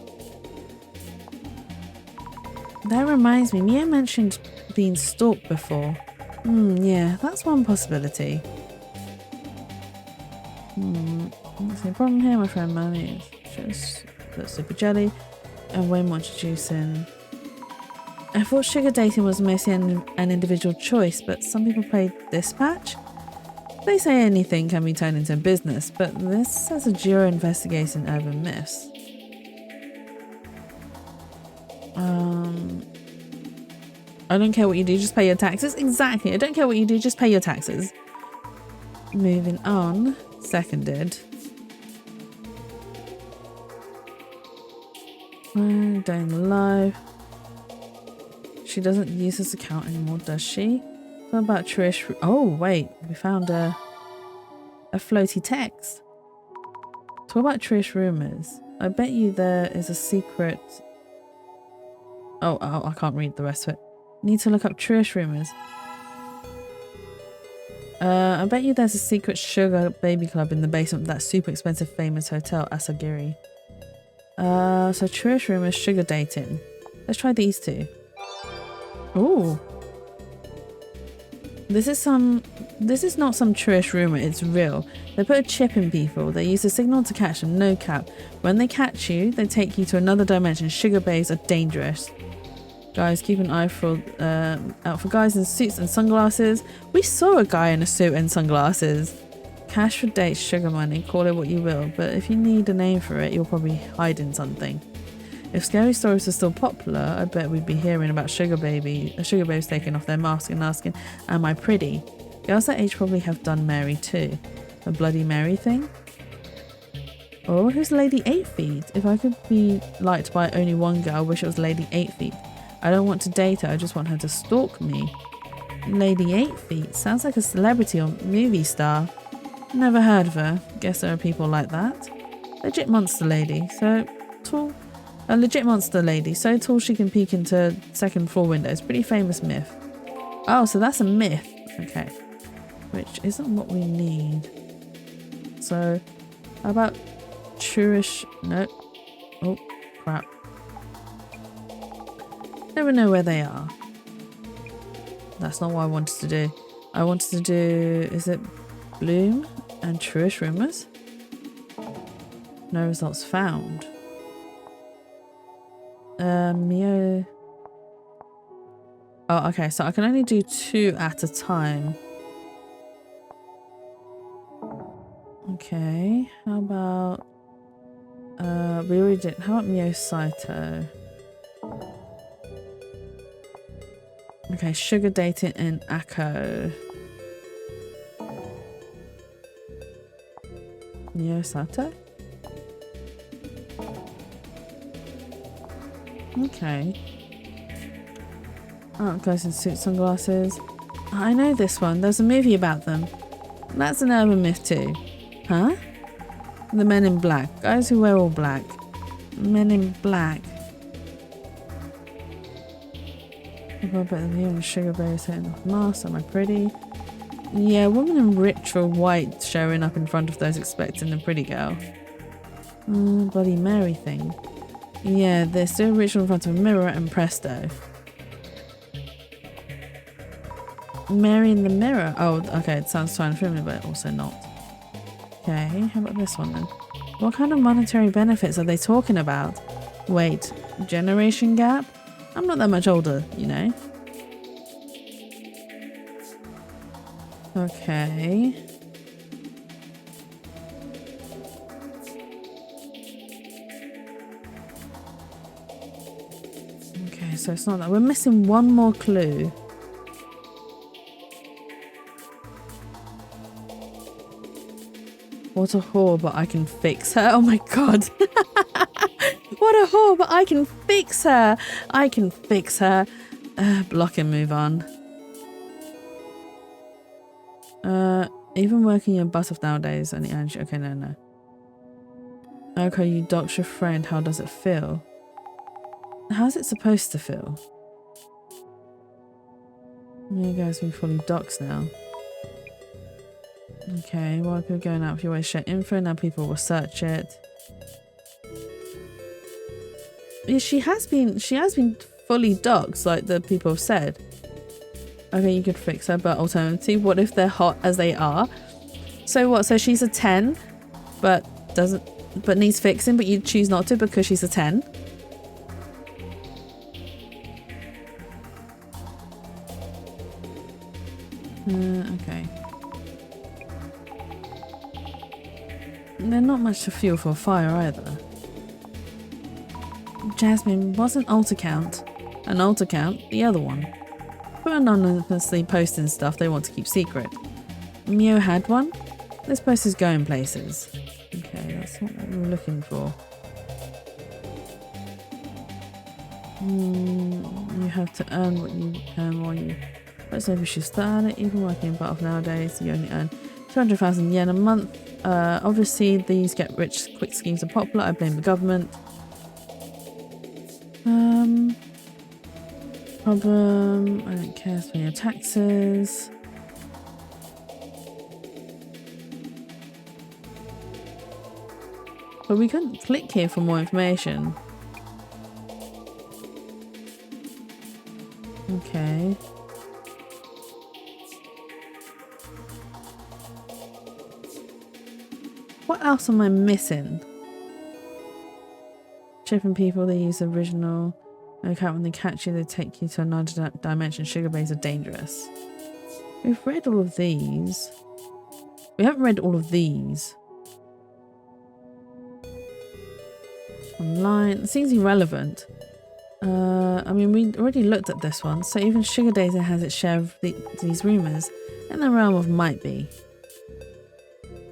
That reminds me, Mia mentioned being stalked before. Yeah, that's one possibility. That's no problem here, my friend Manny. Just put super jelly and way more introducing. I thought sugar dating was mostly an individual choice, but some people played this patch. They say anything can be turned into a business, but this says a Juror investigating urban myths. I don't care what you do, just pay your taxes. Exactly. I don't care what you do, just pay your taxes. Moving on. Seconded. Doing live. She doesn't use this account anymore, does she? What about Trish? Oh, wait. We found a floaty text. Talk about Trish rumors. I bet you there is a secret... Oh, I can't read the rest of it. Need to look up Trish rumors. I bet you there's a secret sugar baby club in the basement of that super expensive famous hotel, Asagiri. So Trish rumors, sugar dating. Let's try these two. Ooh. This is not some Trish rumor, it's real. They put a chip in people. They use a signal to catch them, no cap. When they catch you, they take you to another dimension. Sugar babes are dangerous. Guys, keep an eye out for guys in suits and sunglasses. We saw a guy in a suit and sunglasses. Cash for dates, sugar money, call it what you will, but if you need a name for it, you'll probably hide in something. If scary stories are still popular, I bet we'd be hearing about sugar babes taking off their mask and asking, am I pretty? Girls that age probably have done Mary too. A Bloody Mary thing? Or who's Lady 8 Feet? If I could be liked by only one girl, I wish it was Lady 8 Feet. I don't want to date her, I just want her to stalk me. Lady 8 Feet? Sounds like a celebrity or movie star. Never heard of her. Guess there are people like that. Legit monster lady, so tall. A legit monster lady, so tall she can peek into second floor windows. Pretty famous myth. Oh, so that's a myth. Okay. Which isn't what we need. So, how about Trurish? No. Oh, crap. Never know where they are. That's not what I wanted to do. I wanted to do... Is it Bloom and Trurish rumors? No results found. Mio... Oh, okay. So I can only do 2 at a time. Okay. How about... we already did... How about Mio Saito? Okay, sugar dating in Akko. Mio Sato? Okay. Oh, guys in suits, sunglasses. I know this one. There's a movie about them. That's an urban myth too. Huh? The Men in Black. Guys who wear all black. Men in Black. What about the young sugar bears hitting off masks? Am I pretty? Yeah, woman in ritual white showing up in front of those expecting the pretty girl. Bloody Mary thing. Yeah, they're still ritual in front of a mirror and presto. Mary in the mirror. Oh, okay, it sounds fine for me, but also not. Okay, how about this one then? What kind of monetary benefits are they talking about? Wait, generation gap? I'm not that much older, you know. Okay. Okay, so it's not that. We're missing one more clue. What a whore, but I can fix her. Oh my god. What a whore, but I can fix her. I can fix her. Block and move on. Even working your butt off nowadays and okay, no. Okay, you dox your friend. How does it feel? How's it supposed to feel? You guys been fully doxed now. Okay, why are people going out of your way to share info? Now people will search it. Yeah, she has been fully doxed, like the people have said. Okay, you could fix her, but alternatively, what if they're hot as they are? So what? So she's a 10, but needs fixing, but you choose not to because she's a 10. Okay. They're not much to fuel for a fire either. Jasmine, what's an alt account? An alt account? The other one. for anonymously posting stuff they want to keep secret. Mio had one. This post is going places. Okay, that's not what we're looking for. You have to earn what you earn while you... Let's say we should start it. Even working in Bath nowadays, you only earn 200,000 yen a month. Obviously, these get rich quick schemes are popular. I blame the government. Problem. I don't care for your taxes. But we couldn't click here for more information. Okay. What else am I missing? Chipping people, they use original account. When they catch you, they take you to another dimension. Sugar bays are dangerous. We've read all of these. We haven't read all of these. Online. It seems irrelevant. I mean, we already looked at this one, so even Sugar Daisy has its share of these rumours in the realm of might be.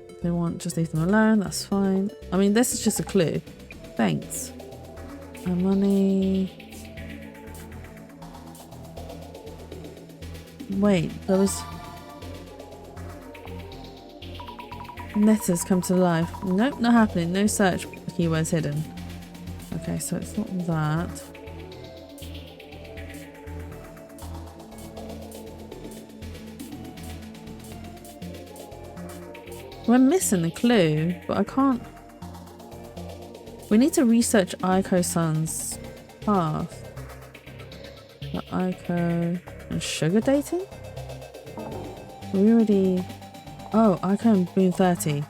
If they want, just leave them alone, that's fine. I mean, this is just a clue. Thanks. Money. Wait, there was... Letters come to life. Nope, not happening. No search keywords hidden. Okay, so it's not that. We're missing a clue, but I can't... We need to research Aiko-san's past. The Aiko... and sugar dating? We already... Oh, Aiko and Boon 30.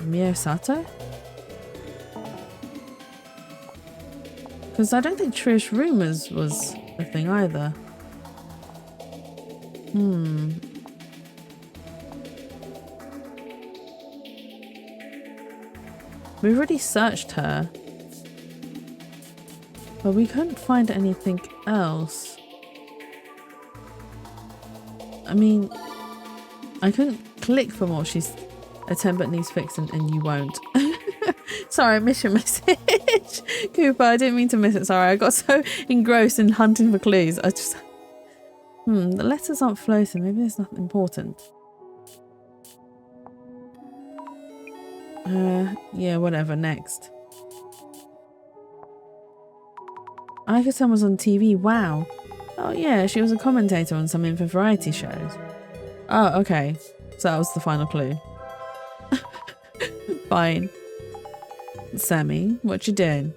Mio Sato? Because I don't think Trish Rumors was a thing either. We've already searched her. But we couldn't find anything else. I mean, I couldn't click for more. She's a 10 but needs fixing and you won't. Sorry, I missed your message. Cooper, I didn't mean to miss it. Sorry, I got so engrossed in hunting for clues. I just... the letters aren't floating. Maybe there's nothing important. Yeah, whatever. Next. Aiko-san was on TV. Wow. Oh yeah, she was a commentator on some info variety shows. Oh, okay. So that was the final clue. Fine. Sammy, what you doing?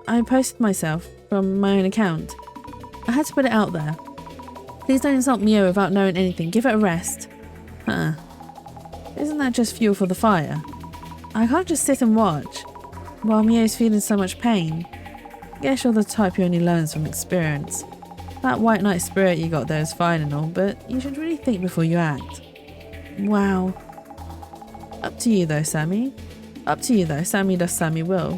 I posted myself from my own account. I had to put it out there. Please don't insult Mio without knowing anything. Give it a rest. Huh. Isn't that just fuel for the fire? I can't just sit and watch while Mio's feeling so much pain. Guess you're the type who only learns from experience. That white knight spirit you got there is fine and all, but you should really think before you act. Wow. Up to you though, Sammy. Up to you though. Sammy does Sammy will.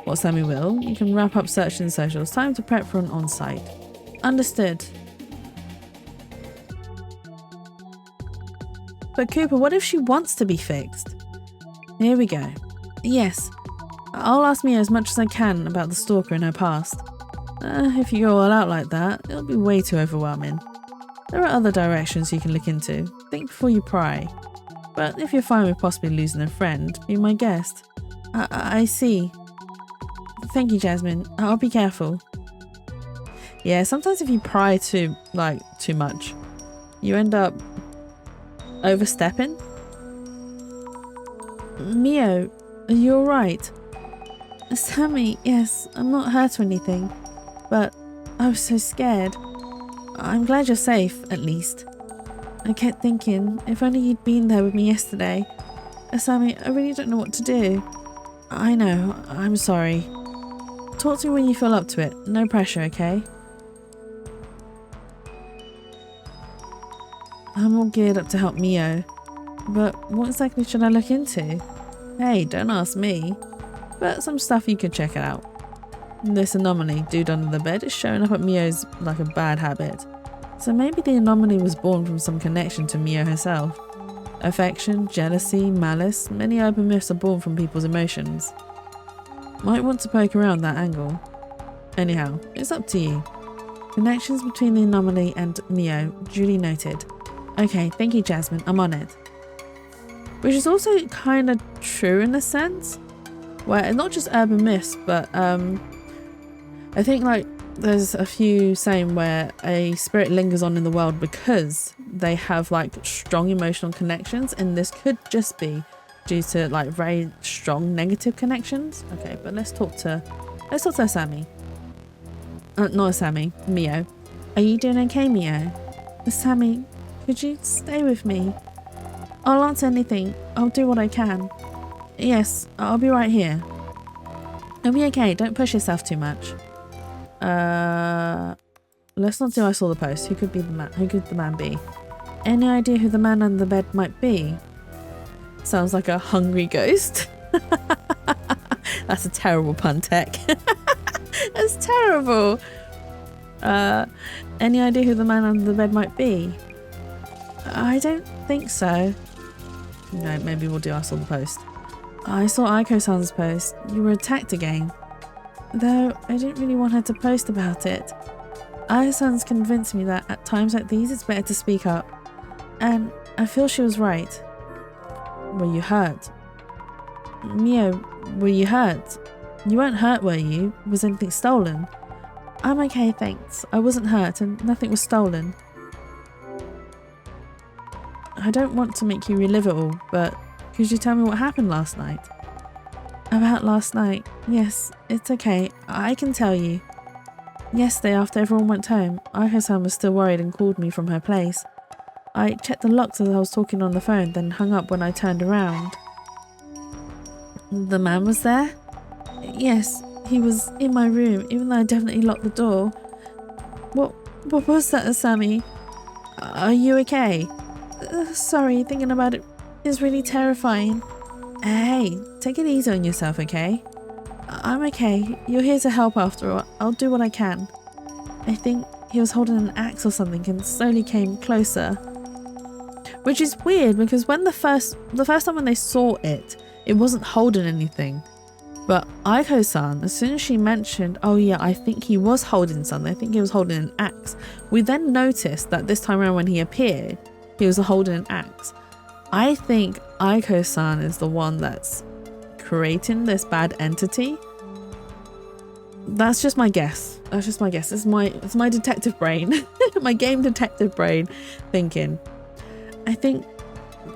What Sammy will? You can wrap up searching the socials. Time to prep for an on-site. Understood. But Cooper, what if she wants to be fixed? Here we go. Yes. I'll ask Mia as much as I can about the stalker in her past. If you go all out like that, it'll be way too overwhelming. There are other directions you can look into. Think before you pry. But if you're fine with possibly losing a friend, be my guest. I see. Thank you, Jasmine. I'll be careful. Yeah, sometimes if you pry too much, you end up overstepping. Mio, are you alright? Sammy, yes, I'm not hurt or anything, but I was so scared. I'm glad you're safe, at least. I kept thinking, if only you'd been there with me yesterday. Sammy, I really don't know what to do. I know, I'm sorry. Talk to me when you feel up to it. No pressure, okay? I'm all geared up to help Mio. But what exactly should I look into? Hey, don't ask me. But some stuff you could check out. This anomaly, dude under the bed, is showing up at Mio's like a bad habit. So maybe the anomaly was born from some connection to Mio herself. Affection, jealousy, malice, many urban myths are born from people's emotions. Might want to poke around that angle. Anyhow, it's up to you. Connections between the anomaly and Mio, duly noted. Okay, thank you, Jasmine, I'm on it. Which is also kind of true in a sense, where not just urban myths, but I think like there's a few saying where a spirit lingers on in the world because they have like strong emotional connections, and this could just be due to like very strong negative connections. Okay, but let's talk to Sammy. Not Sammy, Mio. Are you doing okay, Mio? Sammy, could you stay with me? I'll answer anything. I'll do what I can. Yes, I'll be right here. It'll be okay, don't push yourself too much. Let's not do I saw the post. Who could the man be? Any idea who the man under the bed might be? Sounds like a hungry ghost. That's a terrible pun, Tech. That's terrible. Any idea who the man under the bed might be? I don't think so. No, maybe we'll do I saw the post. I saw Aiko-san's post. You were attacked again. Though I didn't really want her to post about it. Aiko-san's convinced me that at times like these it's better to speak up. And I feel she was right. Were you hurt? Mio, were you hurt? You weren't hurt, were you? Was anything stolen? I'm okay, thanks. I wasn't hurt and nothing was stolen. I don't want to make you relive it all, but could you tell me what happened last night? About last night? Yes, it's okay. I can tell you. Yesterday, after everyone went home, Aiko-san was still worried and called me from her place. I checked the locks as I was talking on the phone, then hung up when I turned around. The man was there? Yes, he was in my room, even though I definitely locked the door. What was that, Sammy? Are you okay? Sorry, thinking about it is really terrifying. Hey, take it easy on yourself, okay? I'm okay. You're here to help after all. I'll do what I can. I think he was holding an axe or something and slowly came closer. Which is weird because when the first time when they saw it, it wasn't holding anything. But Aiko-san, as soon as she mentioned, oh yeah, I think he was holding something, I think he was holding an axe, we then noticed that this time around when he appeared, he was holding an axe. I think Aiko-san is the one that's creating this bad entity. That's just my guess. It's my detective brain. My game detective brain thinking. I think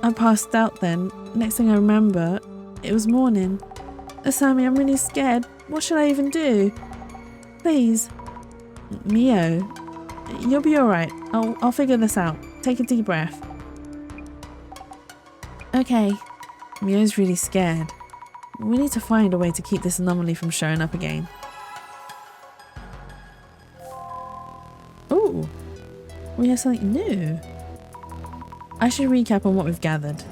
I passed out then. Next thing I remember, it was morning. Sammy, I'm really scared. What should I even do? Please. Mio, you'll be alright. I'll figure this out. Take a deep breath. Okay. Mio's really scared. We need to find a way to keep this anomaly from showing up again. Oh, we have something new. I should recap on what we've gathered.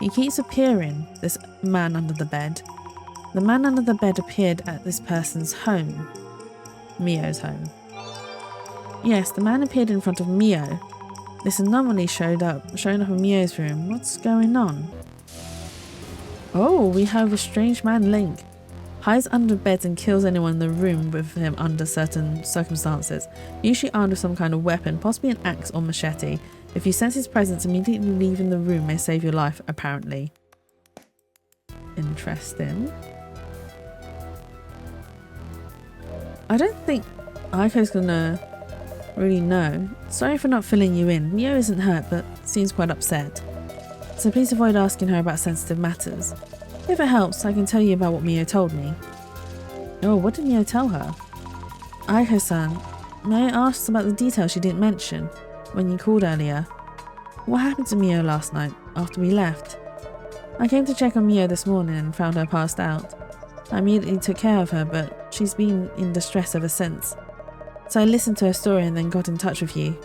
He keeps appearing, this man under the bed. The man under the bed appeared at this person's home. Mio's home. Yes, the man appeared in front of Mio. This anomaly showing up in Mio's room. What's going on? Oh, we have a strange man Link. Hides under beds and kills anyone in the room with him under certain circumstances. Usually armed with some kind of weapon, possibly an axe or machete. If you sense his presence, immediately leaving the room may save your life, apparently. Interesting. I don't think Aiko's gonna really know. Sorry for not filling you in. Mio isn't hurt, but seems quite upset. So please avoid asking her about sensitive matters. If it helps, I can tell you about what Mio told me. Oh, what did Mio tell her? Aiko-san, Mio asked about the details she didn't mention when you called earlier. What happened to Mio last night, after we left? I came to check on Mio this morning and found her passed out. I immediately took care of her, but she's been in distress ever since. So I listened to her story and then got in touch with you.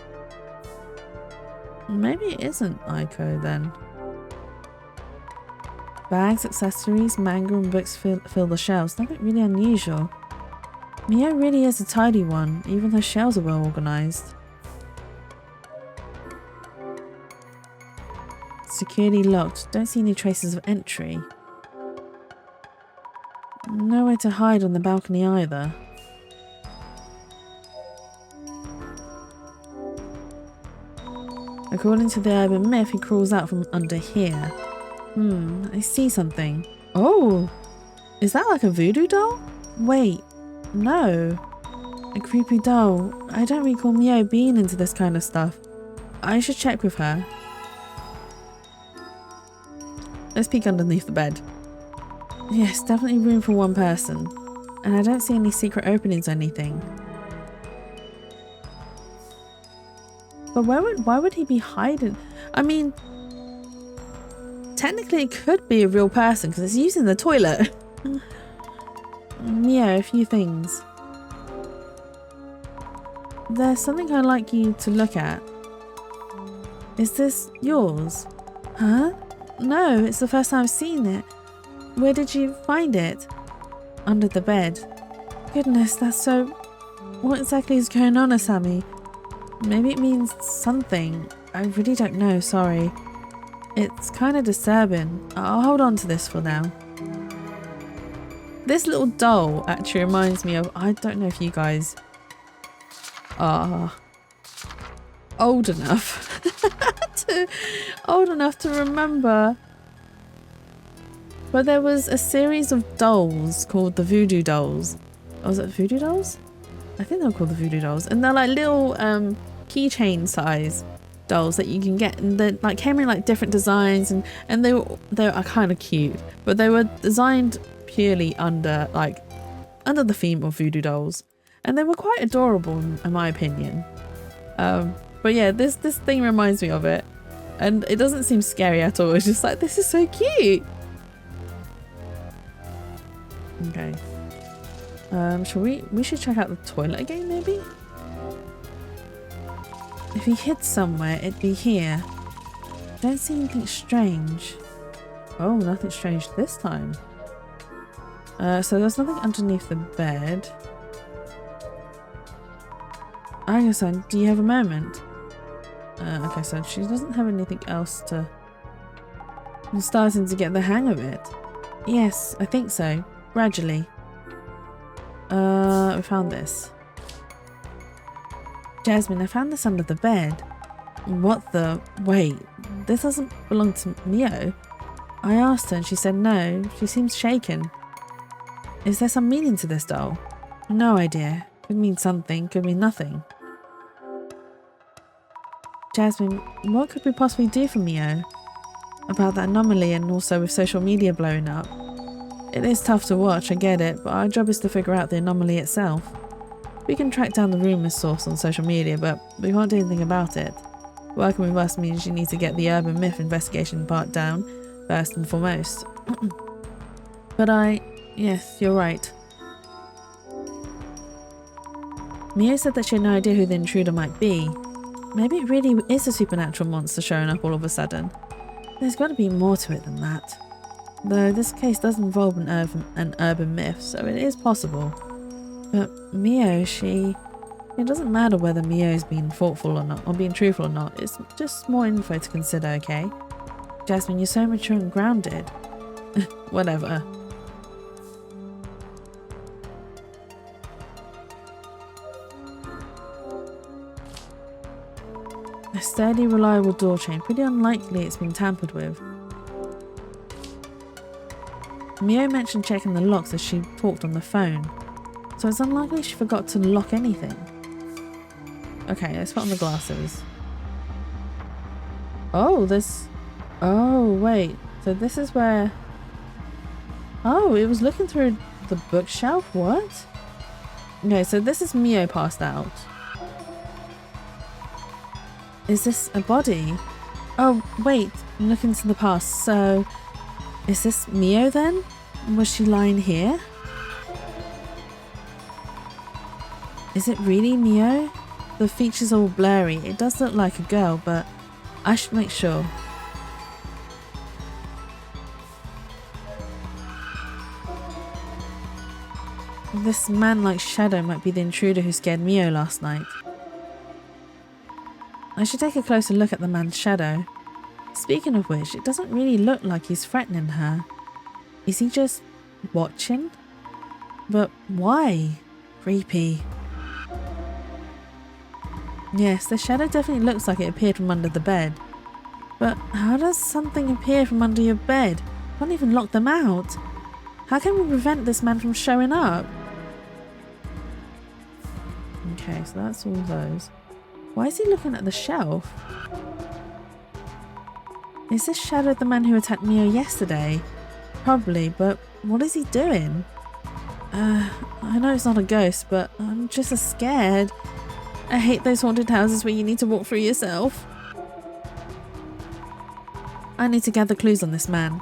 Maybe it isn't Aiko then. Bags, accessories, manga and books fill the shelves. Nothing really unusual. Mio really is a tidy one. Even her shelves are well organised. Securely locked. Don't see any traces of entry. Nowhere to hide on the balcony either. According to the urban myth, he crawls out from under here. I see something. Oh! Is that like a voodoo doll? Wait, no. A creepy doll. I don't recall Mio being into this kind of stuff. I should check with her. Let's peek underneath the bed. Yes, definitely room for one person. And I don't see any secret openings or anything. But why would he be hiding? I mean, technically it could be a real person because it's using the toilet. Yeah, a few things. There's something I'd like you to look at. Is this yours? Huh? No, it's the first time I've seen it. Where did you find it? Under the bed. Goodness, that's so... What exactly is going on, Asami? Maybe it means something. I really don't know, sorry. It's kind of disturbing. I'll hold on to this for now. This little doll actually reminds me of... I don't know if you guys are old enough to remember, but there was a series of dolls called the Voodoo Dolls. Oh, was it Voodoo Dolls? I think they were called the Voodoo Dolls, and they're like little keychain size dolls that you can get, and they like came in like different designs, and they are kind of cute, but they were designed purely under the theme of Voodoo Dolls, and they were quite adorable in my opinion. But yeah, this thing reminds me of it, and it doesn't seem scary at all. It's just like, this is so cute. Okay. We should check out the toilet again, maybe? If he hid somewhere, it'd be here. Don't see anything strange. Oh, nothing strange this time. So there's nothing underneath the bed. Aya-san, do you have a moment? Okay, so she doesn't have anything else to... I'm starting to get the hang of it. Yes, I think so. Gradually. We found this. Jasmine, I found this under the bed. What the... Wait, this doesn't belong to Mio. I asked her and she said no. She seems shaken. Is there some meaning to this doll? No idea. Could mean something, could mean nothing. Jasmine, what could we possibly do for Mio? About that anomaly, and also with social media blowing up. It is tough to watch, I get it, but our job is to figure out the anomaly itself. We can track down the rumour source on social media, but we can't do anything about it. Working with us means you need to get the urban myth investigation part down, first and foremost. But yes, you're right. Mio said that she had no idea who the intruder might be. Maybe it really is a supernatural monster showing up all of a sudden. There's got to be more to it than that. Though this case does involve an urban myth, so it is possible. But Mio, it doesn't matter whether Mio's being thoughtful or not, or being truthful or not. It's just more info to consider, okay? Jasmine, you're so mature and grounded. Whatever. A sturdy, reliable door chain. Pretty unlikely it's been tampered with. Mio mentioned checking the locks as she talked on the phone, so it's unlikely she forgot to lock anything. Okay, let's put on the glasses. Oh, wait. So this is where... Oh, it was looking through the bookshelf? What? Okay, so this is Mio passed out. Is this a body? Oh, wait. I'm looking to the past. So, is this Mio then? Was she lying here? Is it really Mio? The features are all blurry. It does look like a girl, but I should make sure. This man-like shadow might be the intruder who scared Mio last night. I should take a closer look at the man's shadow. Speaking of which, it doesn't really look like he's threatening her. Is he just watching? But why? Creepy. Yes, the shadow definitely looks like it appeared from under the bed. But how does something appear from under your bed? Can't even lock them out. How can we prevent this man from showing up? Okay, so that's all those. Why is he looking at the shelf? Is this shadow the man who attacked Mio yesterday? Probably, but what is he doing? I know it's not a ghost, but I'm just as scared. I hate those haunted houses where you need to walk through yourself. I need to gather clues on this man.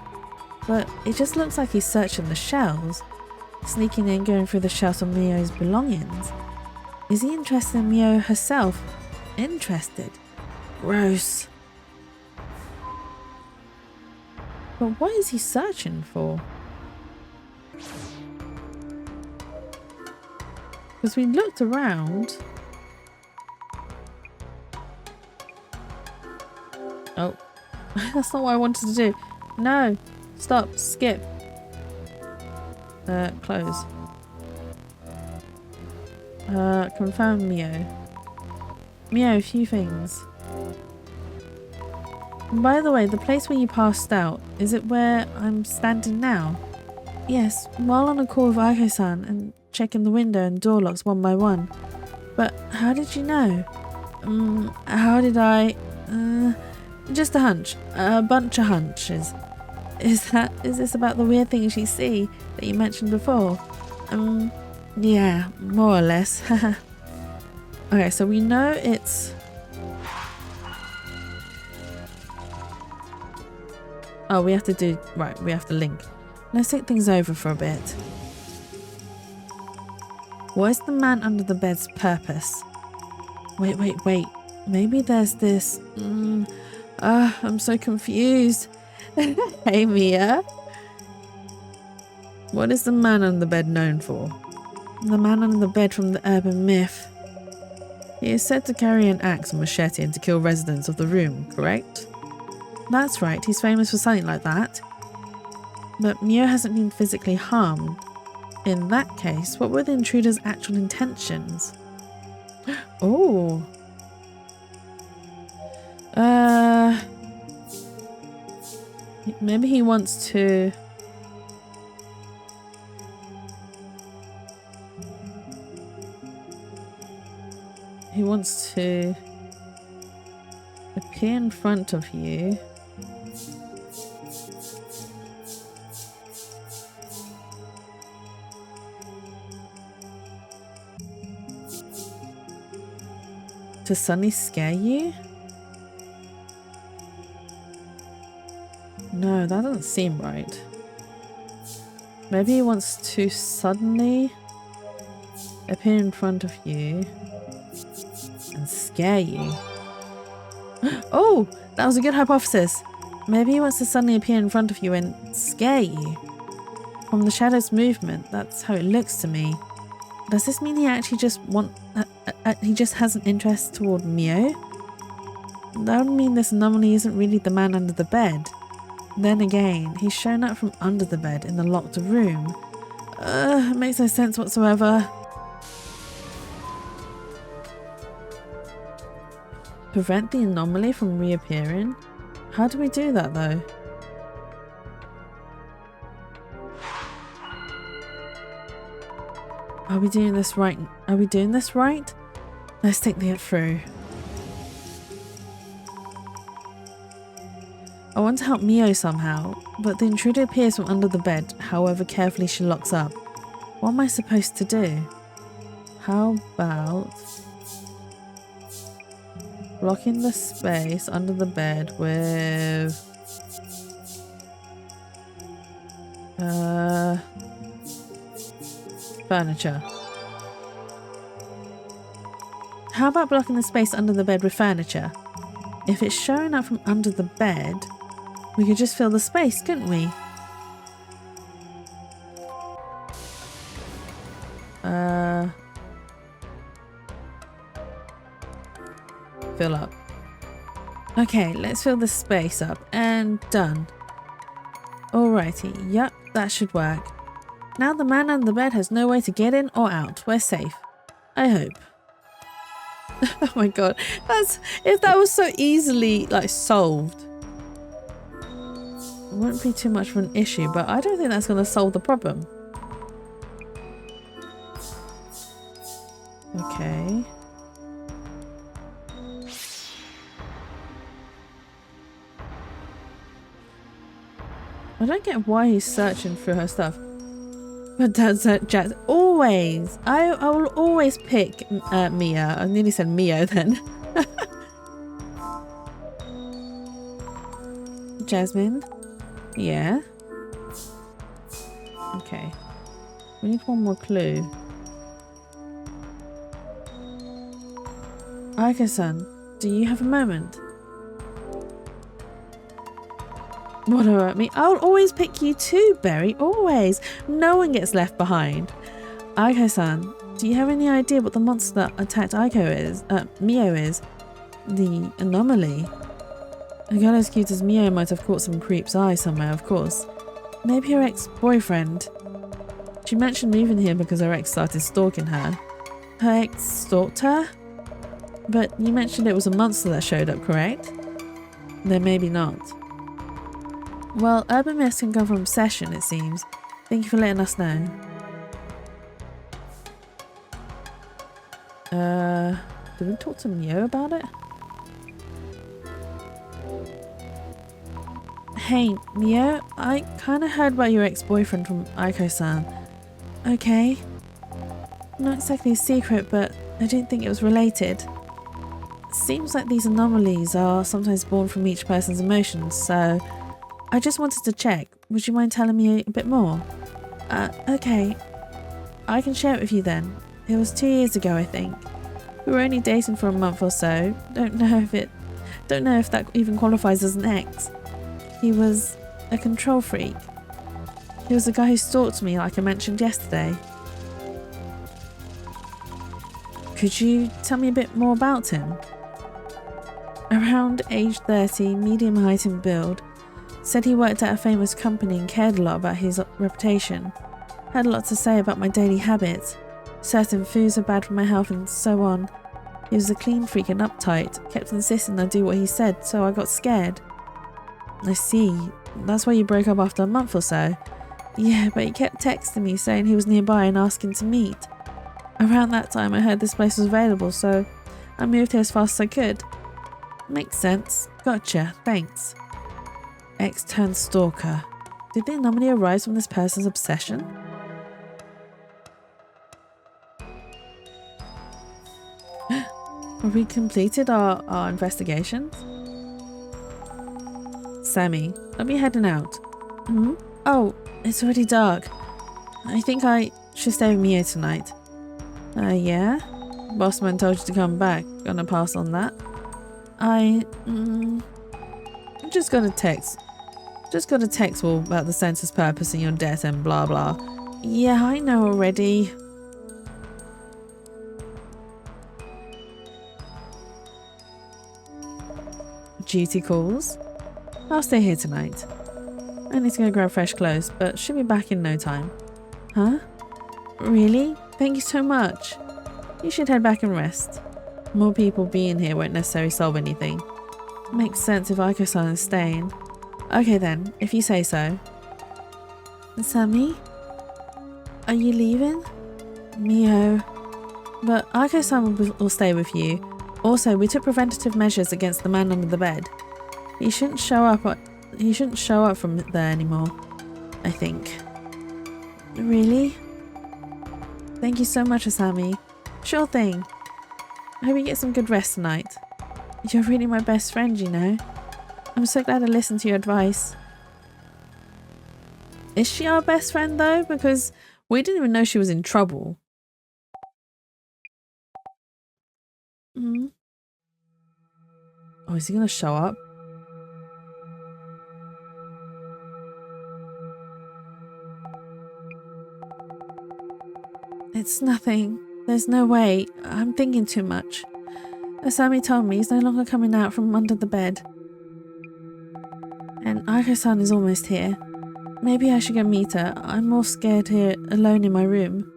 But it just looks like he's searching the shelves. Sneaking in, going through the shelves of Mio's belongings. Is he interested in Mio herself? Interested? Gross. But what is he searching for? Because we looked around. Oh, that's not what I wanted to do. No, stop, skip. Close. Confirm Mio. Mio, a few things. And by the way, the place where you passed out, is it where I'm standing now? Yes, while on a call with Aiko-san and checking the window and door locks one by one. But how did you know? How did I... just a hunch. A bunch of hunches. Is this about the weird things you see that you mentioned before? Yeah, more or less. Okay, so we know it's... Oh, we have to do... Right, we have to link. Let's think things over for a bit. What is the man under the bed's purpose? Wait. Maybe there's this... I'm so confused. Hey, Mia. What is the man under the bed known for? The man under the bed from the urban myth. He is said to carry an axe or machete and to kill residents of the room, correct? That's right, he's famous for something like that. But Mio hasn't been physically harmed. In that case, what were the intruder's actual intentions? Oh. Maybe he wants to... He wants to appear in front of you. To suddenly scare you? No, that doesn't seem right. Maybe he wants to suddenly appear in front of you and scare you. Oh, that was a good hypothesis. Maybe he wants to suddenly appear in front of you and scare you. From the shadow's movement, that's how it looks to me. Does this mean he actually just he just has an interest toward Mio? That would mean this anomaly isn't really the man under the bed. Then again, he's shown up from under the bed in the locked room. It makes no sense whatsoever. Prevent the anomaly from reappearing? How do we do that though? Are we doing this right? Are we doing this right? Let's think it through. I want to help Mio somehow, but the intruder appears from under the bed, however carefully she locks up. What am I supposed to do? How about blocking the space under the bed with furniture? How about blocking the space under the bed with furniture? If it's showing up from under the bed, we could just fill the space, couldn't we? fill up. Okay, let's fill this space up. And done. Alrighty, yep, that should work. Now the man under the bed has no way to get in or out. We're safe. I hope. Oh my god, if that was so easily like solved, it wouldn't be too much of an issue, but I don't think that's going to solve the problem. Okay. I don't get why he's searching through her stuff. But that's Jack. Always. I will always pick Mia. I nearly said Mio then. Jasmine. Yeah. Okay. We need one more clue. Aiko-san, do you have a moment? What about me? I'll always pick you too, Berry. Always. No one gets left behind. Aiko-san, do you have any idea what the monster that attacked Mio is? The anomaly. A girl as cute as Mio might have caught some creep's eye somewhere, of course. Maybe her ex-boyfriend. She mentioned moving here because her ex started stalking her. Her ex stalked her? But you mentioned it was a monster that showed up, correct? Then maybe not. Well, urban myths can come from obsession, it seems. Thank you for letting us know. Did we talk to Mio about it? Hey, Mio, I kind of heard about your ex-boyfriend from Aiko-san. Okay. Not exactly a secret, but I didn't think it was related. Seems like these anomalies are sometimes born from each person's emotions, so I just wanted to check. Would you mind telling me a bit more? Okay. I can share it with you then. It was 2 years ago, I think. We were only dating for a month or so. Don't know if that even qualifies as an ex. He was a control freak. He was the guy who stalked me, like I mentioned yesterday. Could you tell me a bit more about him? Around age 30, medium height and build. Said he worked at a famous company and cared a lot about his reputation. Had a lot to say about my daily habits. Certain foods are bad for my health and so on. He was a clean freak and uptight. Kept insisting I do what he said, so I got scared. I see. That's why you broke up after a month or so. Yeah, but he kept texting me saying he was nearby and asking to meet. Around that time I heard this place was available, so I moved here as fast as I could. Makes sense. Gotcha. Thanks. Ex turned stalker. Did the anomaly arise from this person's obsession? Have we completed our investigations? Sammy, I'll be heading out. Oh, it's already dark. I think I should stay with Mio tonight. Yeah? Bossman told you to come back. Gonna pass on that. I just got a text. Just got a text all about the census purpose and your debt and blah blah. Yeah, I know already. Duty calls. I'll stay here tonight. I need to go grab fresh clothes, but should be back in no time. Huh? Really? Thank you so much. You should head back and rest. More people being here won't necessarily solve anything. Makes sense if Aiko-san is staying. Okay then, if you say so. Sammy? Are you leaving? Mio. But Aiko-san will stay with you. Also, we took preventative measures against the man under the bed. He shouldn't show up from there anymore, I think. Really? Thank you so much, Asami. Sure thing. I hope you get some good rest tonight. You're really my best friend, you know. I'm so glad I listened to your advice. Is she our best friend though? Because we didn't even know she was in trouble. Oh, is he gonna show up? It's nothing. There's no way. I'm thinking too much. Asami told me he's no longer coming out from under the bed. And Aiko-san is almost here. Maybe I should go meet her. I'm more scared here alone in my room.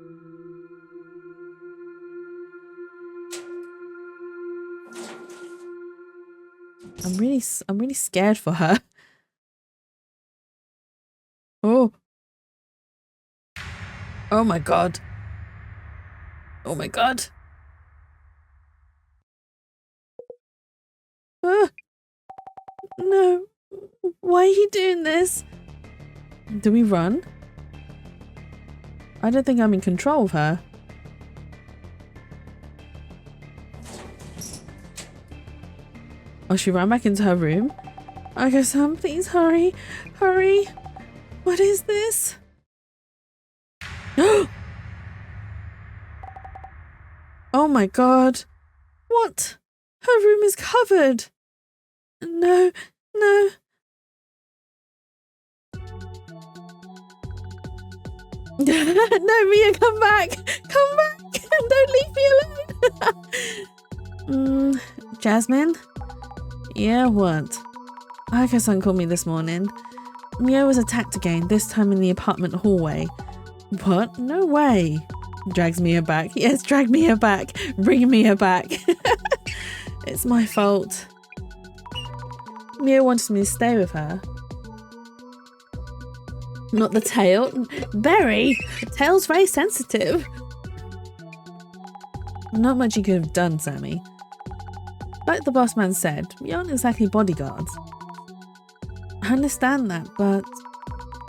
I'm really scared for her. Oh. Oh my god. Oh my god. No. Why are you doing this? Do we run? I don't think I'm in control of her. Oh, she ran back into her room? I guess, please hurry. Hurry. What is this? Oh my god. What? Her room is covered. No, no. No, Mia, come back. Come back. Don't leave me alone. Jasmine? Yeah, what? Aiko-san called me this morning. Mio was attacked again, this time in the apartment hallway. What? No way. Drags Mia back. Yes, drag Mia back. Bring Mia back. It's my fault. Mia wanted me to stay with her. Not the tail. Very. The tail's very sensitive. Not much you could have done, Sammy. Like the boss man said, we aren't exactly bodyguards. I understand that, but...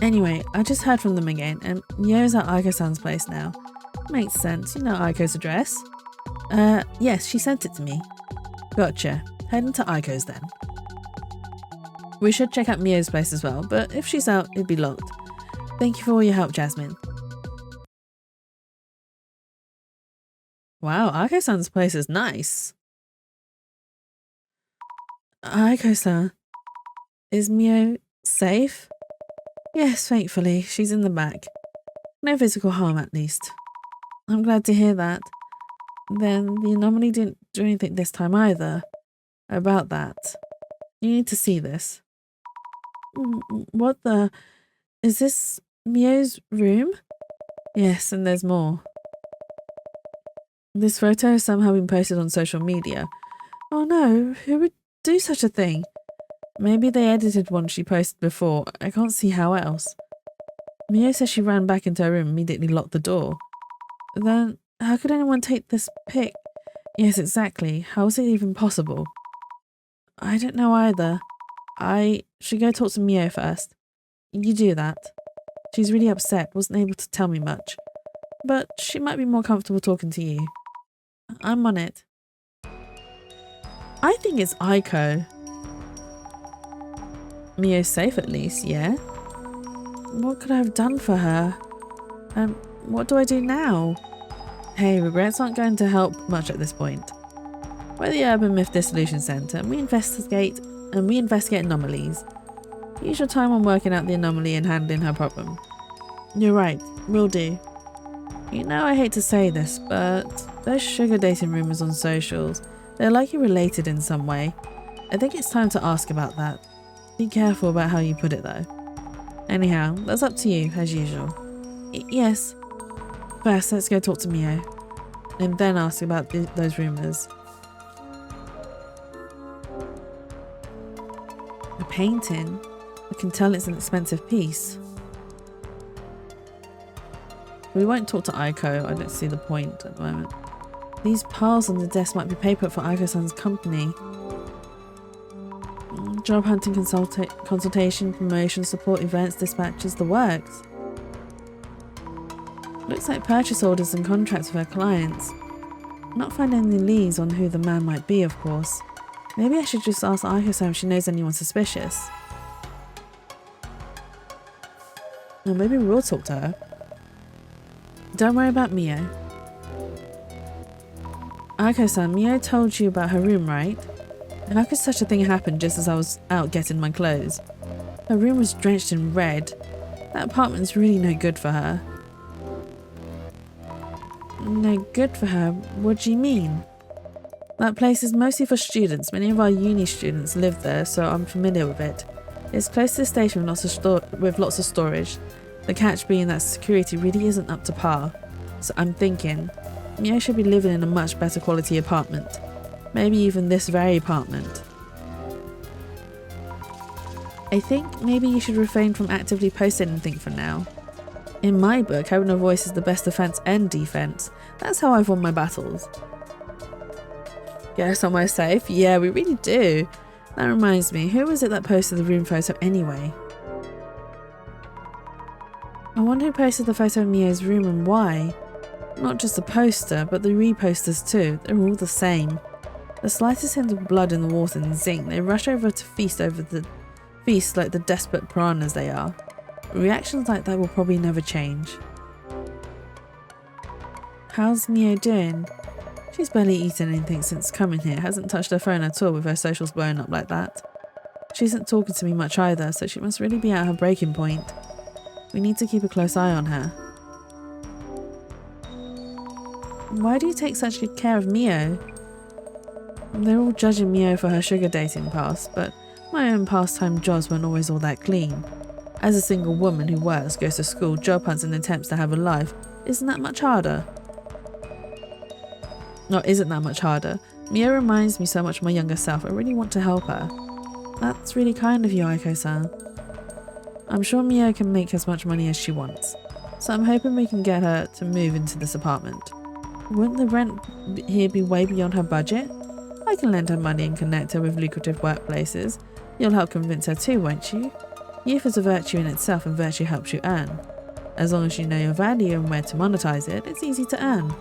Anyway, I just heard from them again, and Mio's at Aiko-san's place now. Makes sense, you know Aiko's address. Yes, she sent it to me. Gotcha. Heading to Aiko's then. We should check out Mio's place as well, but if she's out, it'd be locked. Thank you for all your help, Jasmine. Wow, Aiko-san's place is nice. Aiko-san, is Mio safe? Yes, thankfully, she's in the back. No physical harm, at least. I'm glad to hear that. Then the anomaly didn't do anything this time either. About that. You need to see this. What the... Is this Mio's room? Yes, and there's more. This photo has somehow been posted on social media. Oh no, who would do such a thing? Maybe they edited one she posted before. I can't see how else. Mio says she ran back into her room and immediately locked the door. Then, how could anyone take this pic? Yes, exactly. How is it even possible? I don't know either. I should go talk to Mio first. You do that. She's really upset, wasn't able to tell me much. But she might be more comfortable talking to you. I'm on it. I think it's Aiko. Mio's safe at least, yeah? What could I have done for her? What do I do now? Hey, regrets aren't going to help much at this point. We're the Urban Myth Dissolution Center and we investigate anomalies. Use your time on working out the anomaly and handling her problem. You're right, will do. You know I hate to say this, but those sugar dating rumours on socials, they're likely related in some way. I think it's time to ask about that. Be careful about how you put it though. Anyhow, that's up to you, as usual. Yes. First, let's go talk to Mio. And then ask about those rumours. A painting? I can tell it's an expensive piece. We won't talk to Aiko, I don't see the point at the moment. These piles on the desk might be paper for Aiko-san's company. Job hunting, consultation, promotion, support, events, dispatches, the works. Looks like purchase orders and contracts with her clients. Not finding any leads on who the man might be, of course. Maybe I should just ask Aiko-san if she knows anyone suspicious. Or maybe we'll talk to her. Don't worry about Mio. Aiko-san, Mio told you about her room, right? How could such a thing happen just as I was out getting my clothes? Her room was drenched in red. That apartment's really no good for her. No good for her? What do you mean? That place is mostly for students. Many of our uni students live there, so I'm familiar with it. It's close to the station with lots of storage. The catch being that security really isn't up to par. So I'm thinking, Mio should be living in a much better quality apartment. Maybe even this very apartment. I think maybe you should refrain from actively posting anything for now. In my book, having a voice is the best defense and defense. That's how I've won my battles. Get somewhere safe? Yeah, we really do. That reminds me, who was it that posted the room photo anyway? I wonder who posted the photo of Mio's room and why. Not just the poster, but the reposters too. They're all the same. The slightest hint of blood in the water and zinc, they rush over to feast like the desperate piranhas they are. Reactions like that will probably never change. How's Mio doing? She's barely eaten anything since coming here, hasn't touched her phone at all with her socials blown up like that. She isn't talking to me much either, so she must really be at her breaking point. We need to keep a close eye on her. Why do you take such good care of Mio? They're all judging Mio for her sugar dating past, but my own pastime jobs weren't always all that clean. As a single woman who works, goes to school, job hunts and attempts to have a life, isn't that much harder? No, isn't that much harder. Mio reminds me so much of my younger self. I really want to help her. That's really kind of you, Aiko-san. I'm sure Mio can make as much money as she wants, so I'm hoping we can get her to move into this apartment. Wouldn't the rent here be way beyond her budget? I can lend her money and connect her with lucrative workplaces. You'll help convince her too, won't you? Youth is a virtue in itself and virtue helps you earn. As long as you know your value and where to monetize it, it's easy to earn.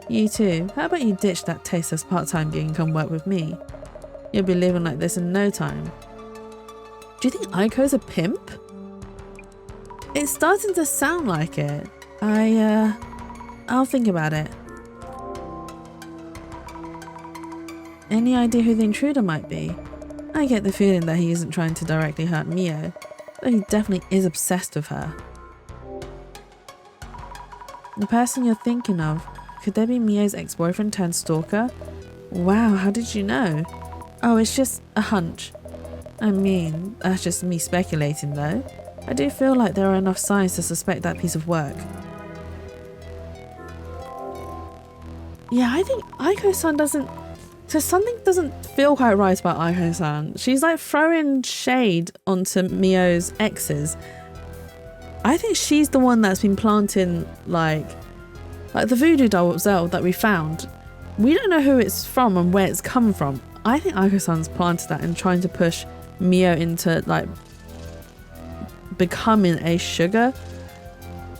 You too. How about you ditch that tasteless part-time gig and come work with me? You'll be living like this in no time. Do you think Aiko's a pimp? It's starting to sound like it. I'll think about it. Any idea who the intruder might be? I get the feeling that he isn't trying to directly hurt Mio, though he definitely is obsessed with her. The person you're thinking of, could they be Mio's ex-boyfriend turned stalker? Wow, how did you know? Oh, it's just a hunch. I mean, that's just me speculating though. I do feel like there are enough signs to suspect that piece of work. Yeah, I think Aiko-san doesn't... So something doesn't feel quite right about Aiko-san. She's like throwing shade onto Mio's exes. I think she's the one that's been planting like the voodoo doll that we found. We don't know who it's from and where it's come from. I think Aiko-san's planted that and trying to push Mio into like becoming a sugar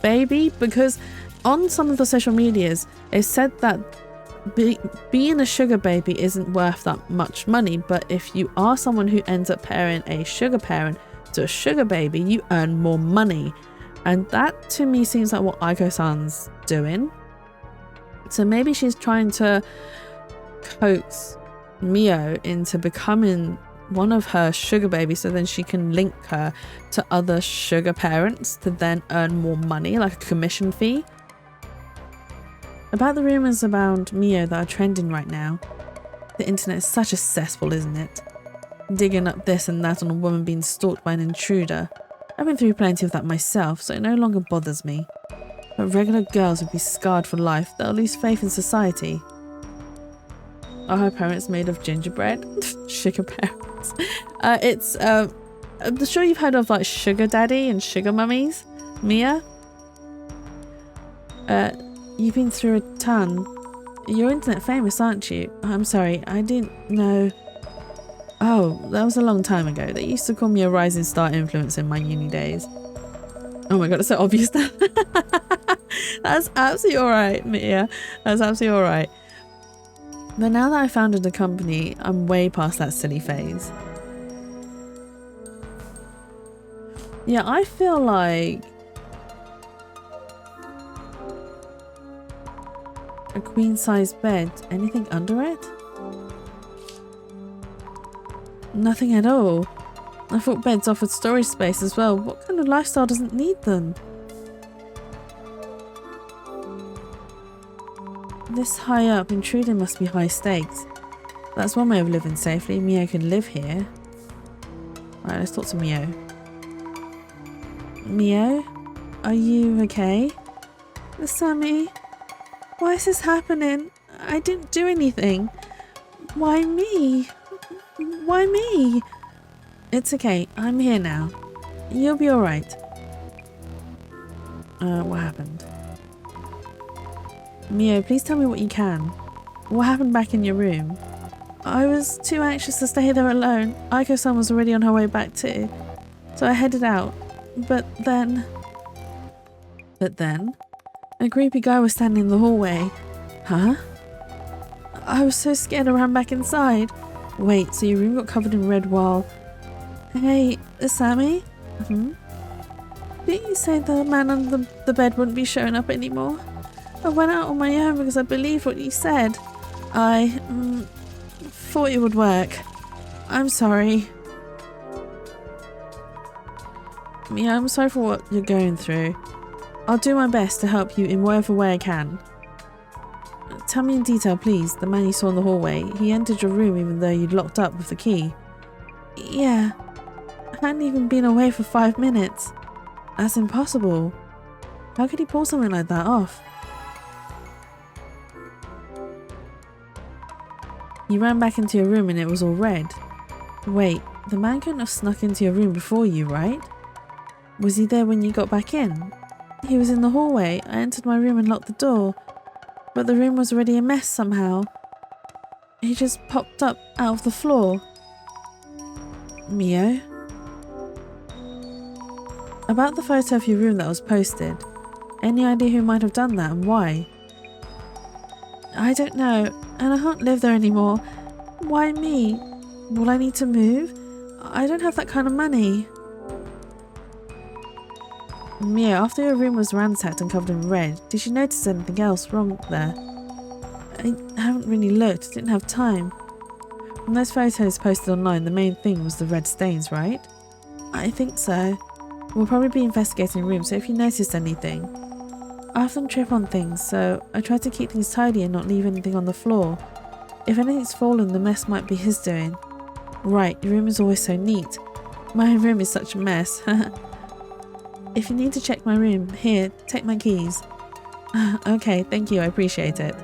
baby, because on some of the social medias it said that being a sugar baby isn't worth that much money, but if you are someone who ends up pairing a sugar parent to a sugar baby, you earn more money. And that to me seems like what Aiko-san's doing. So maybe she's trying to coax Mio into becoming one of her sugar babies, so then she can link her to other sugar parents to then earn more money, like a commission fee. About the rumours about Mio that are trending right now. The internet is such a cesspool, isn't it? Digging up this and that on a woman being stalked by an intruder. I've been through plenty of that myself, so it no longer bothers me. But regular girls would be scarred for life. They'll lose faith in society. Are her parents made of gingerbread? Sugar parents. I'm sure you've heard of like sugar daddy and sugar mummies. Mia? You've been through a ton. You're internet famous, aren't you? I'm sorry, I didn't know. Oh, that was a long time ago. They used to call me a rising star influencer in my uni days. Oh my god, it's so obvious now. That's absolutely alright, Mia. That's absolutely alright. But now that I founded a company, I'm way past that silly phase. Yeah, I feel like a queen-size bed. Anything under it? Nothing at all. I thought beds offered storage space as well. What kind of lifestyle doesn't need them? This high up, intruding must be high stakes. That's one way of living safely. Mio can live here. Alright, let's talk to Mio. Mio? Are you okay? Sammy? Why is this happening? I didn't do anything. Why me? Why me? It's okay. I'm here now. You'll be alright. What happened? Mio, please tell me what you can. What happened back in your room? I was too anxious to stay there alone. Aiko-san was already on her way back too. So I headed out. But then... A creepy guy was standing in the hallway. Huh? I was so scared I ran back inside. Wait, so your room got covered in red while... Hey, Sammy? Didn't you say the man under the bed wouldn't be showing up anymore? I went out on my own because I believed what you said. I thought it would work. I'm sorry. Yeah, I'm sorry for what you're going through. I'll do my best to help you in whatever way I can. Tell me in detail, please. The man you saw in the hallway. He entered your room even though you'd locked up with the key. Yeah. I hadn't even been away for 5 minutes. That's impossible. How could he pull something like that off? You ran back into your room and it was all red. Wait, the man couldn't have snuck into your room before you, right? Was he there when you got back in? He was in the hallway. I entered my room and locked the door. But the room was already a mess somehow. He just popped up out of the floor. Mio? About the photo of your room that was posted. Any idea who might have done that and why? I don't know, and I can't live there anymore. Why me? Will I need to move? I don't have that kind of money. Mia, after your room was ransacked and covered in red, did you notice anything else wrong there? I haven't really looked, didn't have time. From those photos posted online, the main thing was the red stains, right? I think so. We'll probably be investigating the room, so if you noticed anything. I often trip on things, so I try to keep things tidy and not leave anything on the floor. If anything's fallen, the mess might be his doing. Right, your room is always so neat. My room is such a mess. If you need to check my room, here, take my keys. Okay, thank you, I appreciate it.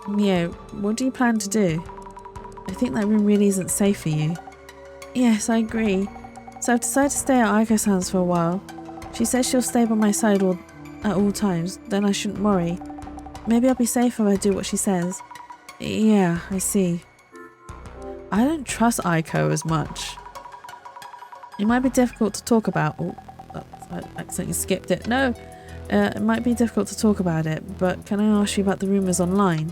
Mio, what do you plan to do? I think that room really isn't safe for you. Yes, I agree. So I've decided to stay at Aiko-san's for a while. She says she'll stay by my side at all times, then I shouldn't worry. Maybe I'll be safer if I do what she says. Yeah, I see. I don't trust Aiko as much. It might be difficult to talk about. Oh, I accidentally skipped it. No, it might be difficult to talk about it, but can I ask you about the rumours online?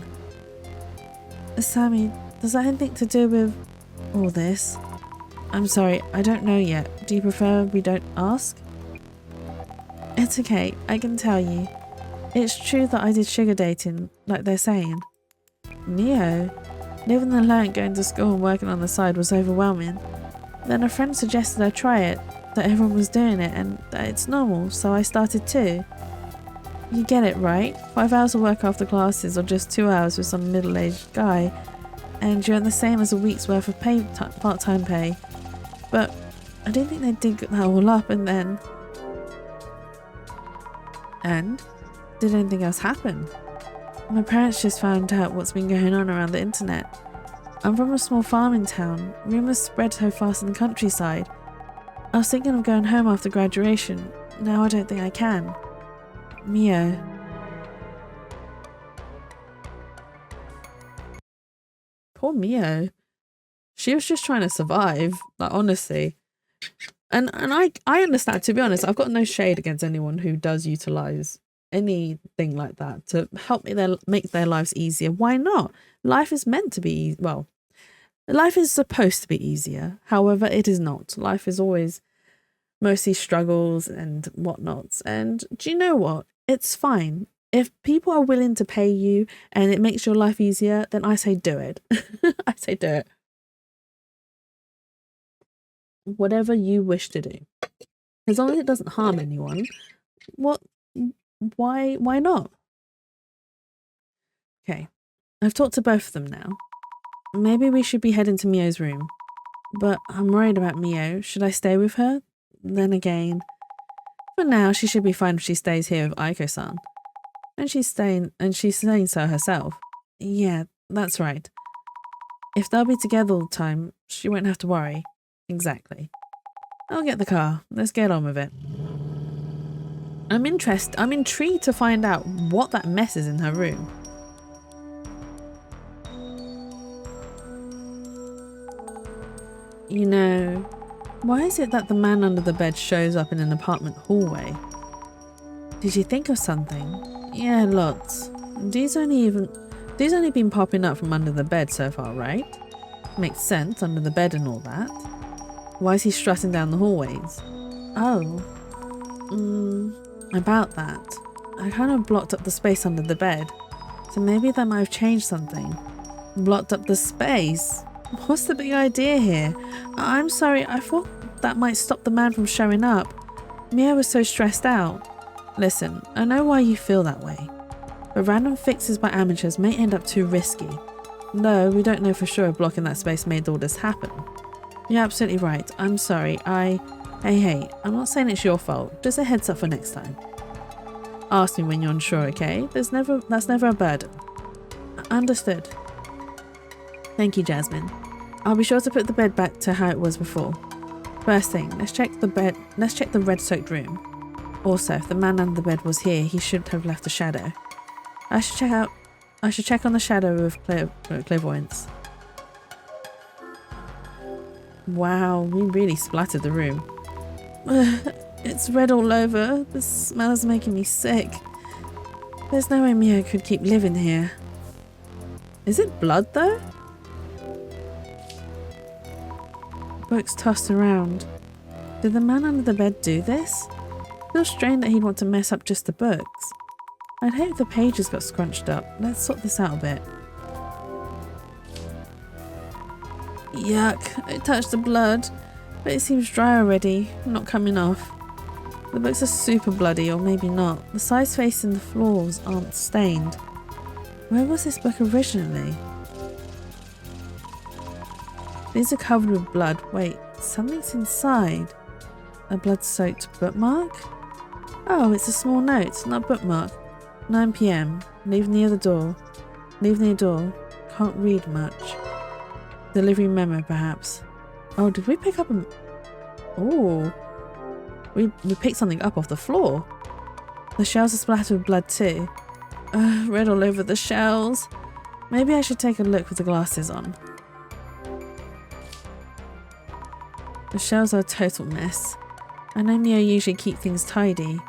Sammy, does that have anything to do with all this? I'm sorry, I don't know yet. Do you prefer we don't ask? It's okay, I can tell you. It's true that I did sugar dating, like they're saying. Neo, living alone, going to school and working on the side was overwhelming. Then a friend suggested I try it, that everyone was doing it and that it's normal, so I started too. You get it, right? 5 hours of work after classes or just 2 hours with some middle-aged guy, and you earn the same as a week's worth of pay, part-time pay. But I didn't think they'd dig that all up and then... And? Did anything else happen? My parents just found out what's been going on around the internet. I'm from a small farming town. Rumours spread so fast in the countryside. I was thinking of going home after graduation. Now I don't think I can. Mio. Poor Mio. She was just trying to survive, like honestly. And I understand, to be honest, I've got no shade against anyone who does utilise anything like that to help make their lives easier. Why not? Life is meant to be, well, life is supposed to be easier. However, it is not. Life is always mostly struggles and whatnots. And do you know what? It's fine. If people are willing to pay you and it makes your life easier, then I say do it. I say do it. Whatever you wish to do. As long as it doesn't harm anyone, what why not? Okay, I've talked to both of them now. Maybe we should be heading to Mio's room. But I'm worried about Mio. Should I stay with her? Then again, for now she should be fine if she stays here with Aiko-san. And she's saying so herself. Yeah, that's right. If they'll be together all the time, she won't have to worry. Exactly. I'll get the car. Let's get on with it. I'm intrigued to find out what that mess is in her room. You know, why is it that the man under the bed shows up in an apartment hallway? Did you think of something? Yeah, lots. These only been popping up from under the bed so far, right? Makes sense, under the bed and all that. Why is he strutting down the hallways? Oh. About that. I kind of blocked up the space under the bed. So maybe that might have changed something. Blocked up the space? What's the big idea here? I'm sorry, I thought that might stop the man from showing up. Mia was so stressed out. Listen, I know why you feel that way. But random fixes by amateurs may end up too risky. No, we don't know for sure if blocking that space made all this happen. You're absolutely right. I'm sorry. Hey, I'm not saying it's your fault. Just a heads up for next time. Ask me when you're unsure, okay? That's never a burden. Understood. Thank you, Jasmine. I'll be sure to put the bed back to how it was before. First thing, let's check the red soaked room. Also, if the man under the bed was here, he should have left a shadow. I should check on the shadow with clairvoyance. Wow, we really splattered the room. It's red all over. The smell is making me sick. There's no way Mio could keep living here. Is it blood though? Books tossed around. Did the man under the bed do this? Feels strange that he'd want to mess up just the books. I'd hope the pages got scrunched up. Let's sort this out a bit. Yuck, I touched the blood, but it seems dry already, not coming off. The books are super bloody, or maybe not. The sides facing the floors aren't stained. Where was this book originally? These are covered with blood. Wait, something's inside. A blood-soaked bookmark? Oh, it's a small note, not bookmark. 9 PM. Leave near the door. Leave near door. Can't read much. Delivery memo, perhaps. Oh, did we pick up a... Oh. We picked something up off the floor. The shells are splattered with blood too. Red all over the shells. Maybe I should take a look with the glasses on. The shelves are a total mess. I know Mio usually keep things tidy.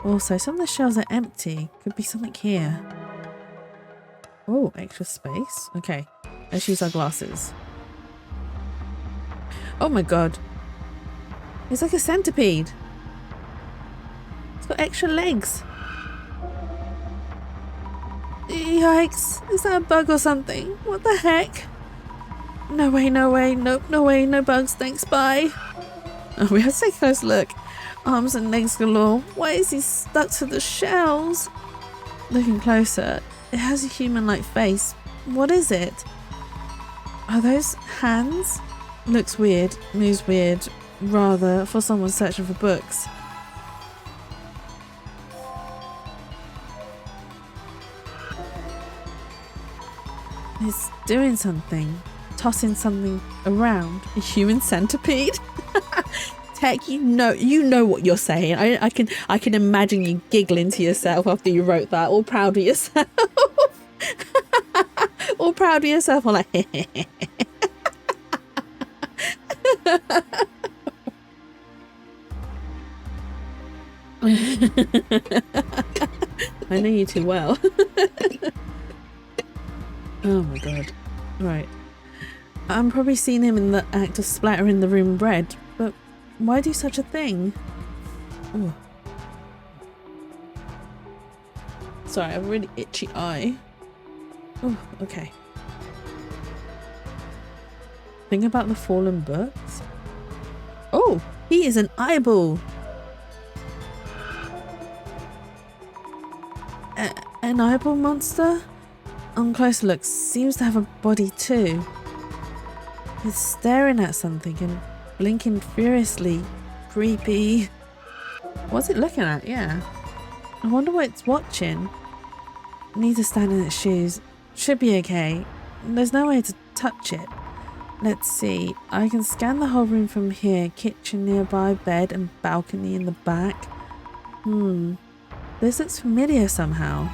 Also, some of the shelves are empty. Could be something here. Oh, extra space. Okay, let's use our glasses. Oh my god. It's like a centipede. It's got extra legs. Yikes. Is that a bug or something? What the heck? No way, no way. Nope, no way. No bugs. Thanks, bye. Oh, we have to take a close look. Arms and legs galore. Why is he stuck to the shells? Looking closer, it has a human-like face. What is it? Are those hands? Looks weird, moves weird, rather, for someone searching for books. It's doing something, tossing something around. A human centipede? Tech, you know what you're saying. I can imagine you giggling to yourself after you wrote that, all proud of yourself. All proud of yourself, all like I know you too well. Oh my god. Right. I'm probably seen him in the act of splattering the room red, but why do such a thing? Ooh. Sorry, I have a really itchy eye. Oh, okay. Think about the fallen books. Oh, he is an eyeball. an eyeball monster? On close look, seems to have a body too. It's staring at something and blinking furiously. Creepy. What's it looking at? Yeah. I wonder what it's watching. Need to stand in its shoes. Should be okay. There's no way to touch it. Let's see. I can scan the whole room from here. Kitchen nearby, bed and balcony in the back. This looks familiar somehow.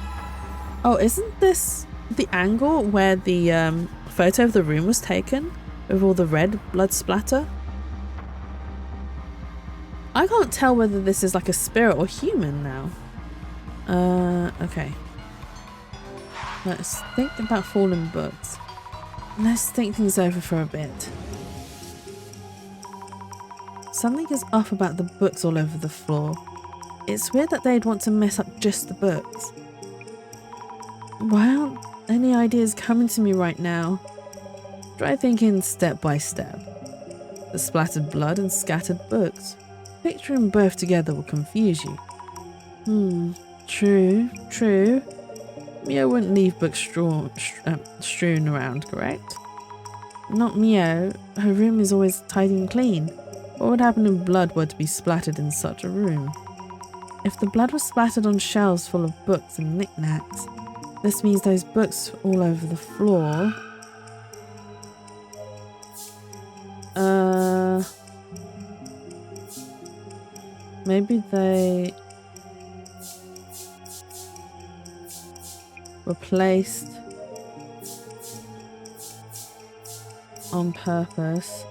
Oh, isn't this the angle where the photo of the room was taken with all the red blood splatter? I can't tell whether this is like a spirit or human now. Okay. Let's think about fallen books. Let's think things over for a bit. Something is off about the books all over the floor. It's weird that they'd want to mess up just the books. Why aren't any ideas coming to me right now? Try thinking step by step. The splattered blood and scattered books. Picturing both together will confuse you. True. Mio wouldn't leave books strewn around, correct? Not Mio. Her room is always tidy and clean. What would happen if blood were to be splattered in such a room? If the blood was splattered on shelves full of books and knickknacks, this means those books all over the floor. Maybe they were placed on purpose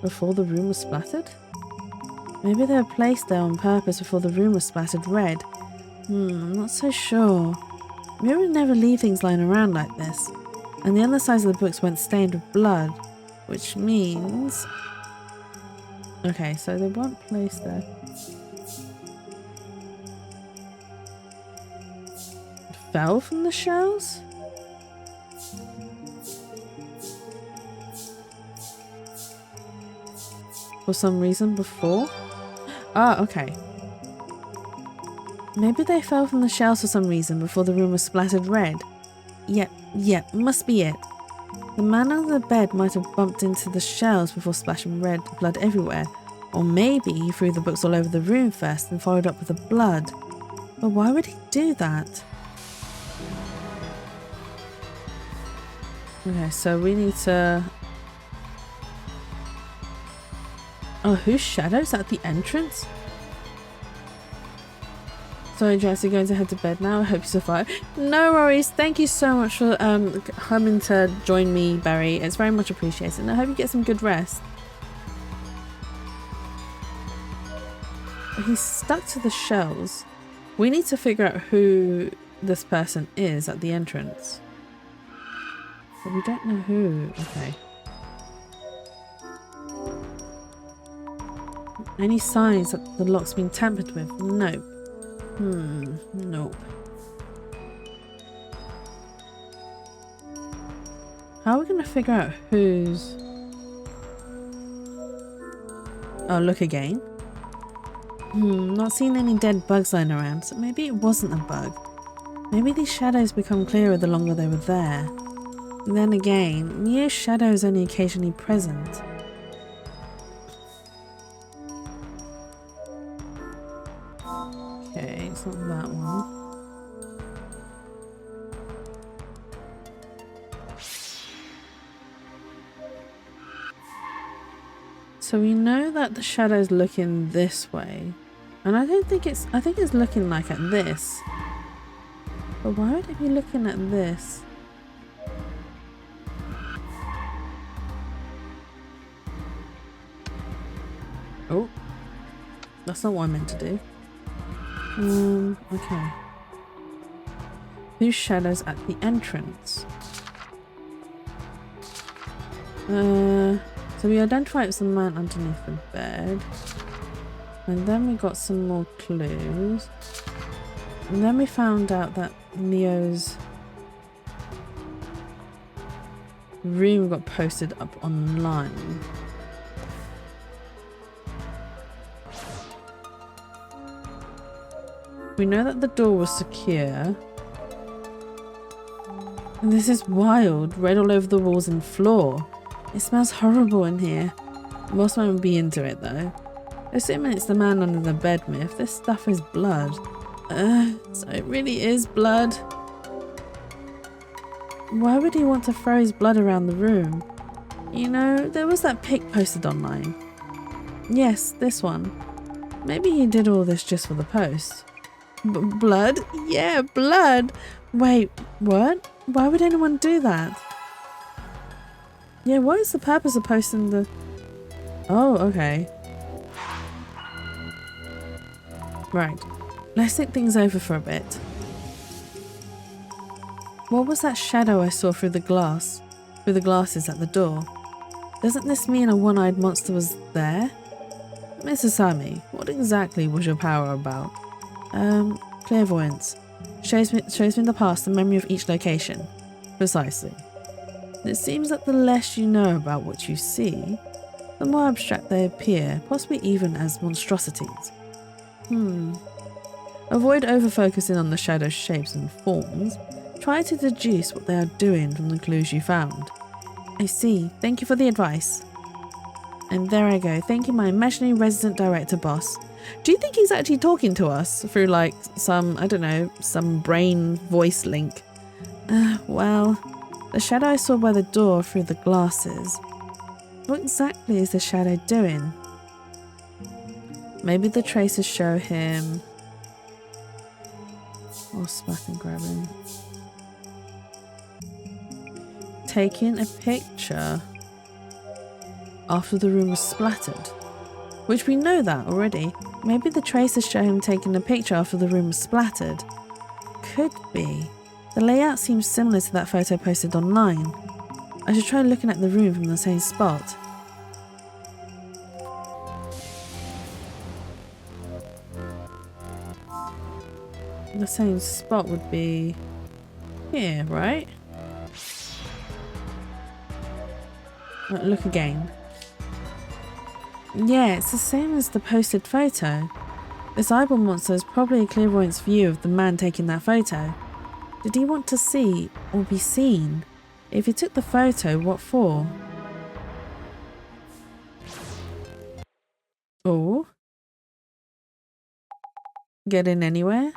before the room was splattered? Maybe they were placed there on purpose before the room was splattered red. I'm not so sure. We would never leave things lying around like this. And the undersides of the books weren't stained with blood, which means... Okay, so they weren't placed there. Fell from the shelves? For some reason before? Ah, okay. Maybe they fell from the shelves for some reason before the room was splattered red. Yep, must be it. The man under the bed might have bumped into the shelves before splashing red blood everywhere. Or maybe he threw the books all over the room first and followed up with the blood. But why would he do that? Okay, so we need to... Oh, whose shadow's at the entrance? Sorry, Jess, you're going to head to bed now. I hope you survive. No worries. Thank you so much for coming to join me, Barry. It's very much appreciated. And I hope you get some good rest. He's stuck to the shelves. We need to figure out who this person is at the entrance. But we don't know who. Okay. Any signs that the lock's been tampered with? Nope. Nope. How are we going to figure out who's... Oh, look again. Not seeing any dead bugs lying around, so maybe it wasn't a bug. Maybe these shadows become clearer the longer they were there. And then again, Mio's shadow is only occasionally present. Okay, it's not that one. So we know that the shadow's looking this way. And I think it's looking like at this. But why would it be looking at this? Oh, that's not what I meant to do. Okay. Whose shadow's at the entrance? So we identified it's the man underneath the bed. And then we got some more clues. And then we found out that Mio's room got posted up online. We know that the door was secure. This is wild. Red all over the walls and floor. It smells horrible in here. Most won't be into it though. Assuming it's the man under the bed myth, this stuff is blood. So it really is blood. Why would he want to throw his blood around the room? You know, there was that pic posted online. Yes, this one. Maybe he did all this just for the post. Blood? Yeah, blood! Wait, what? Why would anyone do that? Yeah, what is the purpose of posting the... Oh, okay. Right, let's think things over for a bit. What was that shadow I saw through the glass? Through the glasses at the door? Doesn't this mean a one-eyed monster was there? Mrs. Sammy, what exactly was your power about? Clairvoyance. Shows me the past, the memory of each location. Precisely. It seems that the less you know about what you see, the more abstract they appear, possibly even as monstrosities. Avoid over-focusing on the shadow shapes and forms. Try to deduce what they are doing from the clues you found. I see. Thank you for the advice. And there I go. Thank you, my imaginary resident director boss. Do you think he's actually talking to us through like some, I don't know, some brain voice link? Well, the shadow I saw by the door through the glasses. What exactly is the shadow doing? Maybe the traces show him... Or smack and grab him. Taking a picture after the room was splattered. Which we know that already. Maybe the traces show him taking a picture after the room was splattered. Could be. The layout seems similar to that photo posted online. I should try looking at the room from the same spot. The same spot would be here, right? Look again. Yeah, it's the same as the posted photo. This eyeball monster is probably a clairvoyant's view of the man taking that photo. Did he want to see or be seen? If he took the photo, what for? Or getting anywhere?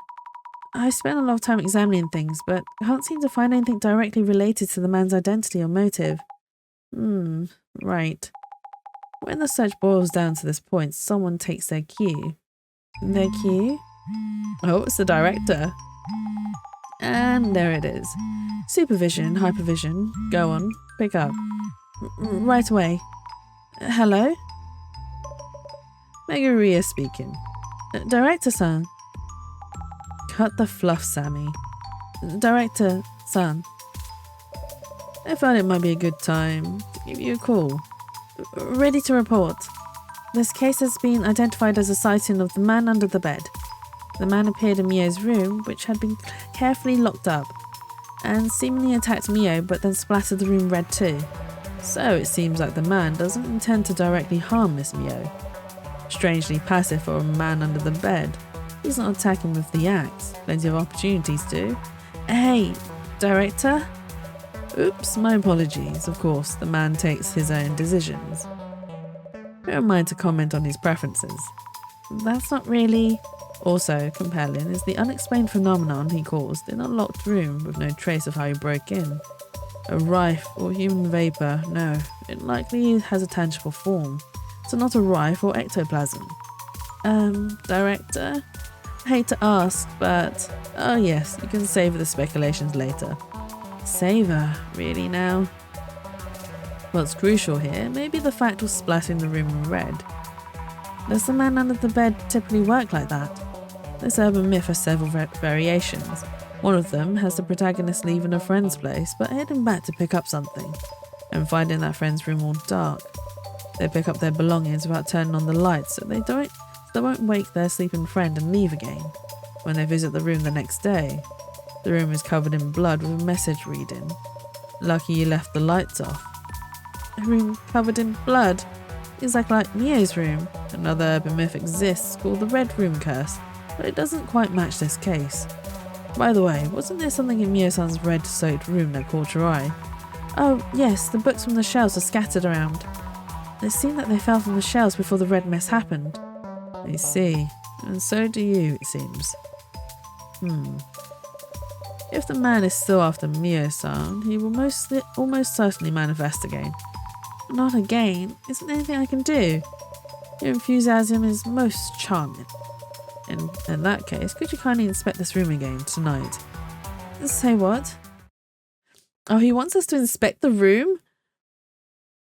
I spent a lot of time examining things, but can't seem to find anything directly related to the man's identity or motive. Right. When the search boils down to this point, someone takes their cue. Their cue? Oh, it's the director. And there it is. Supervision, hypervision. Go on, pick up. Right away. Hello? Megaria speaking. Director-san. Cut the fluff, Sammy. Director-san. I thought it might be a good time to give you a call. Ready to report. This case has been identified as a sighting of the man under the bed. The man appeared in Mio's room, which had been carefully locked up, and seemingly attacked Mio, but then splattered the room red too. So it seems like the man doesn't intend to directly harm Miss Mio. Strangely passive for a man under the bed. He's not attacking with the axe. Plenty of opportunities to. Hey, director? Oops, my apologies. Of course, the man takes his own decisions. Who am I to comment on his preferences? That's not really... Also compelling is the unexplained phenomenon he caused in a locked room with no trace of how he broke in. A rife or human vapor, no, it likely has a tangible form, so not a rife or ectoplasm. Director? I hate to ask, but... Oh yes, you can savour the speculations later. Savour? Really now? What's crucial here may be the fact of splashing the room in red. Does the man under the bed typically work like that? This urban myth has several variations. One of them has the protagonist leaving a friend's place but heading back to pick up something, and finding that friend's room all dark. They pick up their belongings without turning on the lights so they won't wake their sleeping friend and leave again. When they visit the room the next day, the room is covered in blood with a message reading, "Lucky you left the lights off." A room covered in blood? Exactly like Mio's room. Another urban myth exists called the Red Room Curse, but it doesn't quite match this case. By the way, wasn't there something in Mio-san's red-soaked room that caught your eye? Oh, yes, the books from the shelves are scattered around. It seemed that they fell from the shelves before the red mess happened. I see. And so do you, it seems. If the man is still after Mio-san, he will almost certainly manifest again. Not again? Isn't there anything I can do? Your enthusiasm is most charming. In that case, could you kindly inspect this room again tonight? Say what? Oh, he wants us to inspect the room?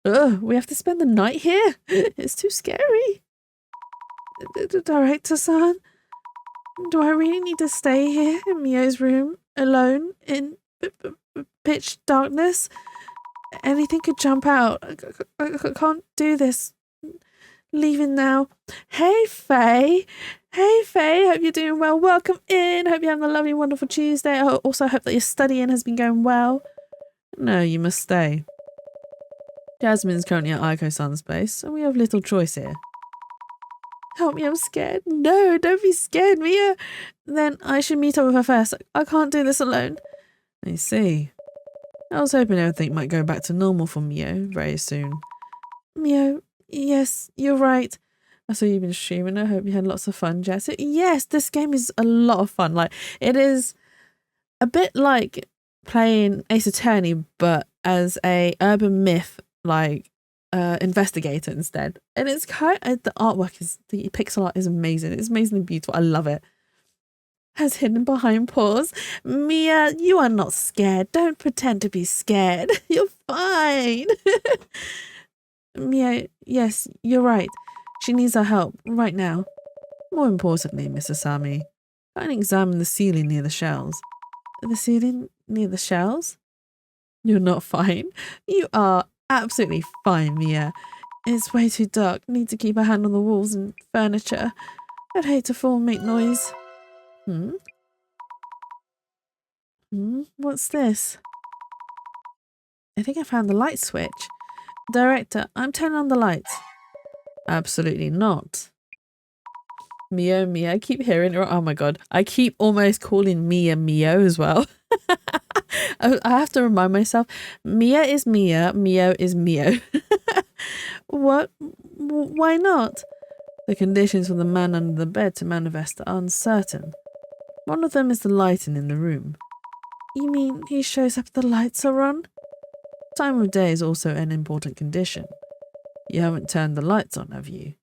Ugh, we have to spend the night here? It's too scary. Director-san, do I really need to stay here in Mio's room, alone, in pitch darkness? Anything could jump out. I can't do this. Leaving now. Hey, Faye. Hey, Faye. Hope you're doing well. Welcome in. Hope you're having a lovely, wonderful Tuesday. I also hope that your studying has been going well. No, you must stay. Jasmine's currently at Aiko-san's place, so we have little choice here. Help me, I'm scared. No, don't be scared, Mia. Then I should meet up with her first. I can't do this alone. I see. I was hoping everything might go back to normal for Mio very soon. Mio, yes, you're right. I saw you've been streaming. I hope you had lots of fun, Jess. Yes, this game is a lot of fun. Like, it is a bit like playing Ace Attorney, but as a urban myth, like, investigator instead. And it's kind of, the artwork is, the pixel art is amazing. It's amazingly beautiful. I love it. Has hidden behind paws. Mia, you are not scared. Don't pretend to be scared. You're fine. Mia, yes, you're right. She needs our help right now. More importantly, Mr. Sami, kindly examine the ceiling near the shells. The ceiling near the shells? You're not fine. You are absolutely fine, Mia. It's way too dark. Need to keep a hand on the walls and furniture. I'd hate to fall and make noise. What's this? I think I found the light switch. Director, I'm turning on the lights. Absolutely not. Mio, Mia, I keep hearing her. Oh my god. I keep almost calling Mia Mio as well. I have to remind myself. Mia is Mia, Mio is Mio. What? Why not? The conditions for the man under the bed to manifest are uncertain. One of them is the lighting in the room. You mean he shows up the lights are on? Time of day is also an important condition. You haven't turned the lights on, have you?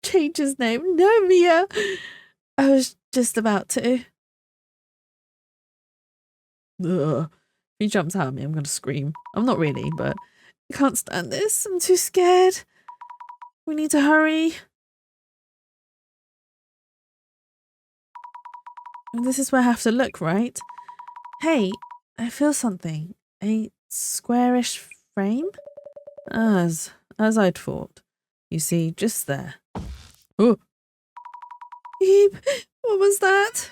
Change his name. No, Mia. I was just about to. Ugh. If he jumps out at me, I'm going to scream. I'm not really, but I can't stand this. I'm too scared. We need to hurry. This is where I have to look, right? Hey, I feel something. A squarish frame? As I'd thought. You see, just there. Oh! Eep! What was that?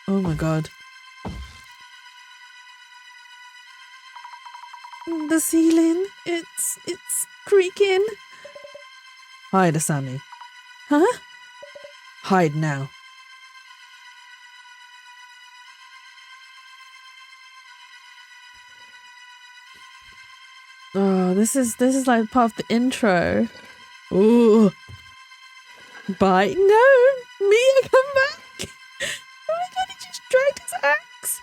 Oh my god. The ceiling, it's creaking. Hide, Asami. Huh? Hide now. Oh, this is like part of the intro. Ooh. Bye. No! Mia, come back! Oh my god, he just dragged his axe!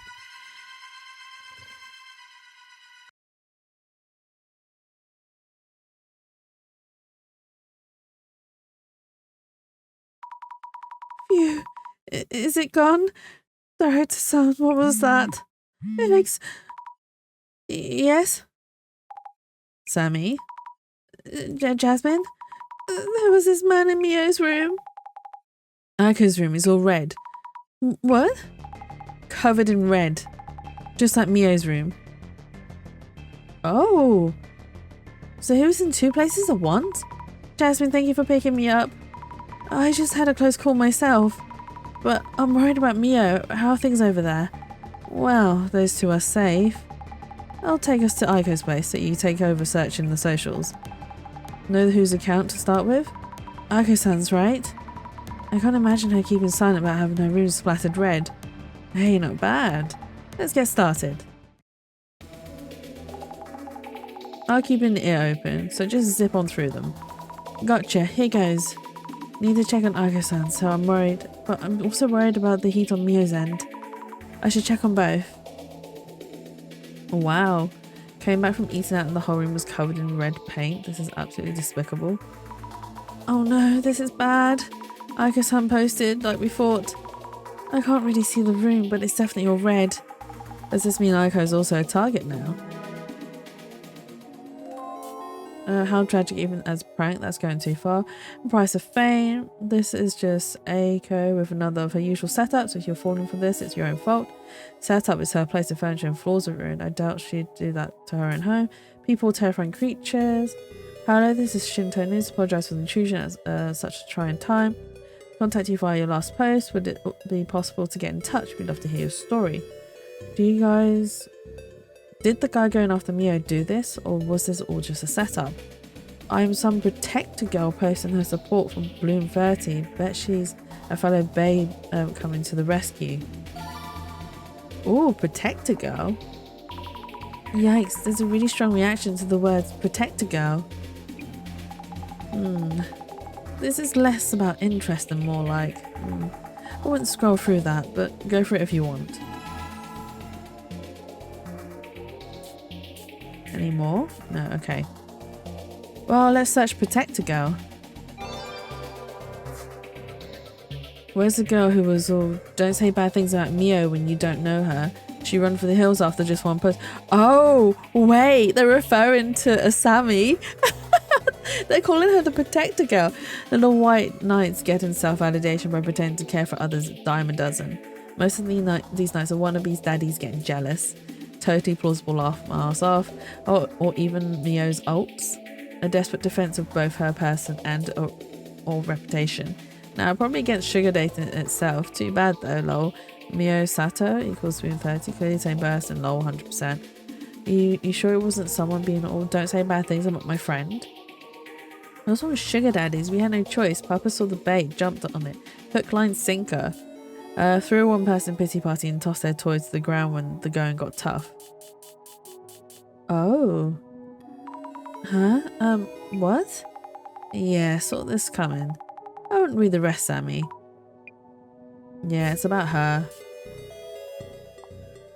Phew. Is it gone? I heard the sound. What was that? Alex. Yes? Sammy? Jasmine? There was this man in Mio's room. Aiko's room is all red. What? Covered in red. Just like Mio's room. Oh. So he was in two places at once? Jasmine, thank you for picking me up. I just had a close call myself. But I'm worried about Mio. How are things over there? Well, those two are safe. I'll take us to Aiko's place so you take over searching the socials. Know whose account to start with? Aiko-san's, right? I can't imagine her keeping silent about having her room splattered red. Hey, not bad. Let's get started. I'll keep an ear open, so just zip on through them. Gotcha, here goes. Need to check on Aiko-san, so I'm worried, but I'm also worried about the heat on Mio's end. I should check on both. Wow. Came back from eating out and the whole room was covered in red paint. This is absolutely despicable. Oh no, this is bad. Aiko-san posted like we thought. I can't really see the room, but it's definitely all red. Does this mean Aiko's also a target now? How tragic even as a prank, that's going too far. Price of fame. This is just Aiko with another of her usual setups. If you're falling for this, it's your own fault. Setup is her place of furniture and floors are ruined. I doubt she'd do that to her own home. People, terrifying creatures. Hello, this is Shinto News. Apologise for the intrusion at such a trying time. Contact you via your last post. Would it be possible to get in touch? We'd love to hear your story. Did the guy going after Mio do this, or was this all just a setup? I'm some protector girl posting her support from Bloom 30. Bet she's a fellow babe coming to the rescue. Ooh, protector girl? Yikes, there's a really strong reaction to the words protector girl. This is less about interest and more like... I wouldn't scroll through that, but go for it if you want. Any more? No, okay. Well, let's search Protector Girl. Where's the girl who was all, don't say bad things about Mio when you don't know her? She run for the hills after just one post. Oh, wait, they're referring to Asami. They're calling her the Protector Girl. Little white knights getting self-validation by pretending to care for others a dime a dozen. Most of these knights are wannabes daddies getting jealous. Totally plausible laugh my ass off, or even Mio's ults. A desperate defense of both her person and or reputation. Now, probably against sugar dating itself. Too bad though, lol. Mio Sato equals Spoon 30, clearly same person, lol, 100%. You sure it wasn't someone being all, don't say bad things about my friend? Those were sugar daddies, we had no choice. Papa saw the bait, jumped on it. Hook, line, sinker. Threw a one-person pity party and tossed their toys to the ground when the going got tough. Oh. Huh? What? Yeah, saw this coming. I wouldn't read the rest, Sammy. Yeah, it's about her.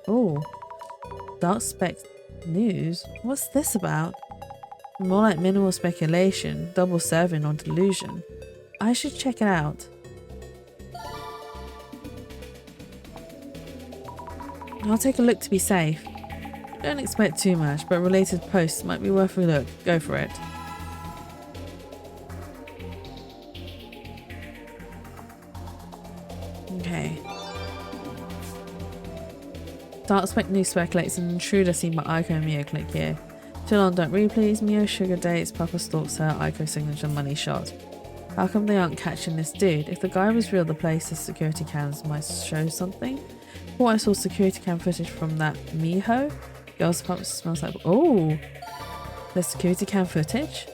Oh. Dark Spec News? What's this about? More like minimal speculation, double serving or delusion. I should check it out. I'll take a look to be safe. Don't expect too much, but related posts might be worth a look. Go for it. Okay. Dark Spec News speculates an intruder seen by Aiko and Mio. Click here. Too long, don't read please. Mio sugar dates, Papa stalks her, Aiko signature money shot. How come they aren't catching this dude? If the guy was real, the place's security cams might show something. Oh, I saw security cam footage from that Miho. Girl's apartment smells like... Oh! The security cam footage?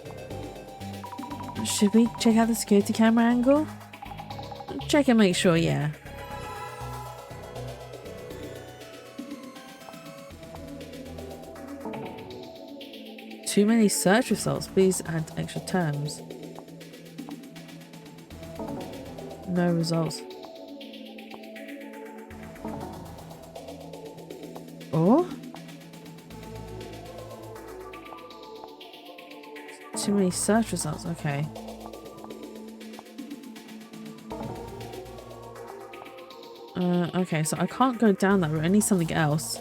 Should we check out the security camera angle? Check and make sure, yeah. Too many search results. Please add extra terms. No results. Oh? Too many search results, okay. Okay, so I can't go down that route. I need something else.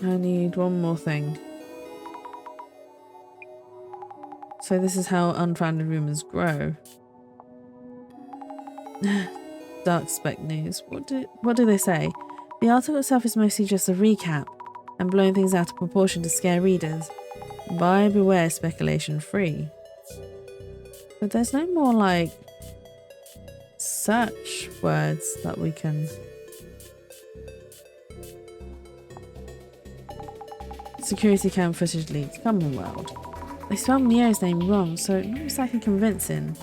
I need one more thing. So this is how unfounded rumors grow. Dark Spec News. What do they say? The article itself is mostly just a recap and blowing things out of proportion to scare readers. Buyer beware, speculation free. But there's no more like search words that we can... Security cam footage leaked. Come on, world. They spelled Mio's name wrong, so not exactly convincing.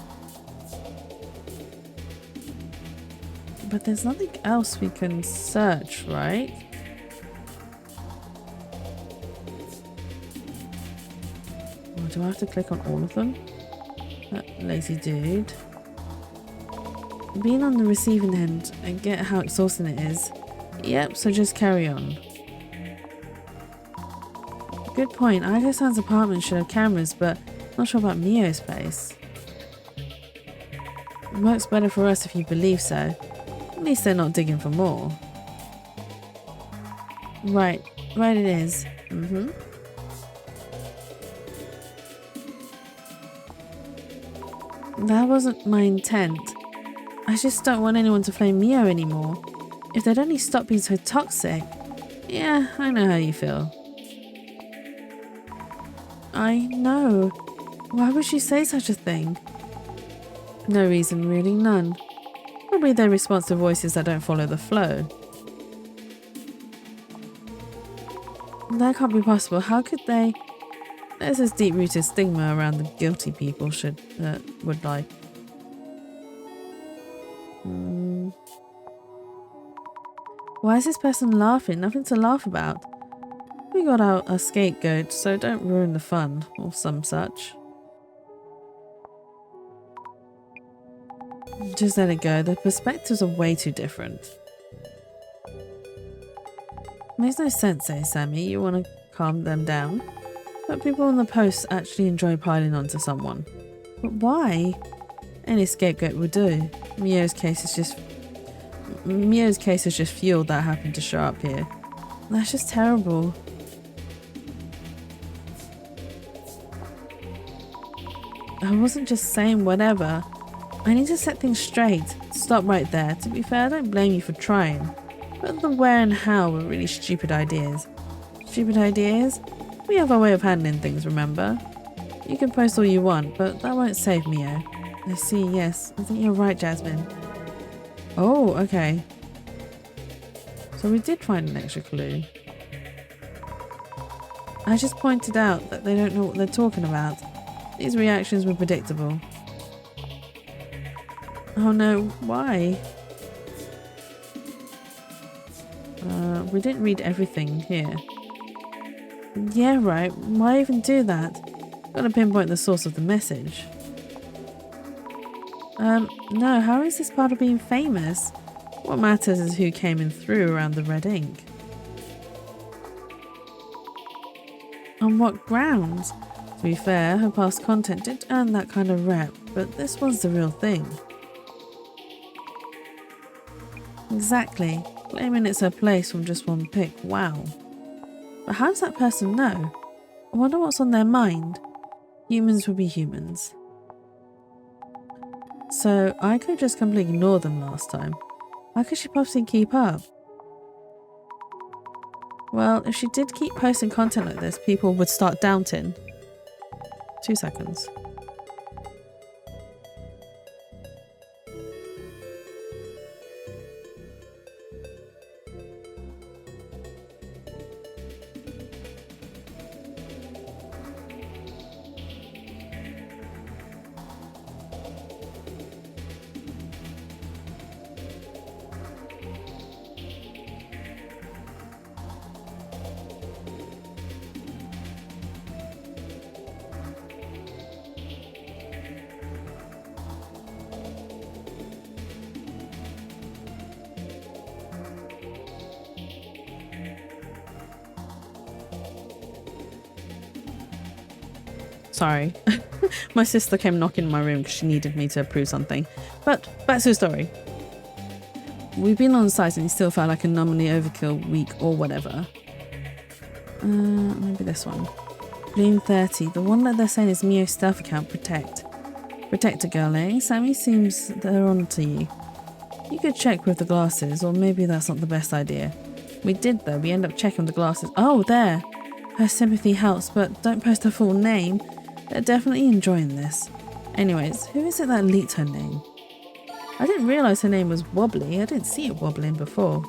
But there's nothing else we can search, right? Oh, do I have to click on all of them? That lazy dude. Being on the receiving end, I get how exhausting it is. Yep, so just carry on. Good point. Aiko-san's apartment should have cameras, but not sure about Mio's place. It works better for us if you believe so. At least they're not digging for more. Right it is. That wasn't my intent. I just don't want anyone to flame Mio anymore. If they'd only stop being so toxic. Yeah, I know how you feel. I know. Why would she say such a thing? No reason, really, none. Probably their response to voices that don't follow the flow. That can't be possible. How could they? There's this deep-rooted stigma around the guilty people would like. Why is this person laughing? Nothing to laugh about. We got out a scapegoat, so don't ruin the fun, or some such. Just let it go. The perspectives are way too different. Makes no sense, eh, Sammy? You want to calm them down? But people on the posts actually enjoy piling onto someone. But why? Any scapegoat will do. Mio's case has just fueled that happened to show up here. That's just terrible. I wasn't just saying whatever. I need to set things straight. Stop right there. To be fair, I don't blame you for trying. But the where and how were really stupid ideas. Stupid ideas? We have our way of handling things, remember? You can post all you want, but that won't save Mio. I see, yes. I think you're right, Jasmine. Oh, okay. So we did find an extra clue. I just pointed out that they don't know what they're talking about. These reactions were predictable. Oh no, why? We didn't read everything here. Yeah, right. Why even do that? Gotta pinpoint the source of the message. No, how is this part of being famous? What matters is who came in through around the red ink. On what grounds? To be fair, her past content did earn that kind of rep, but this was the real thing. Exactly. Claiming it's her place from just one pic, wow. But how does that person know? I wonder what's on their mind. Humans will be humans. So I could just completely ignore them last time. How could she possibly keep up? Well, if she did keep posting content like this, people would start doubting. 2 seconds. Sorry. My sister came knocking in my room because she needed me to approve something. But back to the story. We've been on site and it still felt like a nominally overkill week or whatever. Maybe this one. Bloom 30. The one that they're saying is Mio's stealth account, Protect. Protect a girl, eh? Sammy seems they're on to you. You could check with the glasses, or maybe that's not the best idea. We did though. We end up checking the glasses. Oh, there. Her sympathy helps, but don't post her full name. They're definitely enjoying this. Anyways, who is it that leaked her name? I didn't realise her name was Wobbly. I didn't see it wobbling before.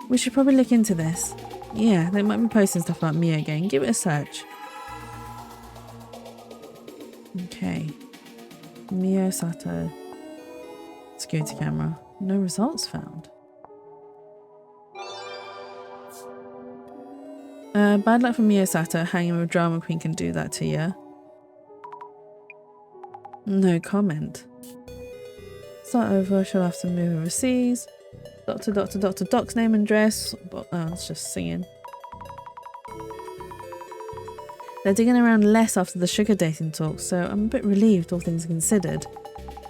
We should probably look into this. Yeah, they might be posting stuff about Mio again. Give it a search. Okay. Mio Sato. Security camera. No results found. Bad luck from Miyasato. Hanging with drama queen can do that to you. No comment. Start over. She'll have to move overseas. Doctor, Doc's name and address. But it's just singing. They're digging around less after the sugar dating talk, so I'm a bit relieved, all things considered.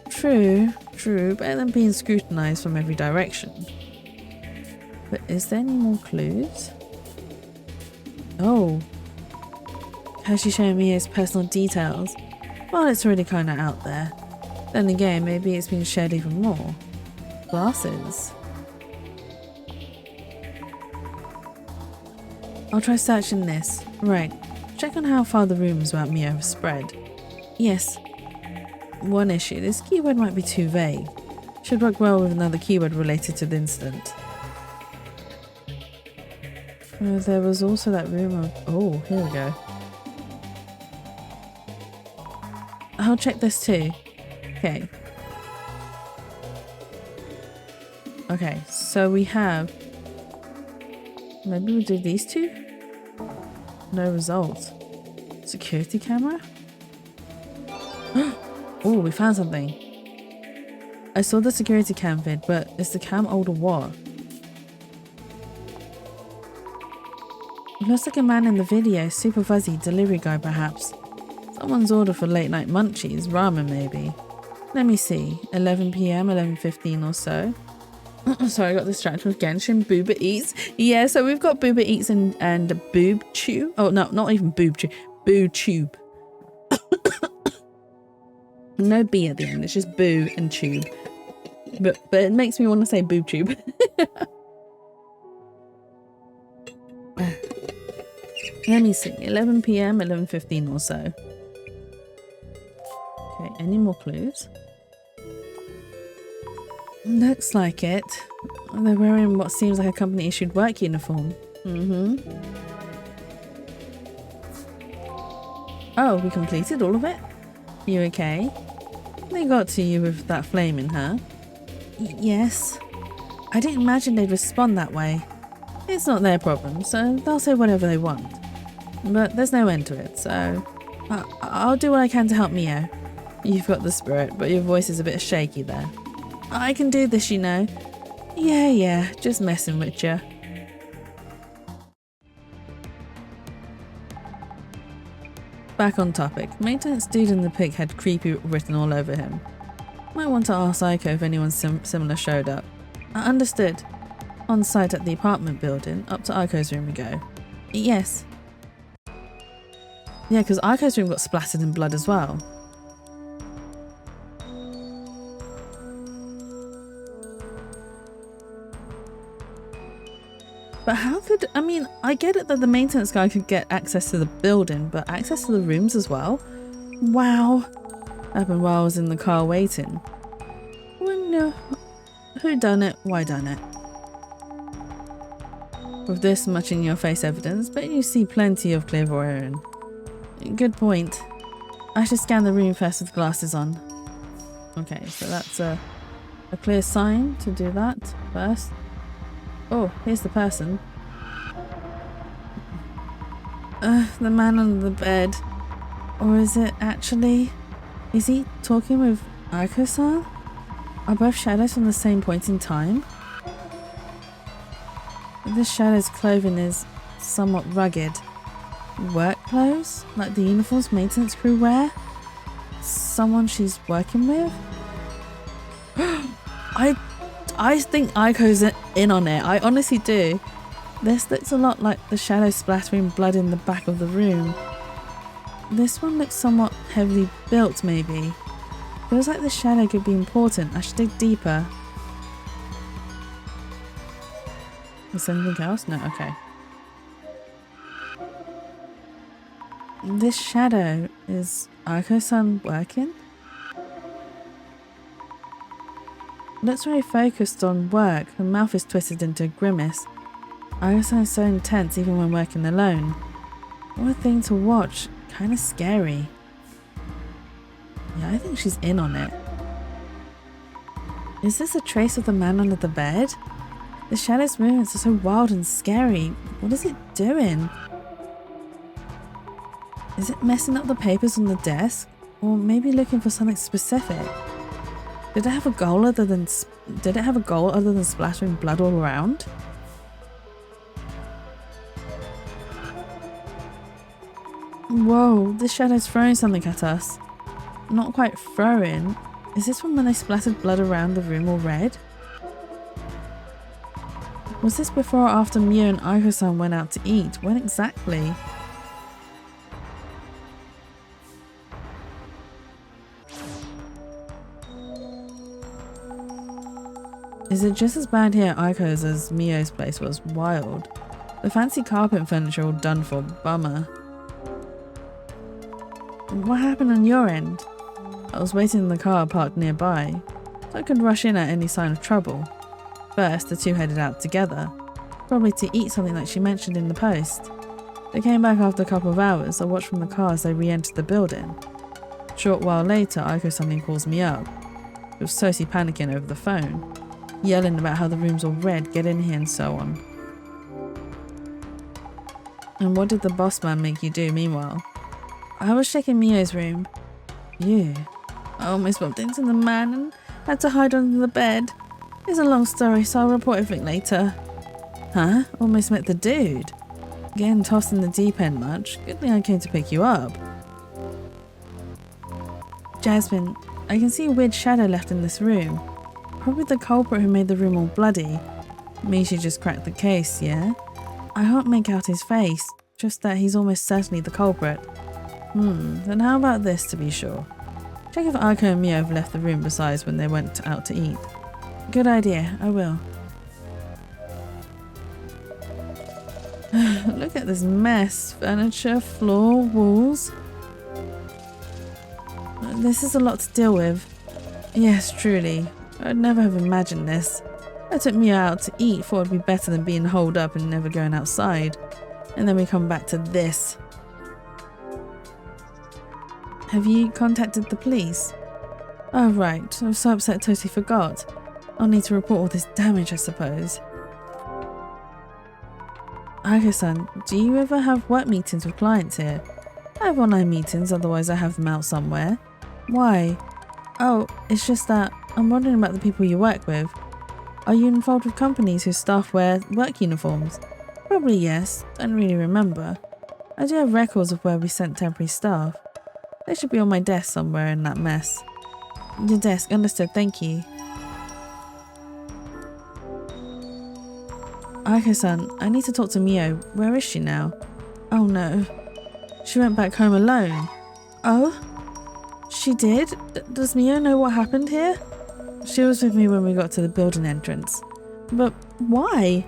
True, better than being scrutinised from every direction. But is there any more clues? Oh. How's she showing me his personal details? Well, it's already kind of out there. Then again, maybe it's been shared even more. Glasses. I'll try searching this. Right. Check on how far the rumours about Mio have spread. Yes. One issue. This keyword might be too vague. Should work well with another keyword related to the incident. There was also that rumour. Oh, here we go. I'll check this too. Okay. Okay, so we have... Maybe we do these two? No results. Security camera? Oh, we found something. I saw the security cam vid, but is the cam old or what? It looks like a man in the video, super fuzzy, delivery guy perhaps. Someone's order for late night munchies, ramen maybe. Let me see, 11 PM, 11:15 or so. Sorry, I got distracted with Genshin. Booba Eats. Yeah, so we've got Booba Eats and Boob Chew. Oh, no, not even Boob Chew. Boo Tube. No B at the end. It's just Boo and Tube. But it makes me want to say Boob Tube. Let me see. 11 PM, 11:15 or so. Okay, any more clues? Looks like it. They're wearing what seems like a company-issued work uniform. Oh, we completed all of it? You okay? They got to you with that flame in her. Yes. I didn't imagine they'd respond that way. It's not their problem, so they'll say whatever they want. But there's no end to it, so... I'll do what I can to help Mio. You've got the spirit, but your voice is a bit shaky there. I can do this, you know. Yeah, just messing with you. Back on topic. Maintenance dude in the pic had creepy written all over him. Might want to ask Aiko if anyone similar showed up. I understood. On site at the apartment building, up to Aiko's room we go. Yes. Yeah, because Aiko's room got splattered in blood as well. But how could... I mean, I get it that the maintenance guy could get access to the building, but access to the rooms as well? Wow. Happened while I was in the car waiting. Well, who done it? Why done it? With this much in your face evidence, bet you see plenty of clairvoyance. Good point. I should scan the room first with glasses on. Okay, so that's a clear sign to do that first. Oh, here's the person. The man on the bed. Or is it actually... Is he talking with Aiko-san? Are both shadows from the same point in time? This shadow's clothing is somewhat rugged. Work clothes? Like the uniforms maintenance crew wear? Someone she's working with? I think Aiko's in on it. I honestly do. This looks a lot like the shadow splattering blood in the back of the room. This one looks somewhat heavily built, maybe. Feels like the shadow could be important. I should dig deeper. Is there anything else? No, okay. This shadow, is Aiko-san working? Looks very focused on work. Her mouth is twisted into a grimace. Aiko-san is so intense even when working alone. What a thing to watch. Kind of scary. Yeah, I think she's in on it. Is this a trace of the man under the bed? The shadow's movements are so wild and scary. What is it doing? Is it messing up the papers on the desk? Or maybe looking for something specific? Did it have a goal other than splattering blood all around? Whoa, this shadow's throwing something at us. Not quite throwing. Is this from when they splattered blood around the room all red? Was this before or after Mio and Aiko-san went out to eat? When exactly? Is it just as bad here at Aiko's as Mio's place was? Wild. The fancy carpet and furniture all done for. Bummer. What happened on your end? I was waiting in the car parked nearby, so I could rush in at any sign of trouble. First, the two headed out together, probably to eat something like she mentioned in the post. They came back after a couple of hours. I watched from the car as they re-entered the building. A short while later, Aiko-san calls me up. She was totally panicking over the phone, yelling about how the room's all red, get in here and so on. And what did the boss man make you do meanwhile? I was checking Mio's room. You? I almost bumped into the man and had to hide under the bed. It's a long story, so I'll report everything later. Huh? Almost met the dude. Getting tossed in the deep end much? Good thing I came to pick you up. Jasmine, I can see a weird shadow left in this room. Probably the culprit who made the room all bloody. Means she just cracked the case, yeah? I can't make out his face, just that he's almost certainly the culprit. Then how about this to be sure? Check if Aiko and Mio have left the room besides when they went out to eat. Good idea, I will. Look at this mess. Furniture, floor, walls. This is a lot to deal with. Yes, truly. I'd never have imagined this. I took Mio out to eat, thought it'd be better than being holed up and never going outside. And then we come back to this. Have you contacted the police? Oh right, I was so upset I totally forgot. I'll need to report all this damage, I suppose. Aiko-san, do you ever have work meetings with clients here? I have online meetings, otherwise I have them out somewhere. Why? Oh, it's just that I'm wondering about the people you work with. Are you involved with companies whose staff wear work uniforms? Probably yes, don't really remember. I do have records of where we sent temporary staff. They should be on my desk somewhere in that mess. Your desk, understood, thank you. Aiko-san, I need to talk to Mio. Where is she now? Oh no. She went back home alone. Oh? She did? Does Mio know what happened here? She was with me when we got to the building entrance. But why?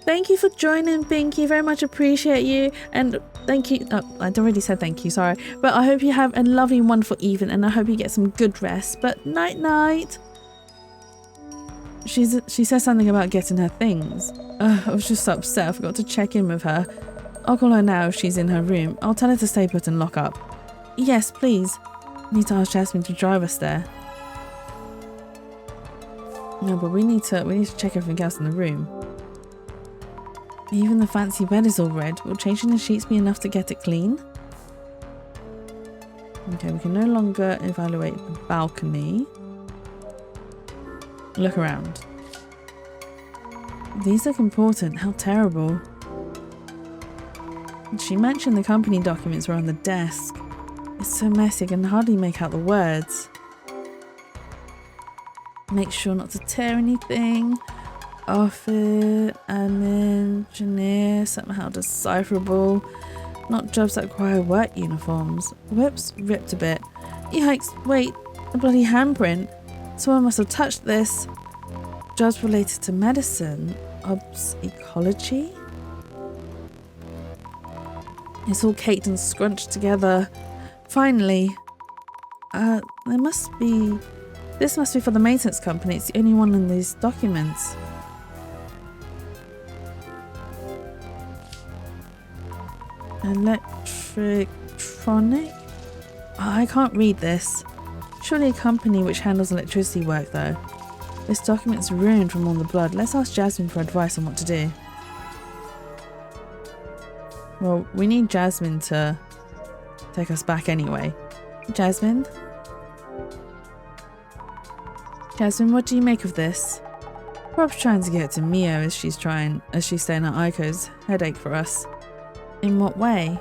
Thank you for joining, Pinky. Very much appreciate you. And thank you. Oh, I'd already said thank you, sorry. But I hope you have a lovely, wonderful evening and I hope you get some good rest. But night night. She says something about getting her things. I was just so upset I forgot to check in with her. I'll call her now if she's in her room. I'll tell her to stay put and lock up. Yes, please. Need to ask Jasmine to drive us there. No, but we need to check everything else in the room. Even the fancy bed is all red. Will changing the sheets be enough to get it clean? Okay, we can no longer evaluate the balcony. Look around. These look important. How terrible. She mentioned the company documents were on the desk. It's so messy I can hardly make out the words. Make sure not to tear anything off it. Admin, engineer, somehow decipherable. Not jobs that require work uniforms. Whoops, ripped a bit. Yikes, wait, a bloody handprint. Someone must have touched this. Jobs related to medicine. Obs ecology? It's all caked and scrunched together. Finally. This must be for the maintenance company. It's the only one in these documents. Electronic? Oh, I can't read this. Surely a company which handles electricity work though. This document's ruined from all the blood. Let's ask Jasmine for advice on what to do. Well, we need Jasmine to take us back anyway. Jasmine? Jasmine, what do you make of this? Rob's trying to get it to Mio as she's staying at Aiko's headache for us. In what way?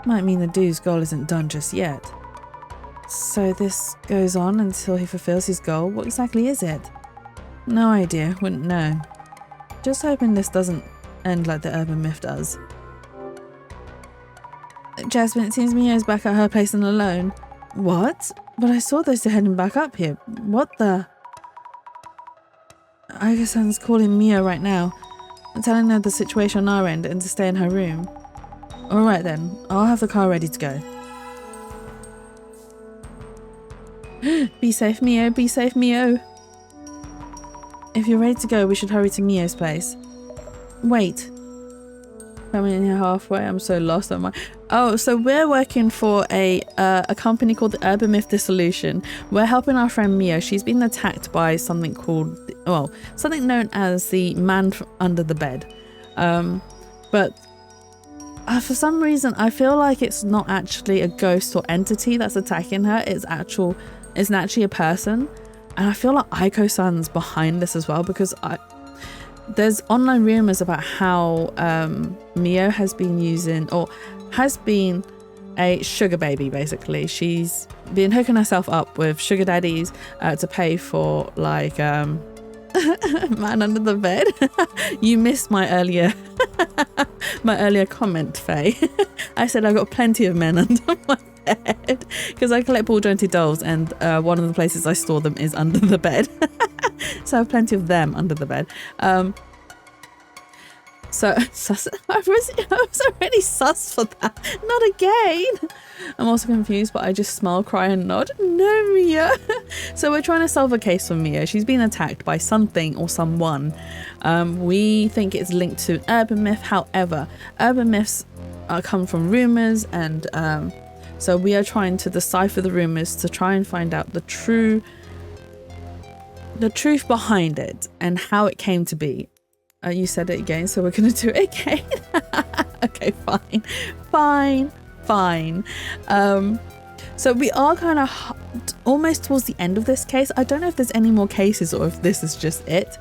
Might mean the dude's goal isn't done just yet. So this goes on until he fulfills his goal. What exactly is it? No idea, wouldn't know. Just hoping this doesn't end like the urban myth does. Jasmine, it seems Mio's back at her place and alone. What? But I saw those two heading back up here. What the? Aiko-san's calling Mio right now, telling her the situation on our end and to stay in her room. Alright then, I'll have the car ready to go. Be safe, Mio, be safe, Mio. If you're ready to go, we should hurry to Mio's place. Wait. Coming in here halfway, I'm so lost on my... Oh, so we're working for a company called the Urban Myth Dissolution. We're helping our friend Mio. She's been attacked by something called... Well, something known as the man under the bed. But for some reason, I feel like it's not actually a ghost or entity that's attacking her. It's actually a person. And I feel like Aiko-san's behind this as well, because there's online rumors about how Mio has been a sugar baby, basically. She's been hooking herself up with sugar daddies to pay for like man under the bed. You missed my earlier comment, Faye. I said I got plenty of men under my bed because I collect ball jointed dolls, and one of the places I store them is under the bed. So I have plenty of them under the bed. So I was already sus for that. Not again. I'm also confused, but I just smile, cry and nod. No, Mia. So we're trying to solve a case for Mia. She's been attacked by something or someone. We think it's linked to an urban myth. However, urban myths come from rumors, and so we are trying to decipher the rumors to try and find out the truth behind it and how it came to be. You said it again, so we're gonna do it again. Okay, fine. So we are kind of almost towards the end of this case. I don't know if there's any more cases or if this is just it.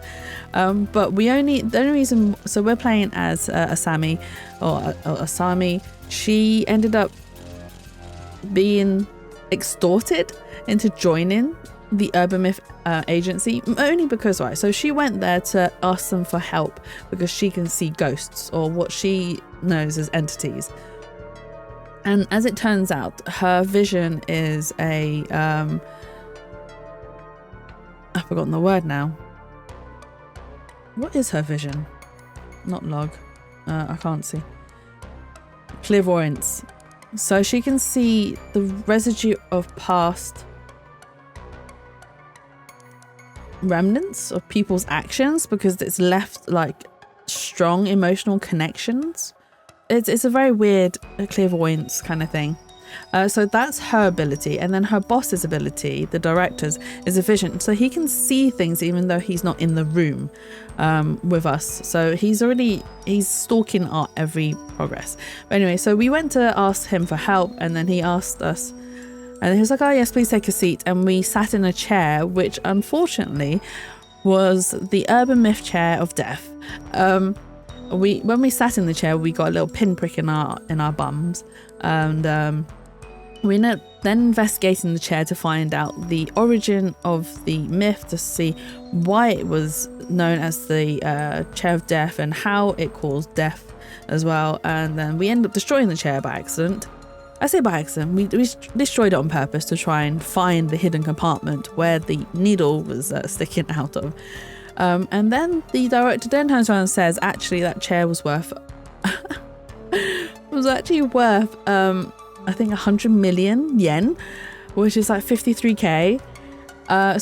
But the only reason, so we're playing as Asami or Asami. She ended up being extorted into joining the Urban Myth agency, only because, right, so she went there to ask them for help because she can see ghosts, or what she knows as entities. And as it turns out, her vision is a I've forgotten the word now. What is her vision? Not log. I can't see. Clairvoyance. So she can see the residue of past remnants of people's actions, because it's left like strong emotional connections. It's a very weird clairvoyance kind of thing. So that's her ability, and then her boss's ability, the director's, is a vision. So he can see things even though he's not in the room with us. So he's stalking our every progress. But anyway, so we went to ask him for help, and then he asked us. And he was like, oh yes, please take a seat. And we sat in a chair, which unfortunately was the Urban Myth chair of death. When we sat in the chair, we got a little pinprick in our bums. And we then investigating the chair to find out the origin of the myth, to see why it was known as the chair of death and how it caused death as well. And then we ended up destroying the chair by accident. I say by accident, we destroyed it on purpose to try and find the hidden compartment where the needle was sticking out of. And then the director then turns around and says, actually, that chair was worth... I think 100 million yen, which is like 53k.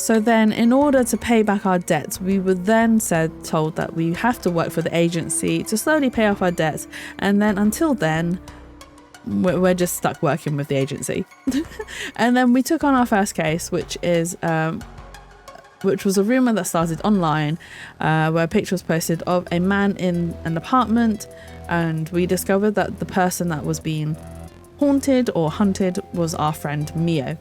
So then in order to pay back our debts, we were then told that we have to work for the agency to slowly pay off our debts. And then until then, we're just stuck working with the agency. And then we took on our first case, which was a rumor that started online, where a picture was posted of a man in an apartment, and we discovered that the person that was being haunted or hunted was our friend Mio.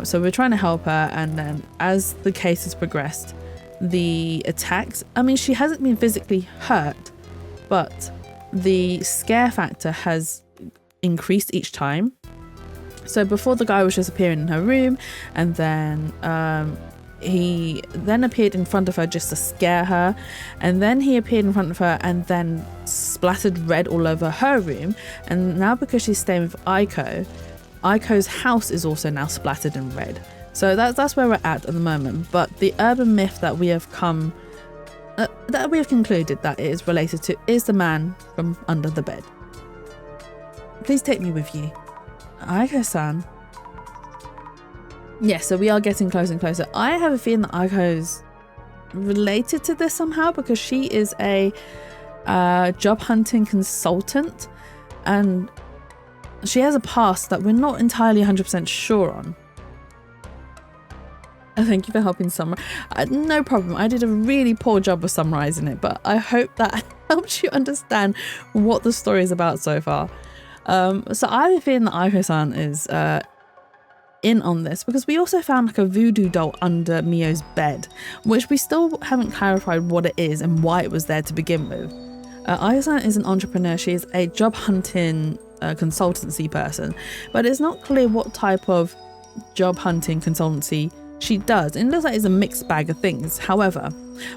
So we're trying to help her, and then as the case has progressed, the attacks, I mean, she hasn't been physically hurt, but the scare factor has increased each time. So before, the guy was just appearing in her room, and then he then appeared in front of her just to scare her, and then he appeared in front of her and then splattered red all over her room. And now, because she's staying with Aiko's house is also now splattered in red. So that's where we're at the moment. But the urban myth that we have concluded that it is related to is the man from under the bed. Please take me with you. Aiko-san. Yes, so we are getting closer and closer. I have a feeling that Aiko's related to this somehow, because she is a job hunting consultant, and she has a past that we're not entirely 100% sure on. Thank you for helping summarize. No problem. I did a really poor job of summarizing it, but I hope that helps you understand what the story is about so far. So I have a feeling that Aiko-san is in on this, because we also found like a voodoo doll under Mio's bed, which we still haven't clarified what it is and why it was there to begin with. Aiko-san is an entrepreneur. She is a job hunting consultancy person, but it's not clear what type of job hunting consultancy she does. It looks like it's a mixed bag of things. However,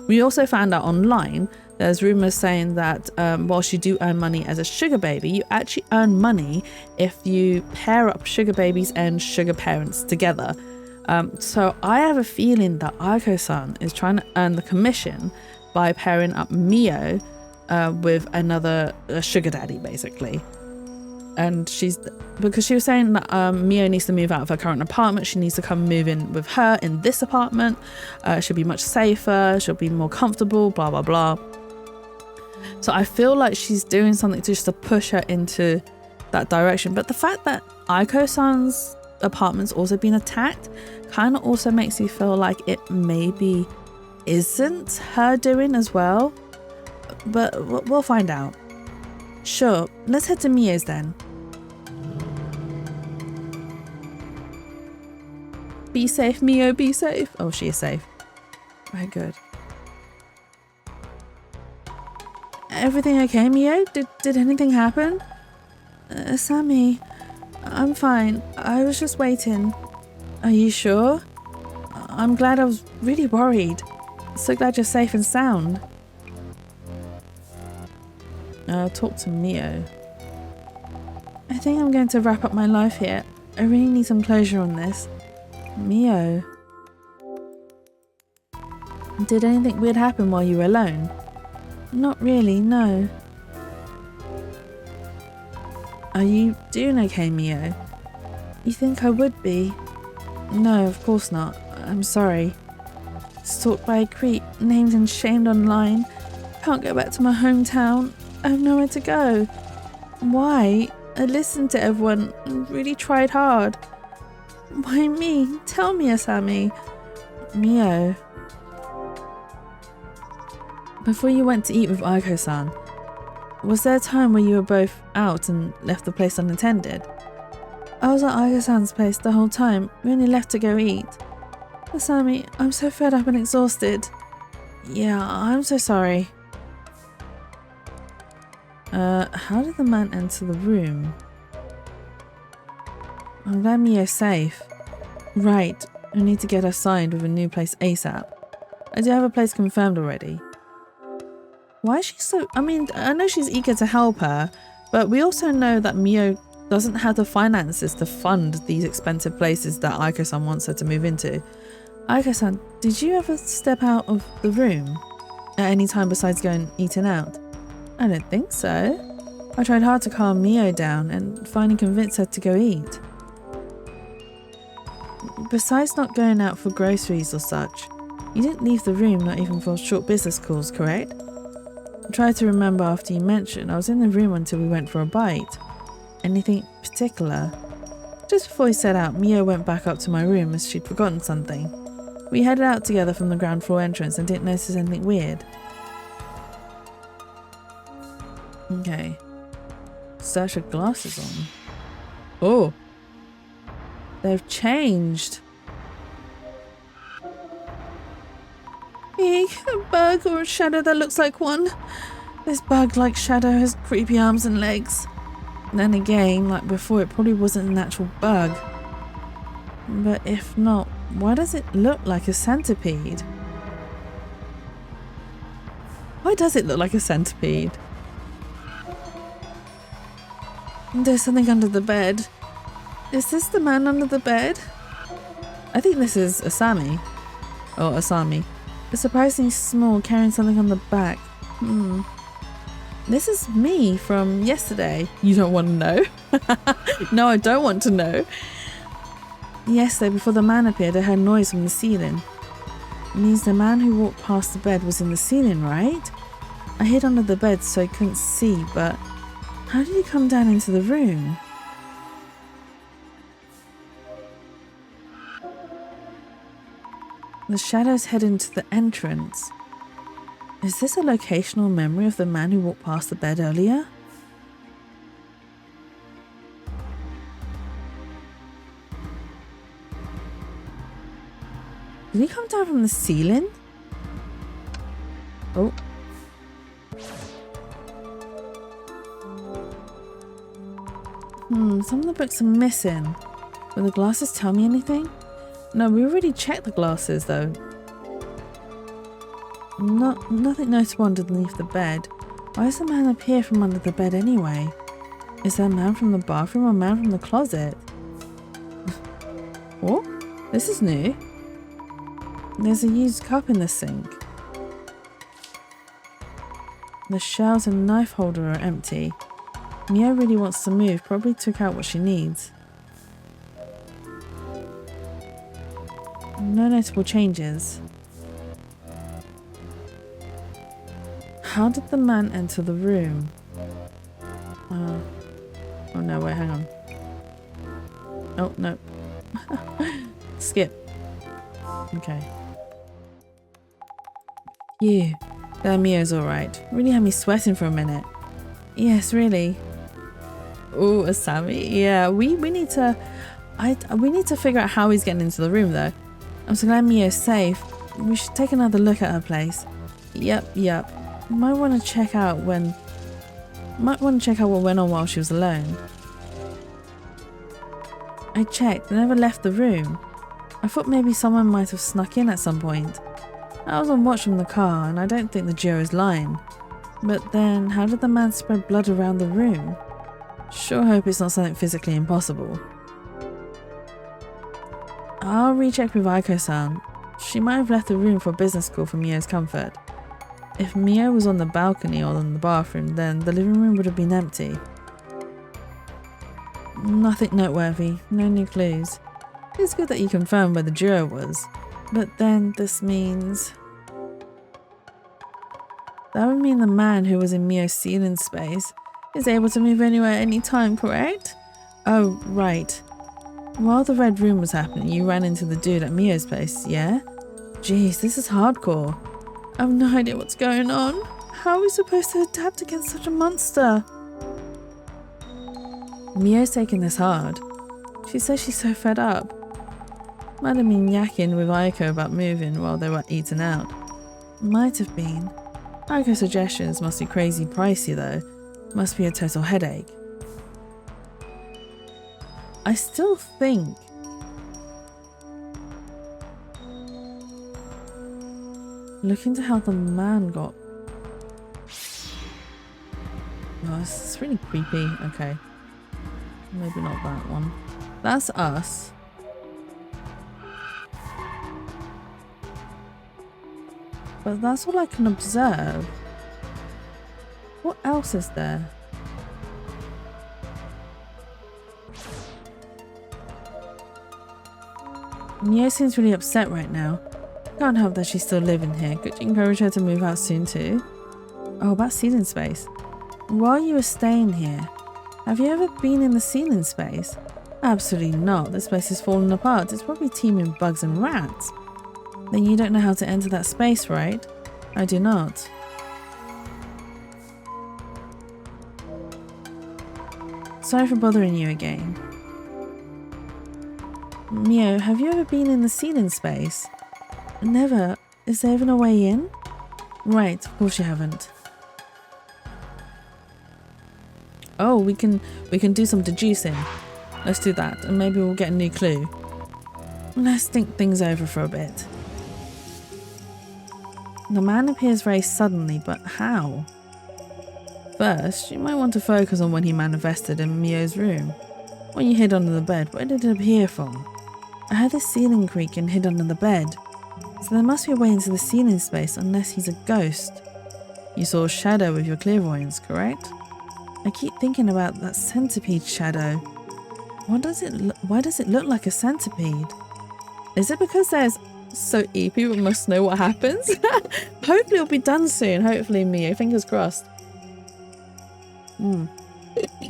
we also found out online there's rumors saying that whilst you do earn money as a sugar baby, you actually earn money if you pair up sugar babies and sugar parents together. So I have a feeling that Aiko-san is trying to earn the commission by pairing up Mio with another sugar daddy, basically. And because she was saying that Mio needs to move out of her current apartment, she needs to come move in with her in this apartment. She'll be much safer, she'll be more comfortable, blah blah blah. So I feel like she's doing something just to push her into that direction. But the fact that Aiko-san's apartment's also been attacked kind of also makes me feel like it maybe isn't her doing as well. But we'll find out. Sure, let's head to Mio's then. Be safe, Mio, be safe. Oh, she is safe. Very good. Everything okay, Mio? Did anything happen? Sammy, I'm fine. I was just waiting. Are you sure? I'm glad. I was really worried. So glad you're safe and sound. Talk to Mio. I think I'm going to wrap up my life here. I really need some closure on this. Mio. Did anything weird happen while you were alone? Not really, no. Are you doing okay, Mio? You think I would be? No, of course not. I'm sorry. Stalked by a creep, named and shamed online. Can't go back to my hometown. I have nowhere to go. Why? I listened to everyone and really tried hard. Why me? Tell me, Asami. Mio. Before you went to eat with Aiko-san, was there a time where you were both out and left the place unattended? I was at Aiko-san's place the whole time. We only left to go eat. Asami, I'm so fed up and exhausted. Yeah, I'm so sorry. How did the man enter the room? I'm glad Mio's safe. Right, we need to get her signed with a new place ASAP. I do have a place confirmed already. Why is she so... I mean, I know she's eager to help her, but we also know that Mio doesn't have the finances to fund these expensive places that Aiko-san wants her to move into. Aiko-san, did you ever step out of the room at any time besides going eating out? I don't think so. I tried hard to calm Mio down and finally convince her to go eat. Besides not going out for groceries or such, you didn't leave the room, not even for short business calls, correct? I tried to remember after you mentioned I was in the room until we went for a bite. Anything particular? Just before we set out, Mio went back up to my room as she'd forgotten something. We headed out together from the ground floor entrance and didn't notice anything weird. Okay. Search for glasses on. Oh! They've changed. Eek, a bug or a shadow that looks like one. This bug-like shadow has creepy arms and legs. Then again, like before, it probably wasn't an actual bug. But if not, why does it look like a centipede? Why does it look like a centipede? There's something under the bed. Is this the man under the bed? I think this is Asami. Or Asami. It's surprisingly small, carrying something on the back. This is me from yesterday. You don't want to know? No, I don't want to know. Yesterday, before the man appeared, I heard noise from the ceiling. It means the man who walked past the bed was in the ceiling, right? I hid under the bed so I couldn't see, but how did he come down into the room? The shadows head into the entrance. Is this a locational memory of the man who walked past the bed earlier? Did he come down from the ceiling? Oh. Some of the books are missing. Will the glasses tell me anything? No, we already checked the glasses though. Nothing notable underneath the bed. Why does the man appear from under the bed anyway? Is that a man from the bathroom or a man from the closet? What? This is new. There's a used cup in the sink. The shelves and knife holder are empty. Mia really wants to move, probably took out what she needs. No notable changes. How did the man enter the room? Oh no, wait, hang on. Oh, no. Skip. Okay. You. That Mio's alright. Really had me sweating for a minute. Yes, really. Oh, Asami. Yeah, we need to... we need to figure out how he's getting into the room though. I'm so glad Mio's safe. We should take another look at her place. Yep. Might want to check out what went on while she was alone. I checked. They never left the room. I thought maybe someone might have snuck in at some point. I was on watch from the car, and I don't think the duo is lying. But then, how did the man spread blood around the room? Sure hope it's not something physically impossible. I'll recheck with Aiko-san. She might have left the room for a business call for Mio's comfort. If Mio was on the balcony or in the bathroom, then the living room would have been empty. Nothing noteworthy, no new clues. It's good that you confirmed where the duo was, but then this means... That would mean the man who was in Mio's ceiling space is able to move anywhere at any time, correct? Oh, right. While the red room was happening, you ran into the dude at Mio's place, yeah? Jeez, this is hardcore. I have no idea what's going on. How are we supposed to adapt against such a monster? Mio's taking this hard. She says she's so fed up. Might have been yakking with Aiko about moving while they were eating out. Might have been. Aiko's suggestions must be crazy pricey though. Must be a total headache. I still think... Look into how the man got... Oh, this is really creepy. Okay. Maybe not that one. That's us. But that's all I can observe. What else is there? Mio seems really upset right now. Can't help that she's still living here. Could you encourage her to move out soon too? Oh, about ceiling space. While you were staying here, Have you ever been in the ceiling space? Absolutely not. This place is falling apart. It's probably teeming with bugs and rats. Then you don't know how to enter that space, right? I do not. Sorry for bothering you again. Mio, have you ever been in the ceiling space? Never. Is there even a way in? Right, of course you haven't. Oh, we can do some deducing. Let's do that, and maybe we'll get a new clue. Let's think things over for a bit. The man appears very suddenly, but how? First, you might want to focus on when he manifested in Mio's room. When you hid under the bed, where did it appear from? I heard the ceiling creak and hid under the bed. So there must be a way into the ceiling space unless he's a ghost. You saw a shadow with your clairvoyance, correct? I keep thinking about that centipede shadow. Why does it look like a centipede? Is it because there's... So people must know what happens? Hopefully it'll be done soon. Hopefully, Mio. Fingers crossed. But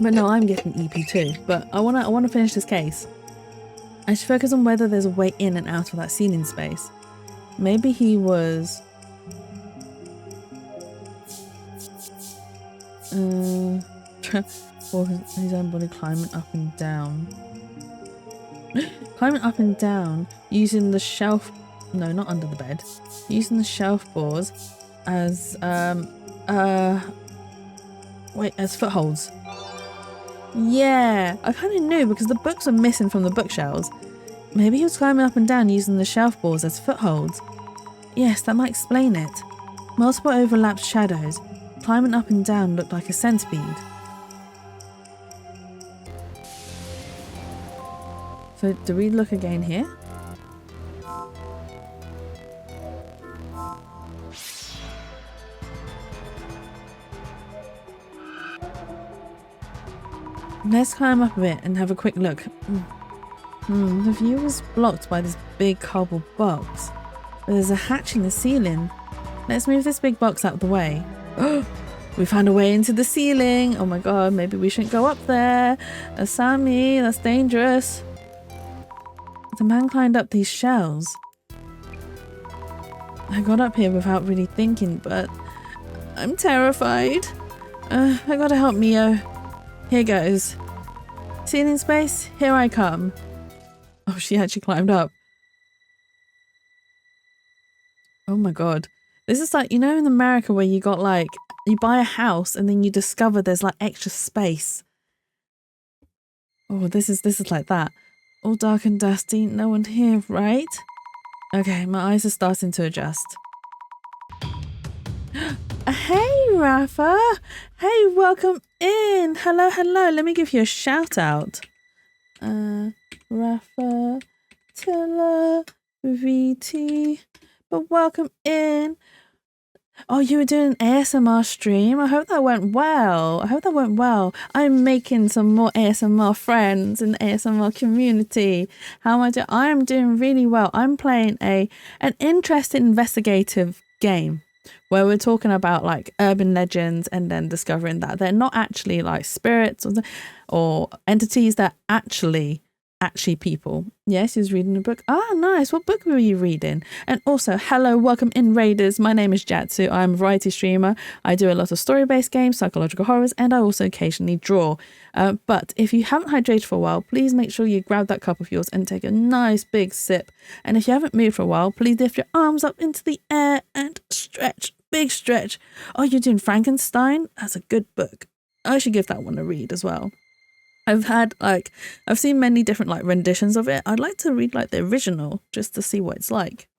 no, I'm getting EP too. But I wanna finish this case. I should focus on whether there's a way in and out of that ceiling space. Maybe he was... or his own body climbing up and down. Climbing up and down using the shelf... No, not under the bed. Using the shelf boards as... as footholds. Yeah, I kind of knew because the books are missing from the bookshelves. Maybe he was climbing up and down using the shelf boards as footholds. Yes, that might explain it. Multiple overlapped shadows. Climbing up and down looked like a centipede. So, do we look again here? Let's climb up a bit and have a quick look. The view was blocked by this big cardboard box. But there's a hatch in the ceiling. Let's move this big box out of the way. We found a way into the ceiling. Oh my god, maybe we shouldn't go up there. Asami, that's dangerous. The man climbed up these shelves. I got up here without really thinking, but I'm terrified. I gotta help Mio. Here goes. Ceiling space, here I come. Oh, she actually climbed up. Oh my god. This is like, you know in America where you got like, you buy a house and then you discover there's like extra space. Oh, this is like that. All dark and dusty, no one here, right? Okay, my eyes are starting to adjust. Hey, Rafa! Hey, welcome in! Hello, hello, let me give you a shout out. Rafa, Tilla, VT, but welcome in. Oh, you were doing an ASMR stream? I hope that went well. I'm making some more ASMR friends in the ASMR community. How am I doing? I am doing really well. I'm playing an interesting investigative game where we're talking about like urban legends and then discovering that they're not actually like spirits or entities, they're actually people. Yes, he was reading a book. Ah, nice. What book were you reading? And also, hello, welcome in Raiders. My name is Jatsu. I'm a variety streamer. I do a lot of story-based games, psychological horrors, and I also occasionally draw. But if you haven't hydrated for a while, please make sure you grab that cup of yours and take a nice big sip. And if you haven't moved for a while, please lift your arms up into the air and stretch. Big stretch. Oh, you're doing Frankenstein? That's a good book. I should give that one a read as well. I've seen many different like renditions of it. I'd like to read like the original just to see what it's like.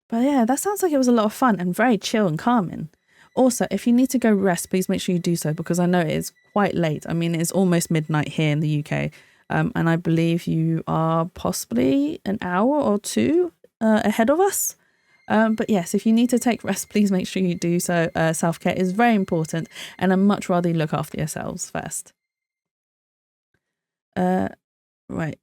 But yeah, that sounds like it was a lot of fun and very chill and calming. Also, if you need to go rest, please make sure you do so because I know it is quite late. I mean, it's almost midnight here in the UK. And I believe you are possibly an hour or two ahead of us. But yes, if you need to take rest, please make sure you do so. Self-care is very important and I'd much rather you look after yourselves first. Right,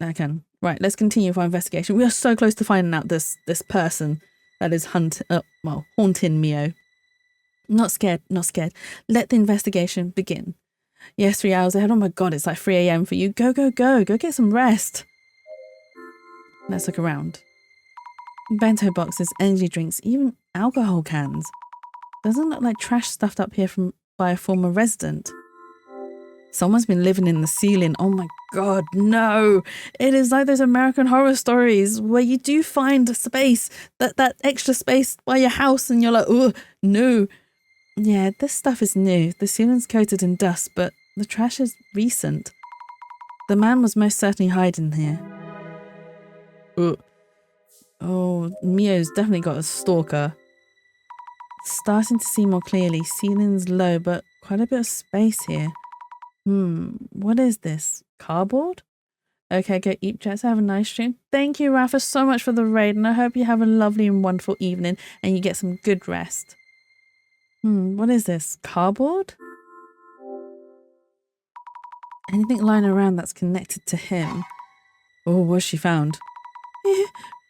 let's continue with our investigation. We are so close to finding out this person that is haunting Mio. Not scared. Let the investigation begin. Yes, 3 hours ahead. Oh my god, it's like 3 a.m. for you. Go, go, go. Go get some rest. Let's look around. Bento boxes, energy drinks, even alcohol cans. Doesn't look like trash stuffed up here by a former resident. Someone's been living in the ceiling. Oh my god, no. It is like those American horror stories where you do find a space, that extra space by your house, and you're like, oh, no. Yeah, this stuff is new. The ceiling's coated in dust, but the trash is recent. The man was most certainly hiding here. Oh, Mio's definitely got a stalker. Starting to see more clearly. Ceiling's low, but quite a bit of space here. What is this? Cardboard? Okay, go eat, Jets. Have a nice stream. Thank you, Rafa, so much for the raid, and I hope you have a lovely and wonderful evening and you get some good rest. What is this? Cardboard? Anything lying around that's connected to him? Oh, what's she found?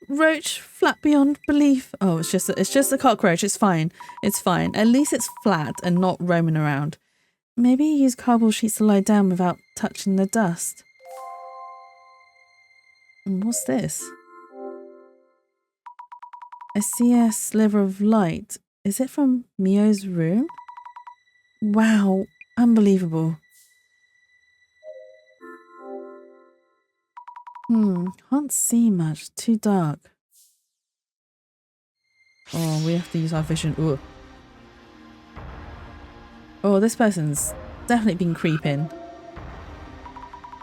Roach, flat beyond belief. Oh, it's just a cockroach. It's fine. It's fine. At least it's flat and not roaming around. Maybe he used cardboard sheets to lie down without touching the dust. What's this? I see a sliver of light. Is it from Mio's room? Wow, unbelievable. Can't see much. Too dark. Oh, we have to use our vision. Ooh. Oh, this person's definitely been creeping.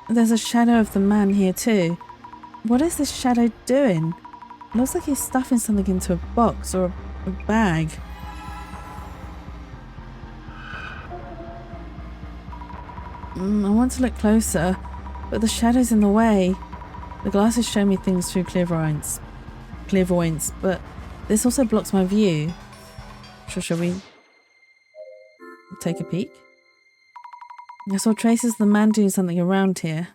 There's a shadow of the man here too. What is this shadow doing? Looks like he's stuffing something into a box or a bag. I want to look closer, but the shadow's in the way. The glasses show me things through clairvoyance, but this also blocks my view. Shall we take a peek? I saw traces of the man doing something around here.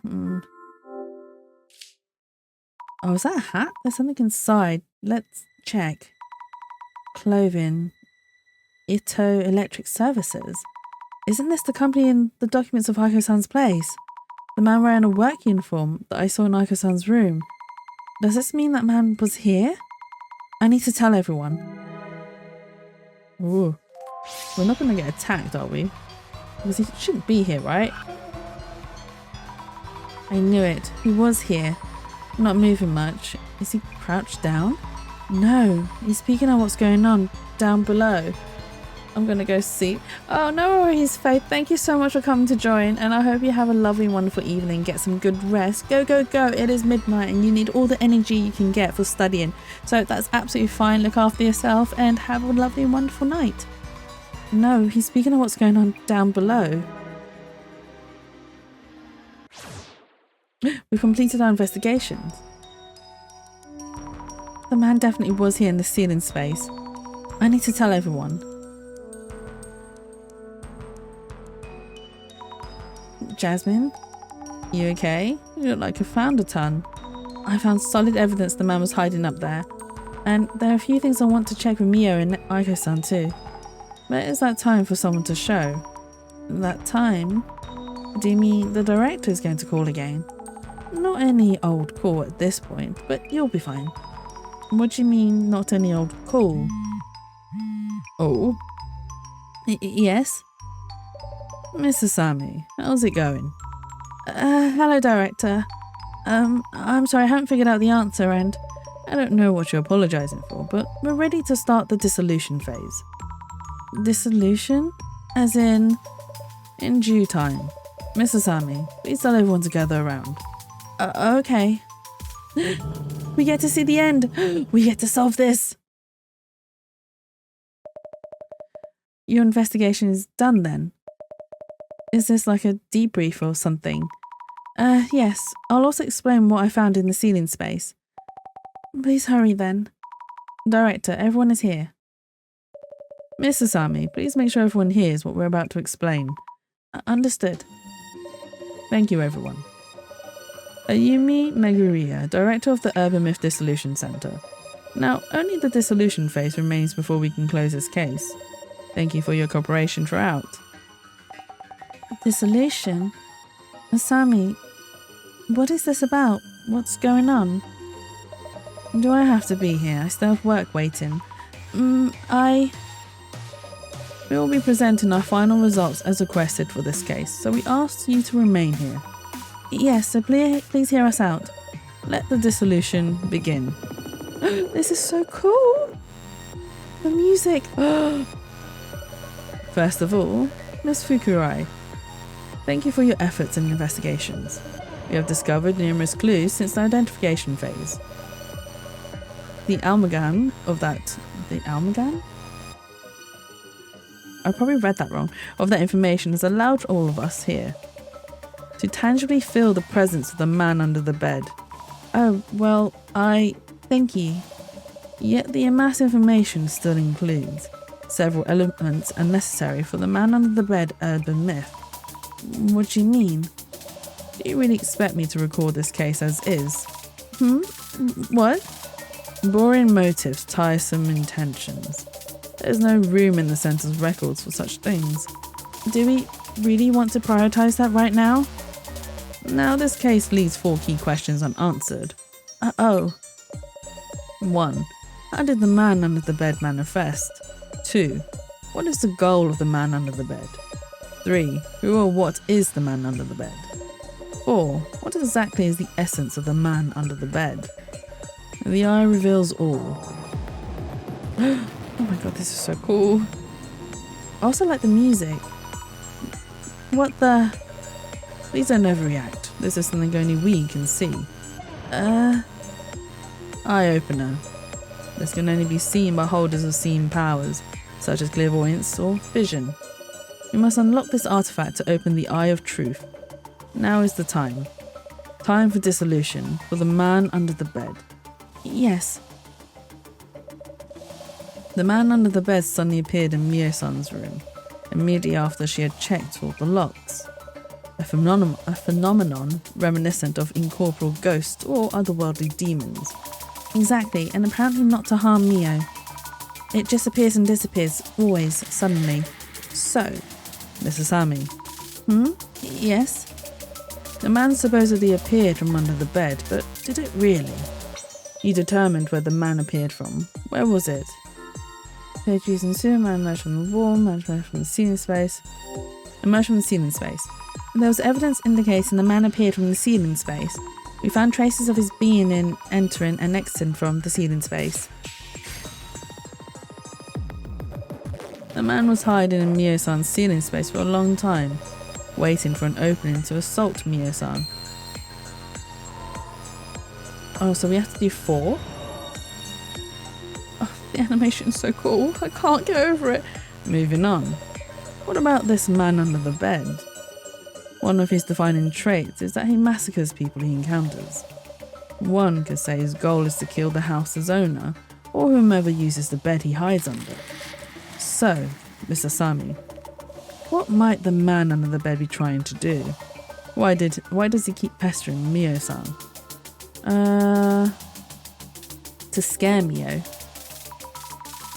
Oh, is that a hat? There's something inside. Let's check. Clothing. Ito Electric Services. Isn't this the company in the documents of Aiko-san's place? The man wearing a work uniform that I saw in Aiko-san's room. Does this mean that man was here? I need to tell everyone. Ooh. We're not going to get attacked, are we? Because he shouldn't be here, right? I knew it. He was here. Not moving much. Is he crouched down? No. He's peeking at what's going on down below. I'm going to go see. Oh, no worries, Faith. Thank you so much for coming to join, and I hope you have a lovely, wonderful evening. Get some good rest. Go, go, go. It is midnight, and you need all the energy you can get for studying. So that's absolutely fine. Look after yourself, and have a lovely, wonderful night. No, he's speaking of what's going on down below. We've completed our investigations. The man definitely was here in the ceiling space. I need to tell everyone. Jasmine? You okay? You look like you found a ton. I found solid evidence the man was hiding up there. And there are a few things I want to check with Mio and Aiko-san too. But it's that time for someone to show. That time? Do you mean the director is going to call again? Not any old call at this point, but you'll be fine. What do you mean, not any old call? Oh? Yes? Mr. Sami, how's it going? Hello, director. I'm sorry, I haven't figured out the answer, and I don't know what you're apologizing for, but we're ready to start the dissolution phase. Dissolution? As in due time. Mr. Sami, please tell everyone to gather around. Okay. We get to see the end. We get to solve this. Your investigation is done then? Is this like a debrief or something? Yes. I'll also explain what I found in the ceiling space. Please hurry then. Director, everyone is here. Mr. Sami, please make sure everyone hears what we're about to explain. Understood. Thank you, everyone. Ayumi Meguriya, Director of the Urban Myth Dissolution Center. Now, only the dissolution phase remains before we can close this case. Thank you for your cooperation throughout. Dissolution? Asami, what is this about? What's going on? Do I have to be here? I still have work waiting. We will be presenting our final results as requested for this case, so we ask you to remain here. Yes, so please hear us out. Let the dissolution begin. This is so cool! The music! First of all, Ms. Fukurai, thank you for your efforts and investigations. We have discovered numerous clues since the identification phase. The amalgam? I probably read that wrong. Of that information has allowed all of us here to tangibly feel the presence of the man under the bed. Oh, well, thank you. Yet the amassed information still includes several elements unnecessary for the man under the bed urban myth. What do you mean? Do you really expect me to record this case as is? What? Boring motives, tiresome intentions. There's no room in the center's records for such things. Do we really want to prioritize that right now? Now this case leaves 4 key questions unanswered. 1. How did the man under the bed manifest? 2. What is the goal of the man under the bed? 3. Who or what is the man under the bed? 4. What exactly is the essence of the man under the bed? The eye reveals all. Oh my god, this is so cool. I also like the music. What the? Please don't overreact. This is something only we can see. Eye opener. This can only be seen by holders of seeing powers, such as clairvoyance or vision. We must unlock this artifact to open the Eye of Truth. Now is the time. Time for dissolution, for the man under the bed. Yes. The man under the bed suddenly appeared in Mio-san's room, immediately after she had checked all the locks. A phenomenon reminiscent of incorporeal ghosts or otherworldly demons. Exactly, and apparently not to harm Mio. It just appears and disappears, always, suddenly. So, Miss Asami. Yes? The man supposedly appeared from under the bed, but did it really? You determined where the man appeared from. Where was it? Appeared using sewer, man emerged from the wall, man emerged from the ceiling space. Emerged from the ceiling space. There was evidence indicating the man appeared from the ceiling space. We found traces of his being in, entering, and exiting from the ceiling space. The man was hiding in Mio-san's ceiling space for a long time, waiting for an opening to assault Mio-san. Oh, so we have to do 4? Oh, the animation's so cool. I can't get over it. Moving on. What about this man under the bed? One of his defining traits is that he massacres people he encounters. One could say his goal is to kill the house's owner, or whomever uses the bed he hides under. So, Miss Asami, what might the man under the bed be trying to do? Why does he keep pestering Mio-san? To scare Mio.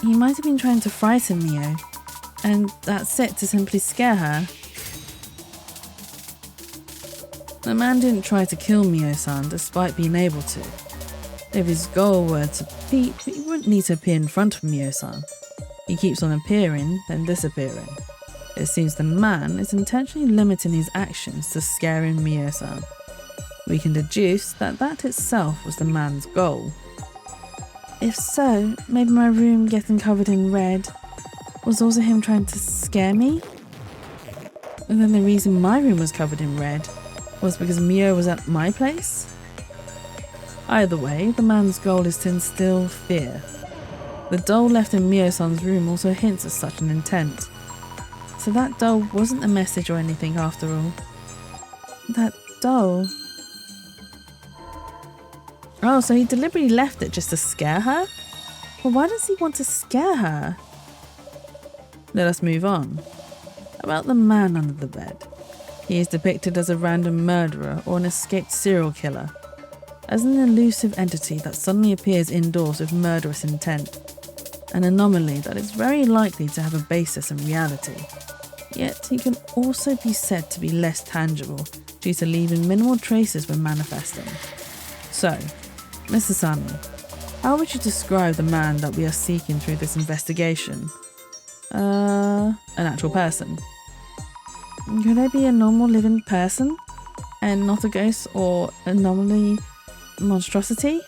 He might have been trying to frighten Mio, and that's it, to simply scare her. The man didn't try to kill Mio-san despite being able to. If his goal were to peep, he wouldn't need to appear in front of Mio-san. He keeps on appearing, then disappearing. It seems the man is intentionally limiting his actions to scaring Mio-san. We can deduce that that itself was the man's goal. If so, maybe my room getting covered in red was also him trying to scare me? And then the reason my room was covered in red was because Mio was at my place? Either way, the man's goal is to instill fear. The doll left in Mio-san's room also hints at such an intent. So that doll wasn't a message or anything after all. That doll... Oh, so he deliberately left it just to scare her? Well, why does he want to scare her? Let us move on. About the man under the bed. He is depicted as a random murderer or an escaped serial killer, as an elusive entity that suddenly appears indoors with murderous intent, an anomaly that is very likely to have a basis in reality. Yet he can also be said to be less tangible due to leaving minimal traces when manifesting. So, Mr. Sami, how would you describe the man that we are seeking through this investigation? An actual person. Could they be a normal living person and not a ghost or anomaly monstrosity?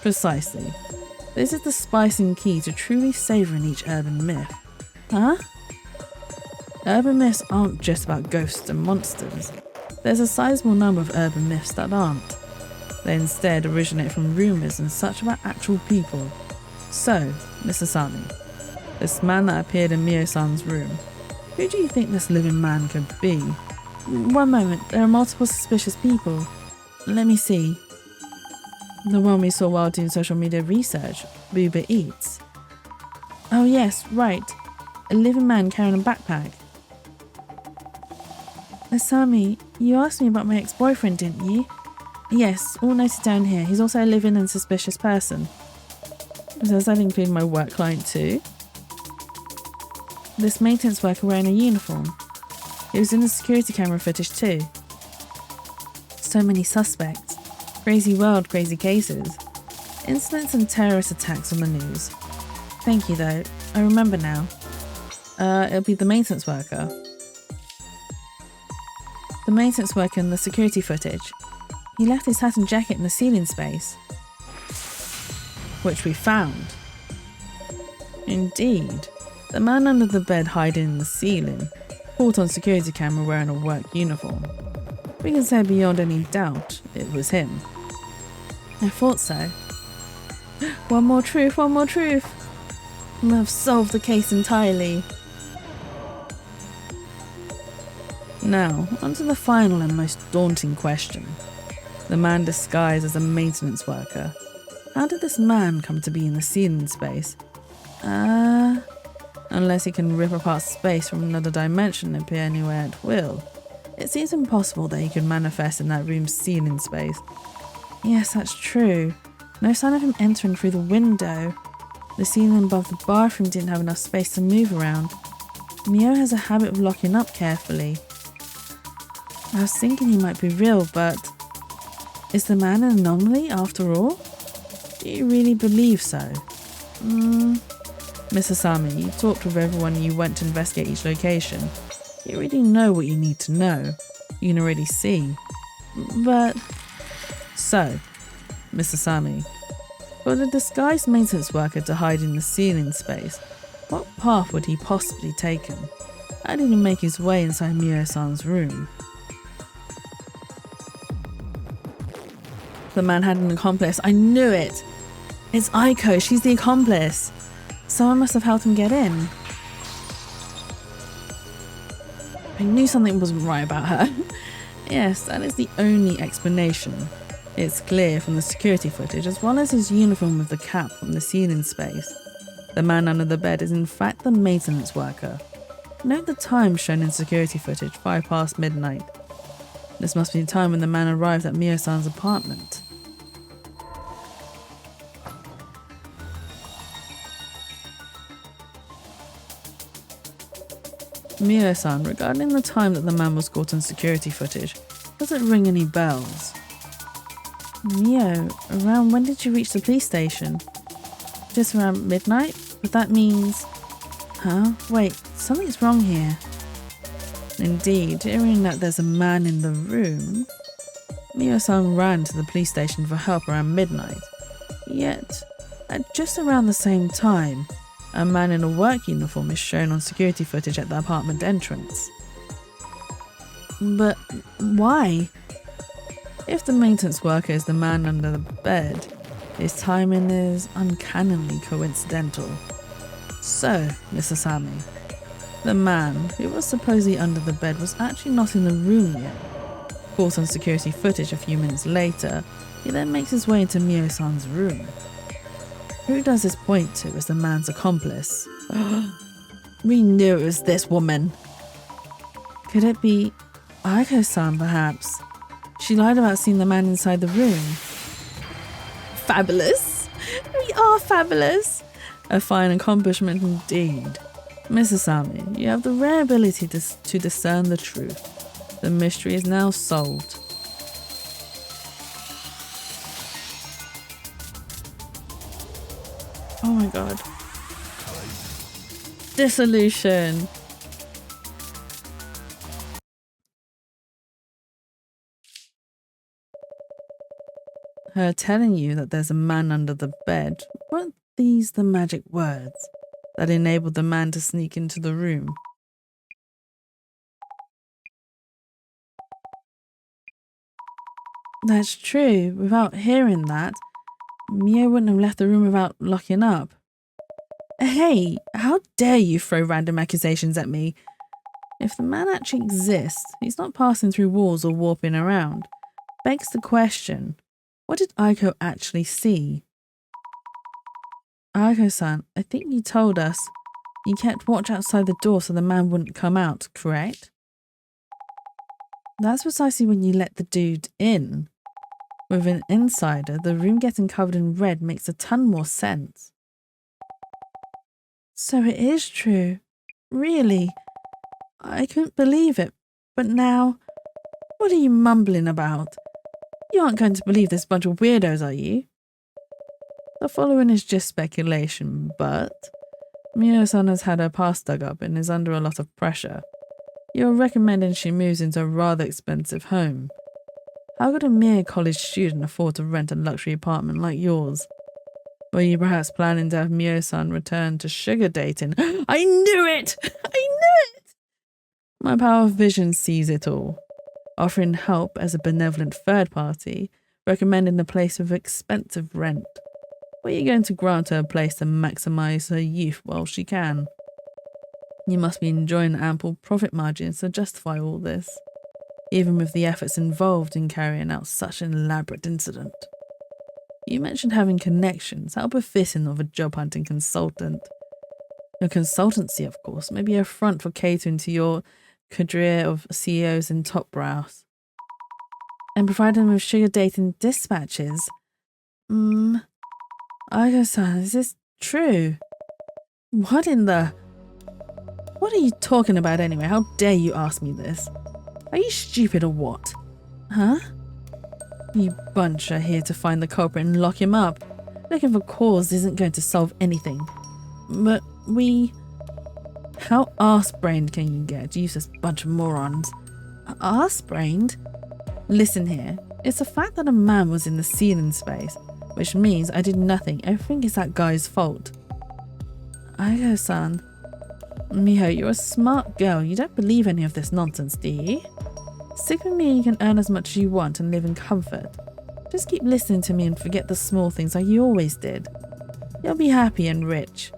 Precisely. This is the spice and key to truly savouring each urban myth. Huh? Urban myths aren't just about ghosts and monsters. There's a sizable number of urban myths that aren't. They instead originate from rumours and such about actual people. So, Mr. Sami, this man that appeared in Mio-san's room, who do you think this living man could be? One moment, there are multiple suspicious people. Let me see. The one we saw while doing social media research, Uber Eats. Oh yes, right. A living man carrying a backpack. Sami, you asked me about my ex-boyfriend, didn't you? Yes, all noted down here. He's also a living and suspicious person. Does that include my work client too? This maintenance worker wearing a uniform. He was in the security camera footage too. So many suspects. Crazy world, crazy cases. Incidents and terrorist attacks on the news. Thank you though, I remember now. It'll be the maintenance worker. The maintenance worker in the security footage. He left his hat and jacket in the ceiling space. Which we found. Indeed. The man under the bed hiding in the ceiling, caught on security camera wearing a work uniform. We can say beyond any doubt it was him. I thought so. One more truth, one more truth. And I've solved the case entirely. Now, onto the final and most daunting question. The man disguised as a maintenance worker. How did this man come to be in the ceiling space? Unless he can rip apart space from another dimension and appear anywhere at will. It seems impossible that he could manifest in that room's ceiling space. Yes, that's true. No sign of him entering through the window. The ceiling above the bathroom didn't have enough space to move around. Mio has a habit of locking up carefully. I was thinking he might be real, but is the man an anomaly after all? Do you really believe so? Mr. Sami, you talked with everyone you went to investigate each location. You already know what you need to know. You can already see. But... So, Mr. Sami, for the disguised maintenance worker to hide in the ceiling space, what path would he possibly taken? How did he make his way inside Mio-san's room? The man had an accomplice. I knew it! It's Aiko, she's the accomplice. Someone must have helped him get in. I knew something wasn't right about her. Yes, that is the only explanation. It's clear from the security footage as well as his uniform with the cap from the ceiling space. The man under the bed is in fact the maintenance worker. Note the time shown in security footage, 5 past midnight. This must be the time when the man arrived at Mio-san's apartment. Mio-san, regarding the time that the man was caught on security footage, does it ring any bells? Mio, around when did you reach the police station? Just around midnight? But that means... Huh? Wait, something's wrong here. Indeed, hearing that there's a man in the room, Mio-san ran to the police station for help around midnight. Yet, at just around the same time, a man in a work uniform is shown on security footage at the apartment entrance. But why? If the maintenance worker is the man under the bed, his timing is uncannily coincidental. So, Mr. Sami, the man who was supposedly under the bed was actually not in the room yet. Caught on security footage a few minutes later, he then makes his way into Mio-san's room. Who does this point to as the man's accomplice? We knew it was this woman. Could it be Aiko-san, perhaps? She lied about seeing the man inside the room. Fabulous! We are fabulous! A fine accomplishment indeed. Mrs. Sami, you have the rare ability to discern the truth. The mystery is now solved. Oh my god. Dissolution. Her telling you that there's a man under the bed, weren't these the magic words that enabled the man to sneak into the room? That's true. Without hearing that, Mio wouldn't have left the room without locking up. Hey, how dare you throw random accusations at me? If the man actually exists, he's not passing through walls or warping around. Begs the question, what did Aiko actually see? Aiko-san, I think you told us you kept watch outside the door so the man wouldn't come out, correct? That's precisely when you let the dude in. With an insider, the room getting covered in red makes a ton more sense. So it is true. Really? I couldn't believe it. But now, what are you mumbling about? You aren't going to believe this bunch of weirdos, are you? The following is just speculation, but Mio-san has had her past dug up and is under a lot of pressure. You're recommending she moves into a rather expensive home. How could a mere college student afford to rent a luxury apartment like yours? Were you perhaps planning to have Mio-san return to sugar dating? I knew it! I knew it! My power of vision sees it all. Offering help as a benevolent third party, recommending a place with expensive rent. Were you going to grant her a place to maximize her youth while she can? You must be enjoying ample profit margins to justify all this, even with the efforts involved in carrying out such an elaborate incident. You mentioned having connections, how befitting of a job hunting consultant. Your consultancy, of course, may be a front for catering to your cadre of CEOs and top brass. And providing them with sugar dating dispatches. Aiko-san, is this true? What in the... What are you talking about anyway? How dare you ask me this? Are you stupid or what? Huh? You bunch are here to find the culprit and lock him up. Looking for cause isn't going to solve anything. But we... How arse-brained can you get? Useless bunch of morons. Arse-brained? Listen here. It's the fact that a man was in the ceiling space, which means I did nothing. Everything is that guy's fault. Aiko-san. Miho, you're a smart girl. You don't believe any of this nonsense, do you? Stick with me and you can earn as much as you want and live in comfort. Just keep listening to me and forget the small things like you always did. You'll be happy and rich.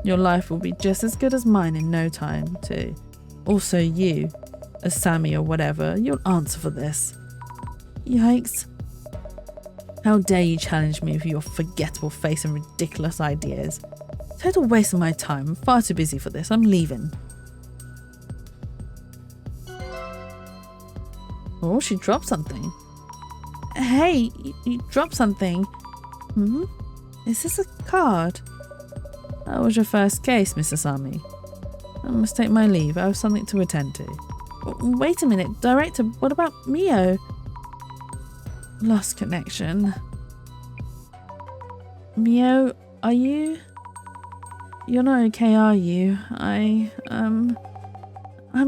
Your life will be just as good as mine in no time, too. Also you, as Sammy or whatever, you'll answer for this. Yikes. How dare you challenge me with your forgettable face and ridiculous ideas. Total waste of my time. I'm far too busy for this. I'm leaving. Oh, she dropped something. Hey, you dropped something. Is this a card? That was your first case, Mr. Sami. I must take my leave. I have something to attend to. Wait a minute, Director, what about Mio? Lost connection. Mio, are you... You're not okay, are you? I'm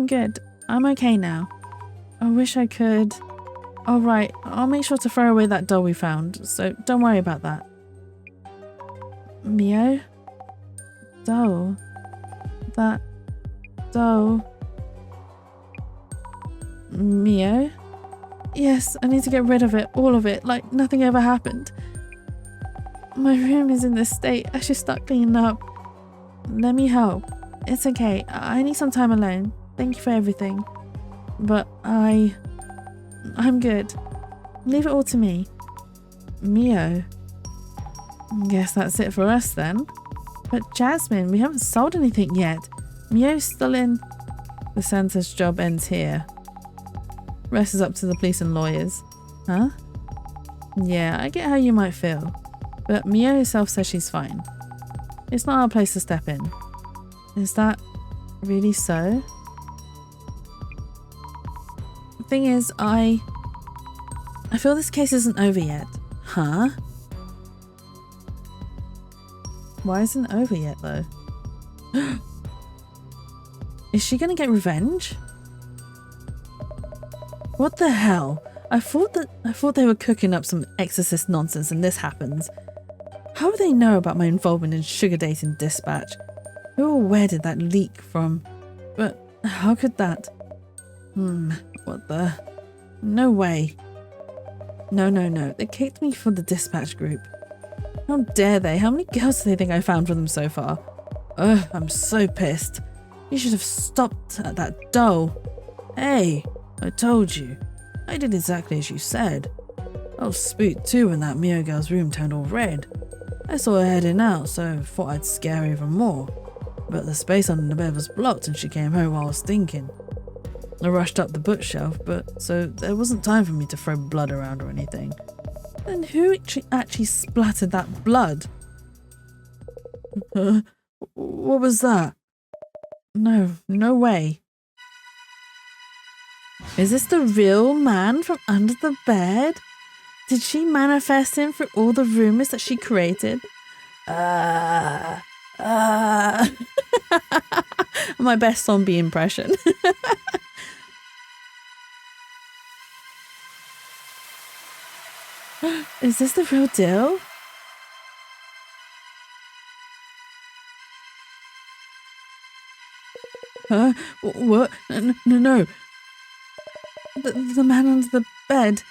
good. I'm okay now. I wish I could... Alright, I'll make sure to throw away that doll we found, so don't worry about that. Mio? Doll? That... doll... Mio? Yes, I need to get rid of it, all of it, like nothing ever happened. My room is in this state, I should start cleaning up. Let me help. It's okay, I need some time alone. Thank you for everything. But I'm good. Leave it all to me. Mio. Guess that's it for us then. But Jasmine, we haven't sold anything yet. Mio's still in... The Santa's job ends here. Rest is up to the police and lawyers. Huh? Yeah, I get how you might feel. But Mio herself says she's fine. It's not our place to step in. Is that Really so? The thing is, I feel this case isn't over yet. Huh? Why isn't it over yet though? Is she gonna get revenge? What the hell? I thought they were cooking up some exorcist nonsense and this happens. How would they know about my involvement in sugar dating dispatch? Who or where did that leak from? But how could that? What the? No way. No. They kicked me for the dispatch group. How dare they? How many girls do they think I found for them so far? Ugh, I'm so pissed. You should have stopped at that doll. Hey, I told you. I did exactly as you said. I was spooked too when that Mio girl's room turned all red. I saw her heading out, so thought I'd scare her even more. But the space under the bed was blocked and she came home while I was thinking. I rushed up the bookshelf, but so there wasn't time for me to throw blood around or anything. And who actually splattered that blood? What was that? No way. Is this the real man from under the bed? Did she manifest him through all the rumors that she created? My best zombie impression. Is this the real deal? Huh? What? No. The man under the bed.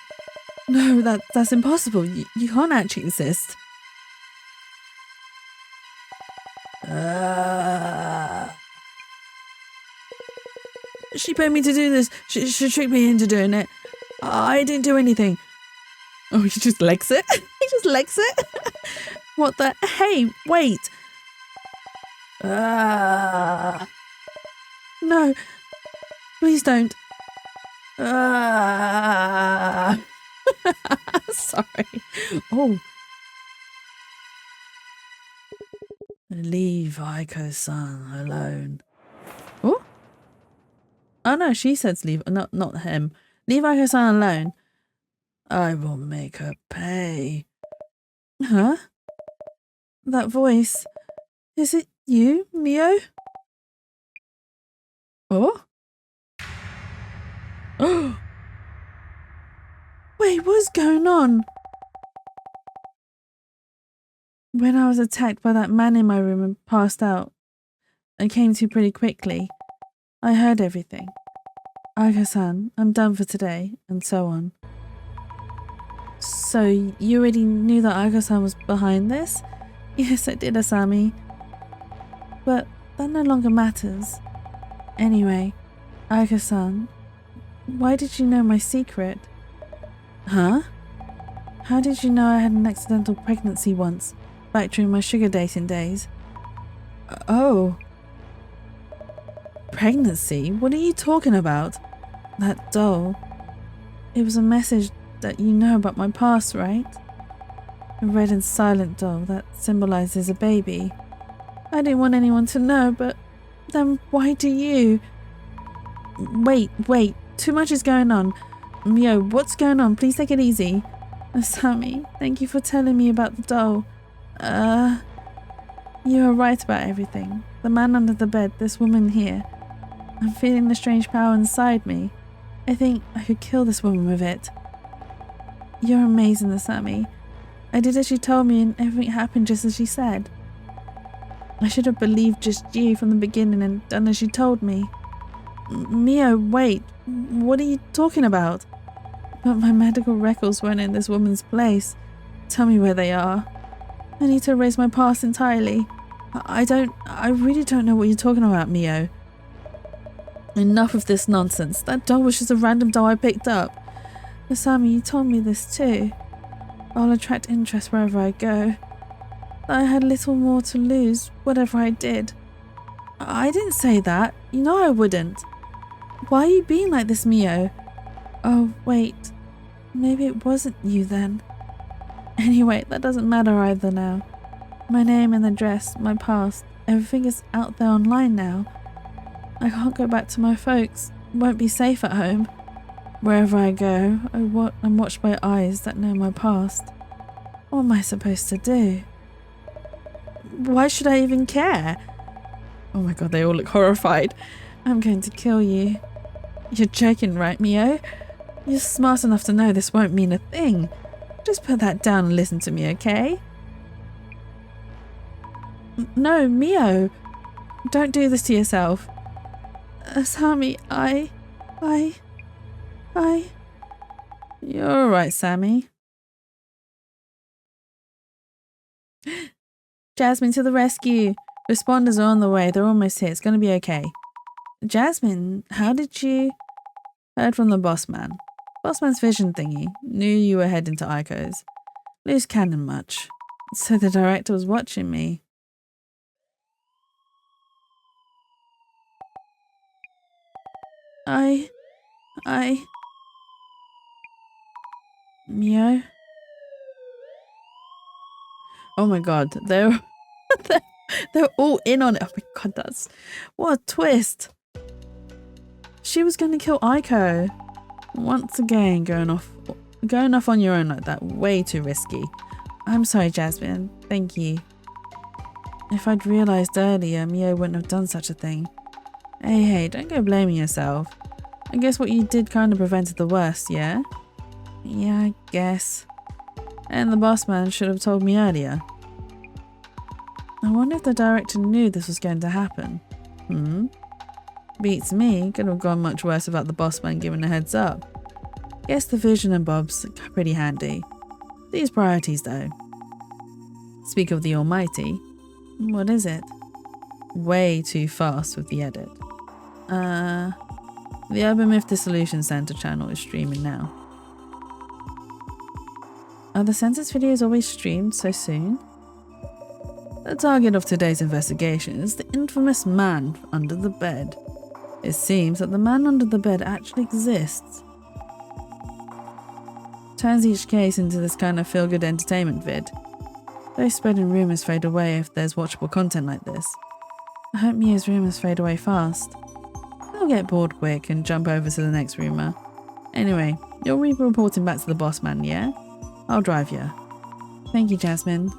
No, that's impossible. You can't actually exist. She paid me to do this. She tricked me into doing it. I didn't do anything. Oh, he just legs it? He just legs it? What the? Hey, wait. No. Please don't. Sorry. Oh. Leave Aiko-san alone. Oh? Oh no, she says leave, not him. Leave Aiko-san alone. I will make her pay. Huh? That voice. Is it you, Mio? Oh? Oh! Wait, what's going on? When I was attacked by that man in my room and passed out, I came to pretty quickly. I heard everything. Aiko-san, I'm done for today, and so on. So, you already knew that Aiko-san was behind this? Yes, I did, Asami. But that no longer matters. Anyway, Aiko-san, why did you know my secret? Huh? How did you know I had an accidental pregnancy once, back during my sugar dating days? Oh. Pregnancy? What are you talking about? That doll. It was a message that you know about my past, right? A red and silent doll that symbolizes a baby. I didn't want anyone to know, but then why do you? Wait, too much is going on. Mio, what's going on? Please take it easy. Asami, thank you for telling me about the doll. You are right about everything. The man under the bed, this woman here. I'm feeling the strange power inside me. I think I could kill this woman with it. You're amazing, Asami. I did as she told me and everything happened just as she said. I should have believed just you from the beginning and done as she told me. Mio, wait. What are you talking about? But my medical records weren't in this woman's place. Tell me where they are. I need to erase my past entirely. I really don't know what you're talking about, Mio. Enough of this nonsense. That doll was just a random doll I picked up. Asami, you told me this too. I'll attract interest wherever I go. I had little more to lose, whatever I did. I didn't say that. You know I wouldn't. Why are you being like this, Mio? Oh, wait. Maybe it wasn't you then. Anyway, that doesn't matter either now. My name and address, my past, everything is out there online now. I can't go back to my folks. Won't be safe at home. Wherever I go, I'm watched by eyes that know my past. What am I supposed to do? Why should I even care? Oh my god, they all look horrified. I'm going to kill you. You're joking, right, Mio? You're smart enough to know this won't mean a thing. Just put that down and listen to me, okay? No, Mio. Don't do this to yourself. Sammy, You're alright, Sammy. Jasmine, to the rescue. Responders are on the way. They're almost here. It's going to be okay. Jasmine, how did you... Heard from the boss man. Boss man's vision thingy. Knew you were heading to Ico's. Loose cannon much. So the director was watching me. Mio? Oh my god, they're all in on it. Oh my god, that's... What a twist. She was going to kill Aiko. Once again, going off on your own like that. Way too risky. I'm sorry, Jasmine. Thank you. If I'd realised earlier, Mio wouldn't have done such a thing. Hey, don't go blaming yourself. I guess what you did kind of prevented the worst, yeah? Yeah, I guess. And the boss man should have told me earlier. I wonder if the director knew this was going to happen. Beats me, could have gone much worse without the boss man giving a heads up. Guess the vision and bobs are pretty handy. These priorities though. Speak of the almighty. What is it? Way too fast with the edit. The Urban Myth Dissolution Center channel is streaming now. Are the census videos always streamed so soon? The target of today's investigation is the infamous man under the bed. It seems that the man under the bed actually exists. Turns each case into this kind of feel-good entertainment vid. Those spreading rumours fade away if there's watchable content like this. I hope Mio's rumours fade away fast. They'll get bored quick and jump over to the next rumour. Anyway, you'll be reporting back to the boss man, yeah? I'll drive you. Thank you, Jasmine.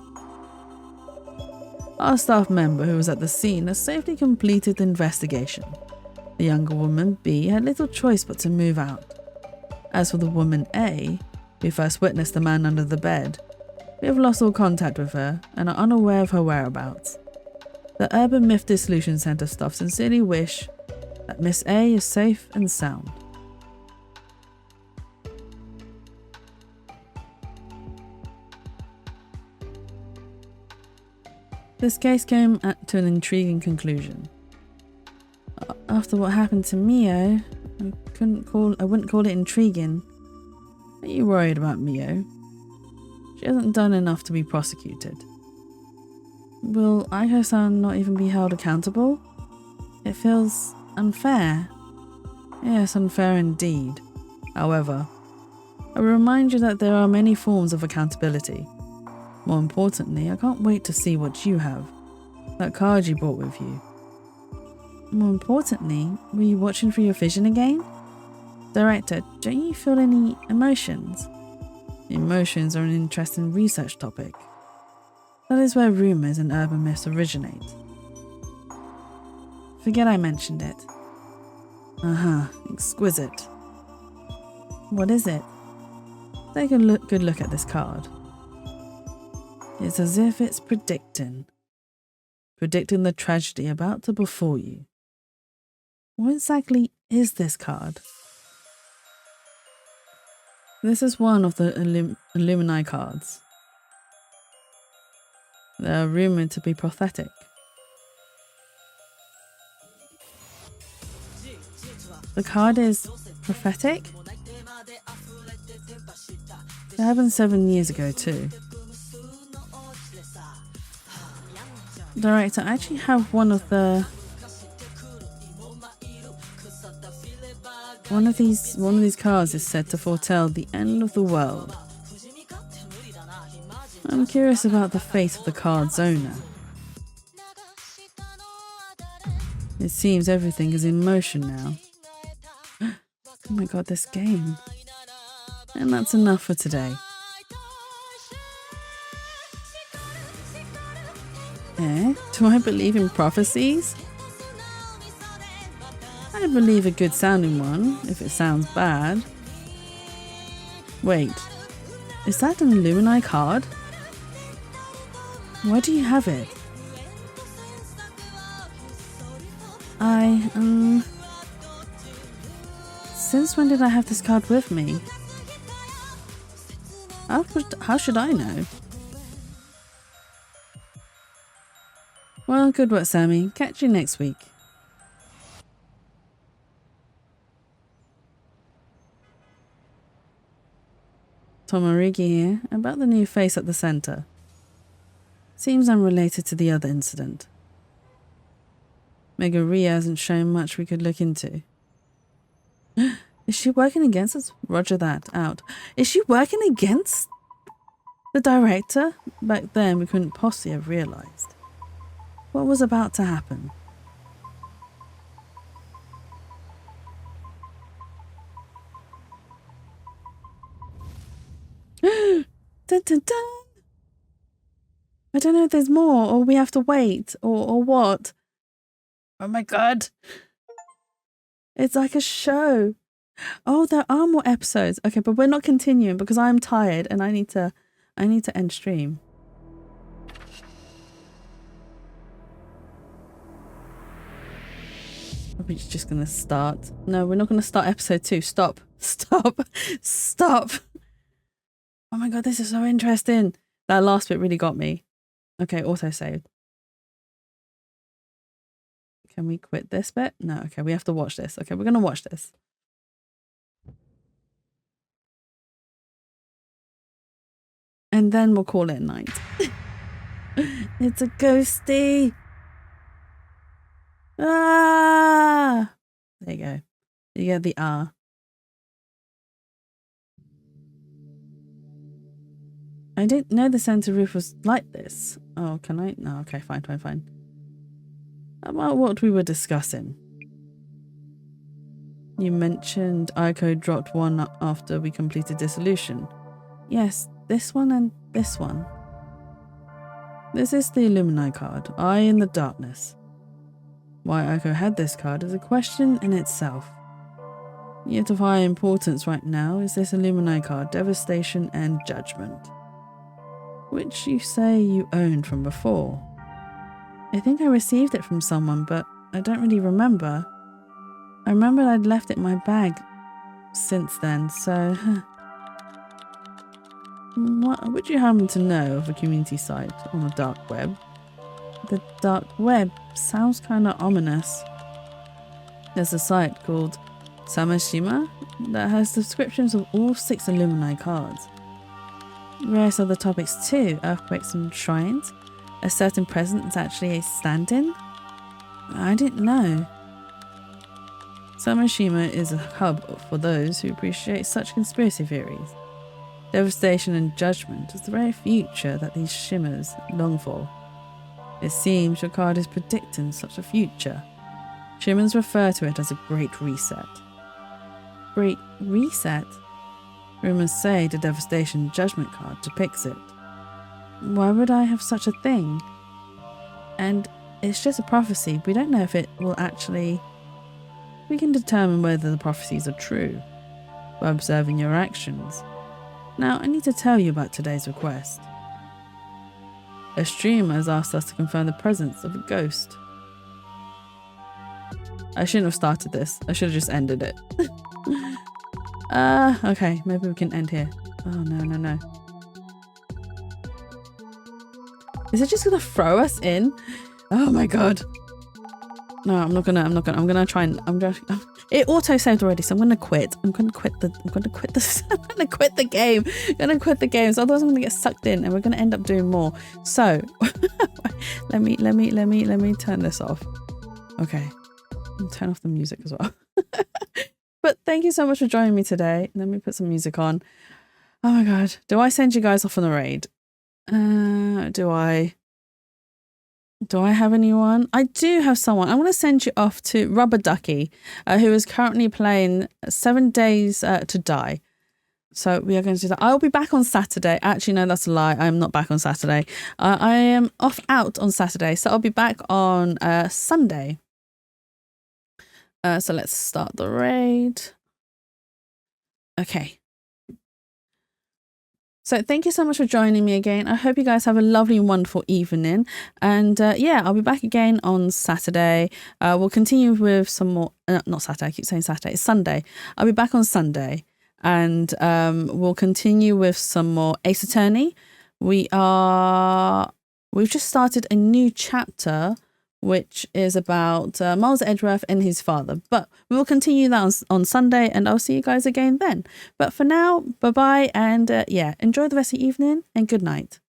Our staff member who was at the scene has safely completed the investigation. The younger woman, B, had little choice but to move out. As for the woman, A, who first witnessed the man under the bed, we have lost all contact with her and are unaware of her whereabouts. The Urban Myth Dissolution Center staff sincerely wish that Miss A is safe and sound. This case came to an intriguing conclusion. After what happened to Mio, I wouldn't call it intriguing. Are you worried about Mio? She hasn't done enough to be prosecuted. Will Aiko-san not even be held accountable? It feels unfair. Yes, unfair indeed. However, I will remind you that there are many forms of accountability. More importantly, I can't wait to see what you have. That card you brought with you. More importantly, were you watching through your vision again? Director, don't you feel any emotions? Emotions are an interesting research topic. That is where rumours and urban myths originate. Forget I mentioned it. Exquisite. What is it? Take a good look at this card. It's as if it's predicting the tragedy about to befall you. What exactly is this card? This is one of the Illumini cards. They are rumoured to be prophetic. The card is prophetic? It happened 7 years ago too. Director, I actually have one of these cards is said to foretell the end of the world. I'm curious about the fate of the card's owner. It seems everything is in motion now. Oh my god, this game. And that's enough for today. Do I believe in prophecies? I believe a good sounding one, if it sounds bad. Wait, is that an Illumini card? Why do you have it? Since when did I have this card with me? How should I know? Well, good work, Sammy. Catch you next week. Tomarigi here, about the new face at the center. Seems unrelated to the other incident. Megaria hasn't shown much we could look into. Is she working against us? Roger that, out. Is she working against the director? Back then we couldn't possibly have realized what was about to happen. Dun, dun, dun. I don't know if there's more, or we have to wait, or what. Oh my god. It's like a show. Oh, there are more episodes. Okay, but we're not continuing because I'm tired and I need to end stream. Are we just gonna start? No, we're not gonna start episode 2. Stop. Stop. Stop. Oh my god, this is so interesting. That last bit really got me. Okay, autosave. Can we quit this bit? No, okay, we have to watch this. Okay, we're gonna watch this. And then we'll call it night. It's a ghosty. Ah! There you go. You get the R. I didn't know the center roof was like this. Oh, can I? No, okay, fine. About what we were discussing. You mentioned Aiko dropped one after we completed Dissolution. Yes, this one and this one. This is the Illumini card, Eye in the Darkness. Why Aiko had this card is a question in itself. Yet of high importance right now is this Illumini card, Devastation and Judgment, which you say you owned from before. I think I received it from someone, but I don't really remember. I remembered I'd left it in my bag since then, so... What would you happen to know of a community site on the dark web? The dark web sounds kind of ominous. There's a site called Samashima that has descriptions of all 6 Illumini cards. Various other topics too, earthquakes and shrines. A certain present is actually a stand-in? I didn't know. Samashima is a hub for those who appreciate such conspiracy theories. Devastation and Judgment is the very future that these shimmers long for. It seems your card is predicting such a future. Shimmers refer to it as a Great Reset. Great Reset? Rumors say the Devastation Judgment card depicts it. Why would I have such a thing? And it's just a prophecy. We don't know if it will actually... We can determine whether the prophecies are true by observing your actions. Now, I need to tell you about today's request. A streamer has asked us to confirm the presence of a ghost. I shouldn't have started this. I should have just ended it. Okay, maybe we can end here. Oh, no. Is it just gonna throw us in? Oh my god. No, I'm gonna try and it auto saved already, so I'm gonna quit. I'm gonna quit the game. So otherwise I'm gonna get sucked in and we're gonna end up doing more. So let me turn this off. Okay. I'll turn off the music as well. But thank you so much for joining me today. Let me put some music on. Oh my god. Do I send you guys off on a raid? Do I? Do I have anyone? I do have someone. I'm going to send you off to Rubber Ducky, who is currently playing 7 Days to Die. So we are going to do that. I'll be back on Saturday. Actually, no, that's a lie. I'm not back on Saturday. I am out on Saturday. So I'll be back on Sunday. So let's start the raid. Okay. So thank you so much for joining me again. I hope you guys have a lovely and wonderful evening. And yeah, I'll be back again on Saturday. We'll continue with some more, not Saturday, I keep saying Saturday, it's Sunday. I'll be back on Sunday and we'll continue with some more Ace Attorney. We've just started a new chapter which is about Miles Edgeworth and his father. But we will continue that on Sunday, and I'll see you guys again then. But for now, bye-bye, and yeah, enjoy the rest of the evening, and good night.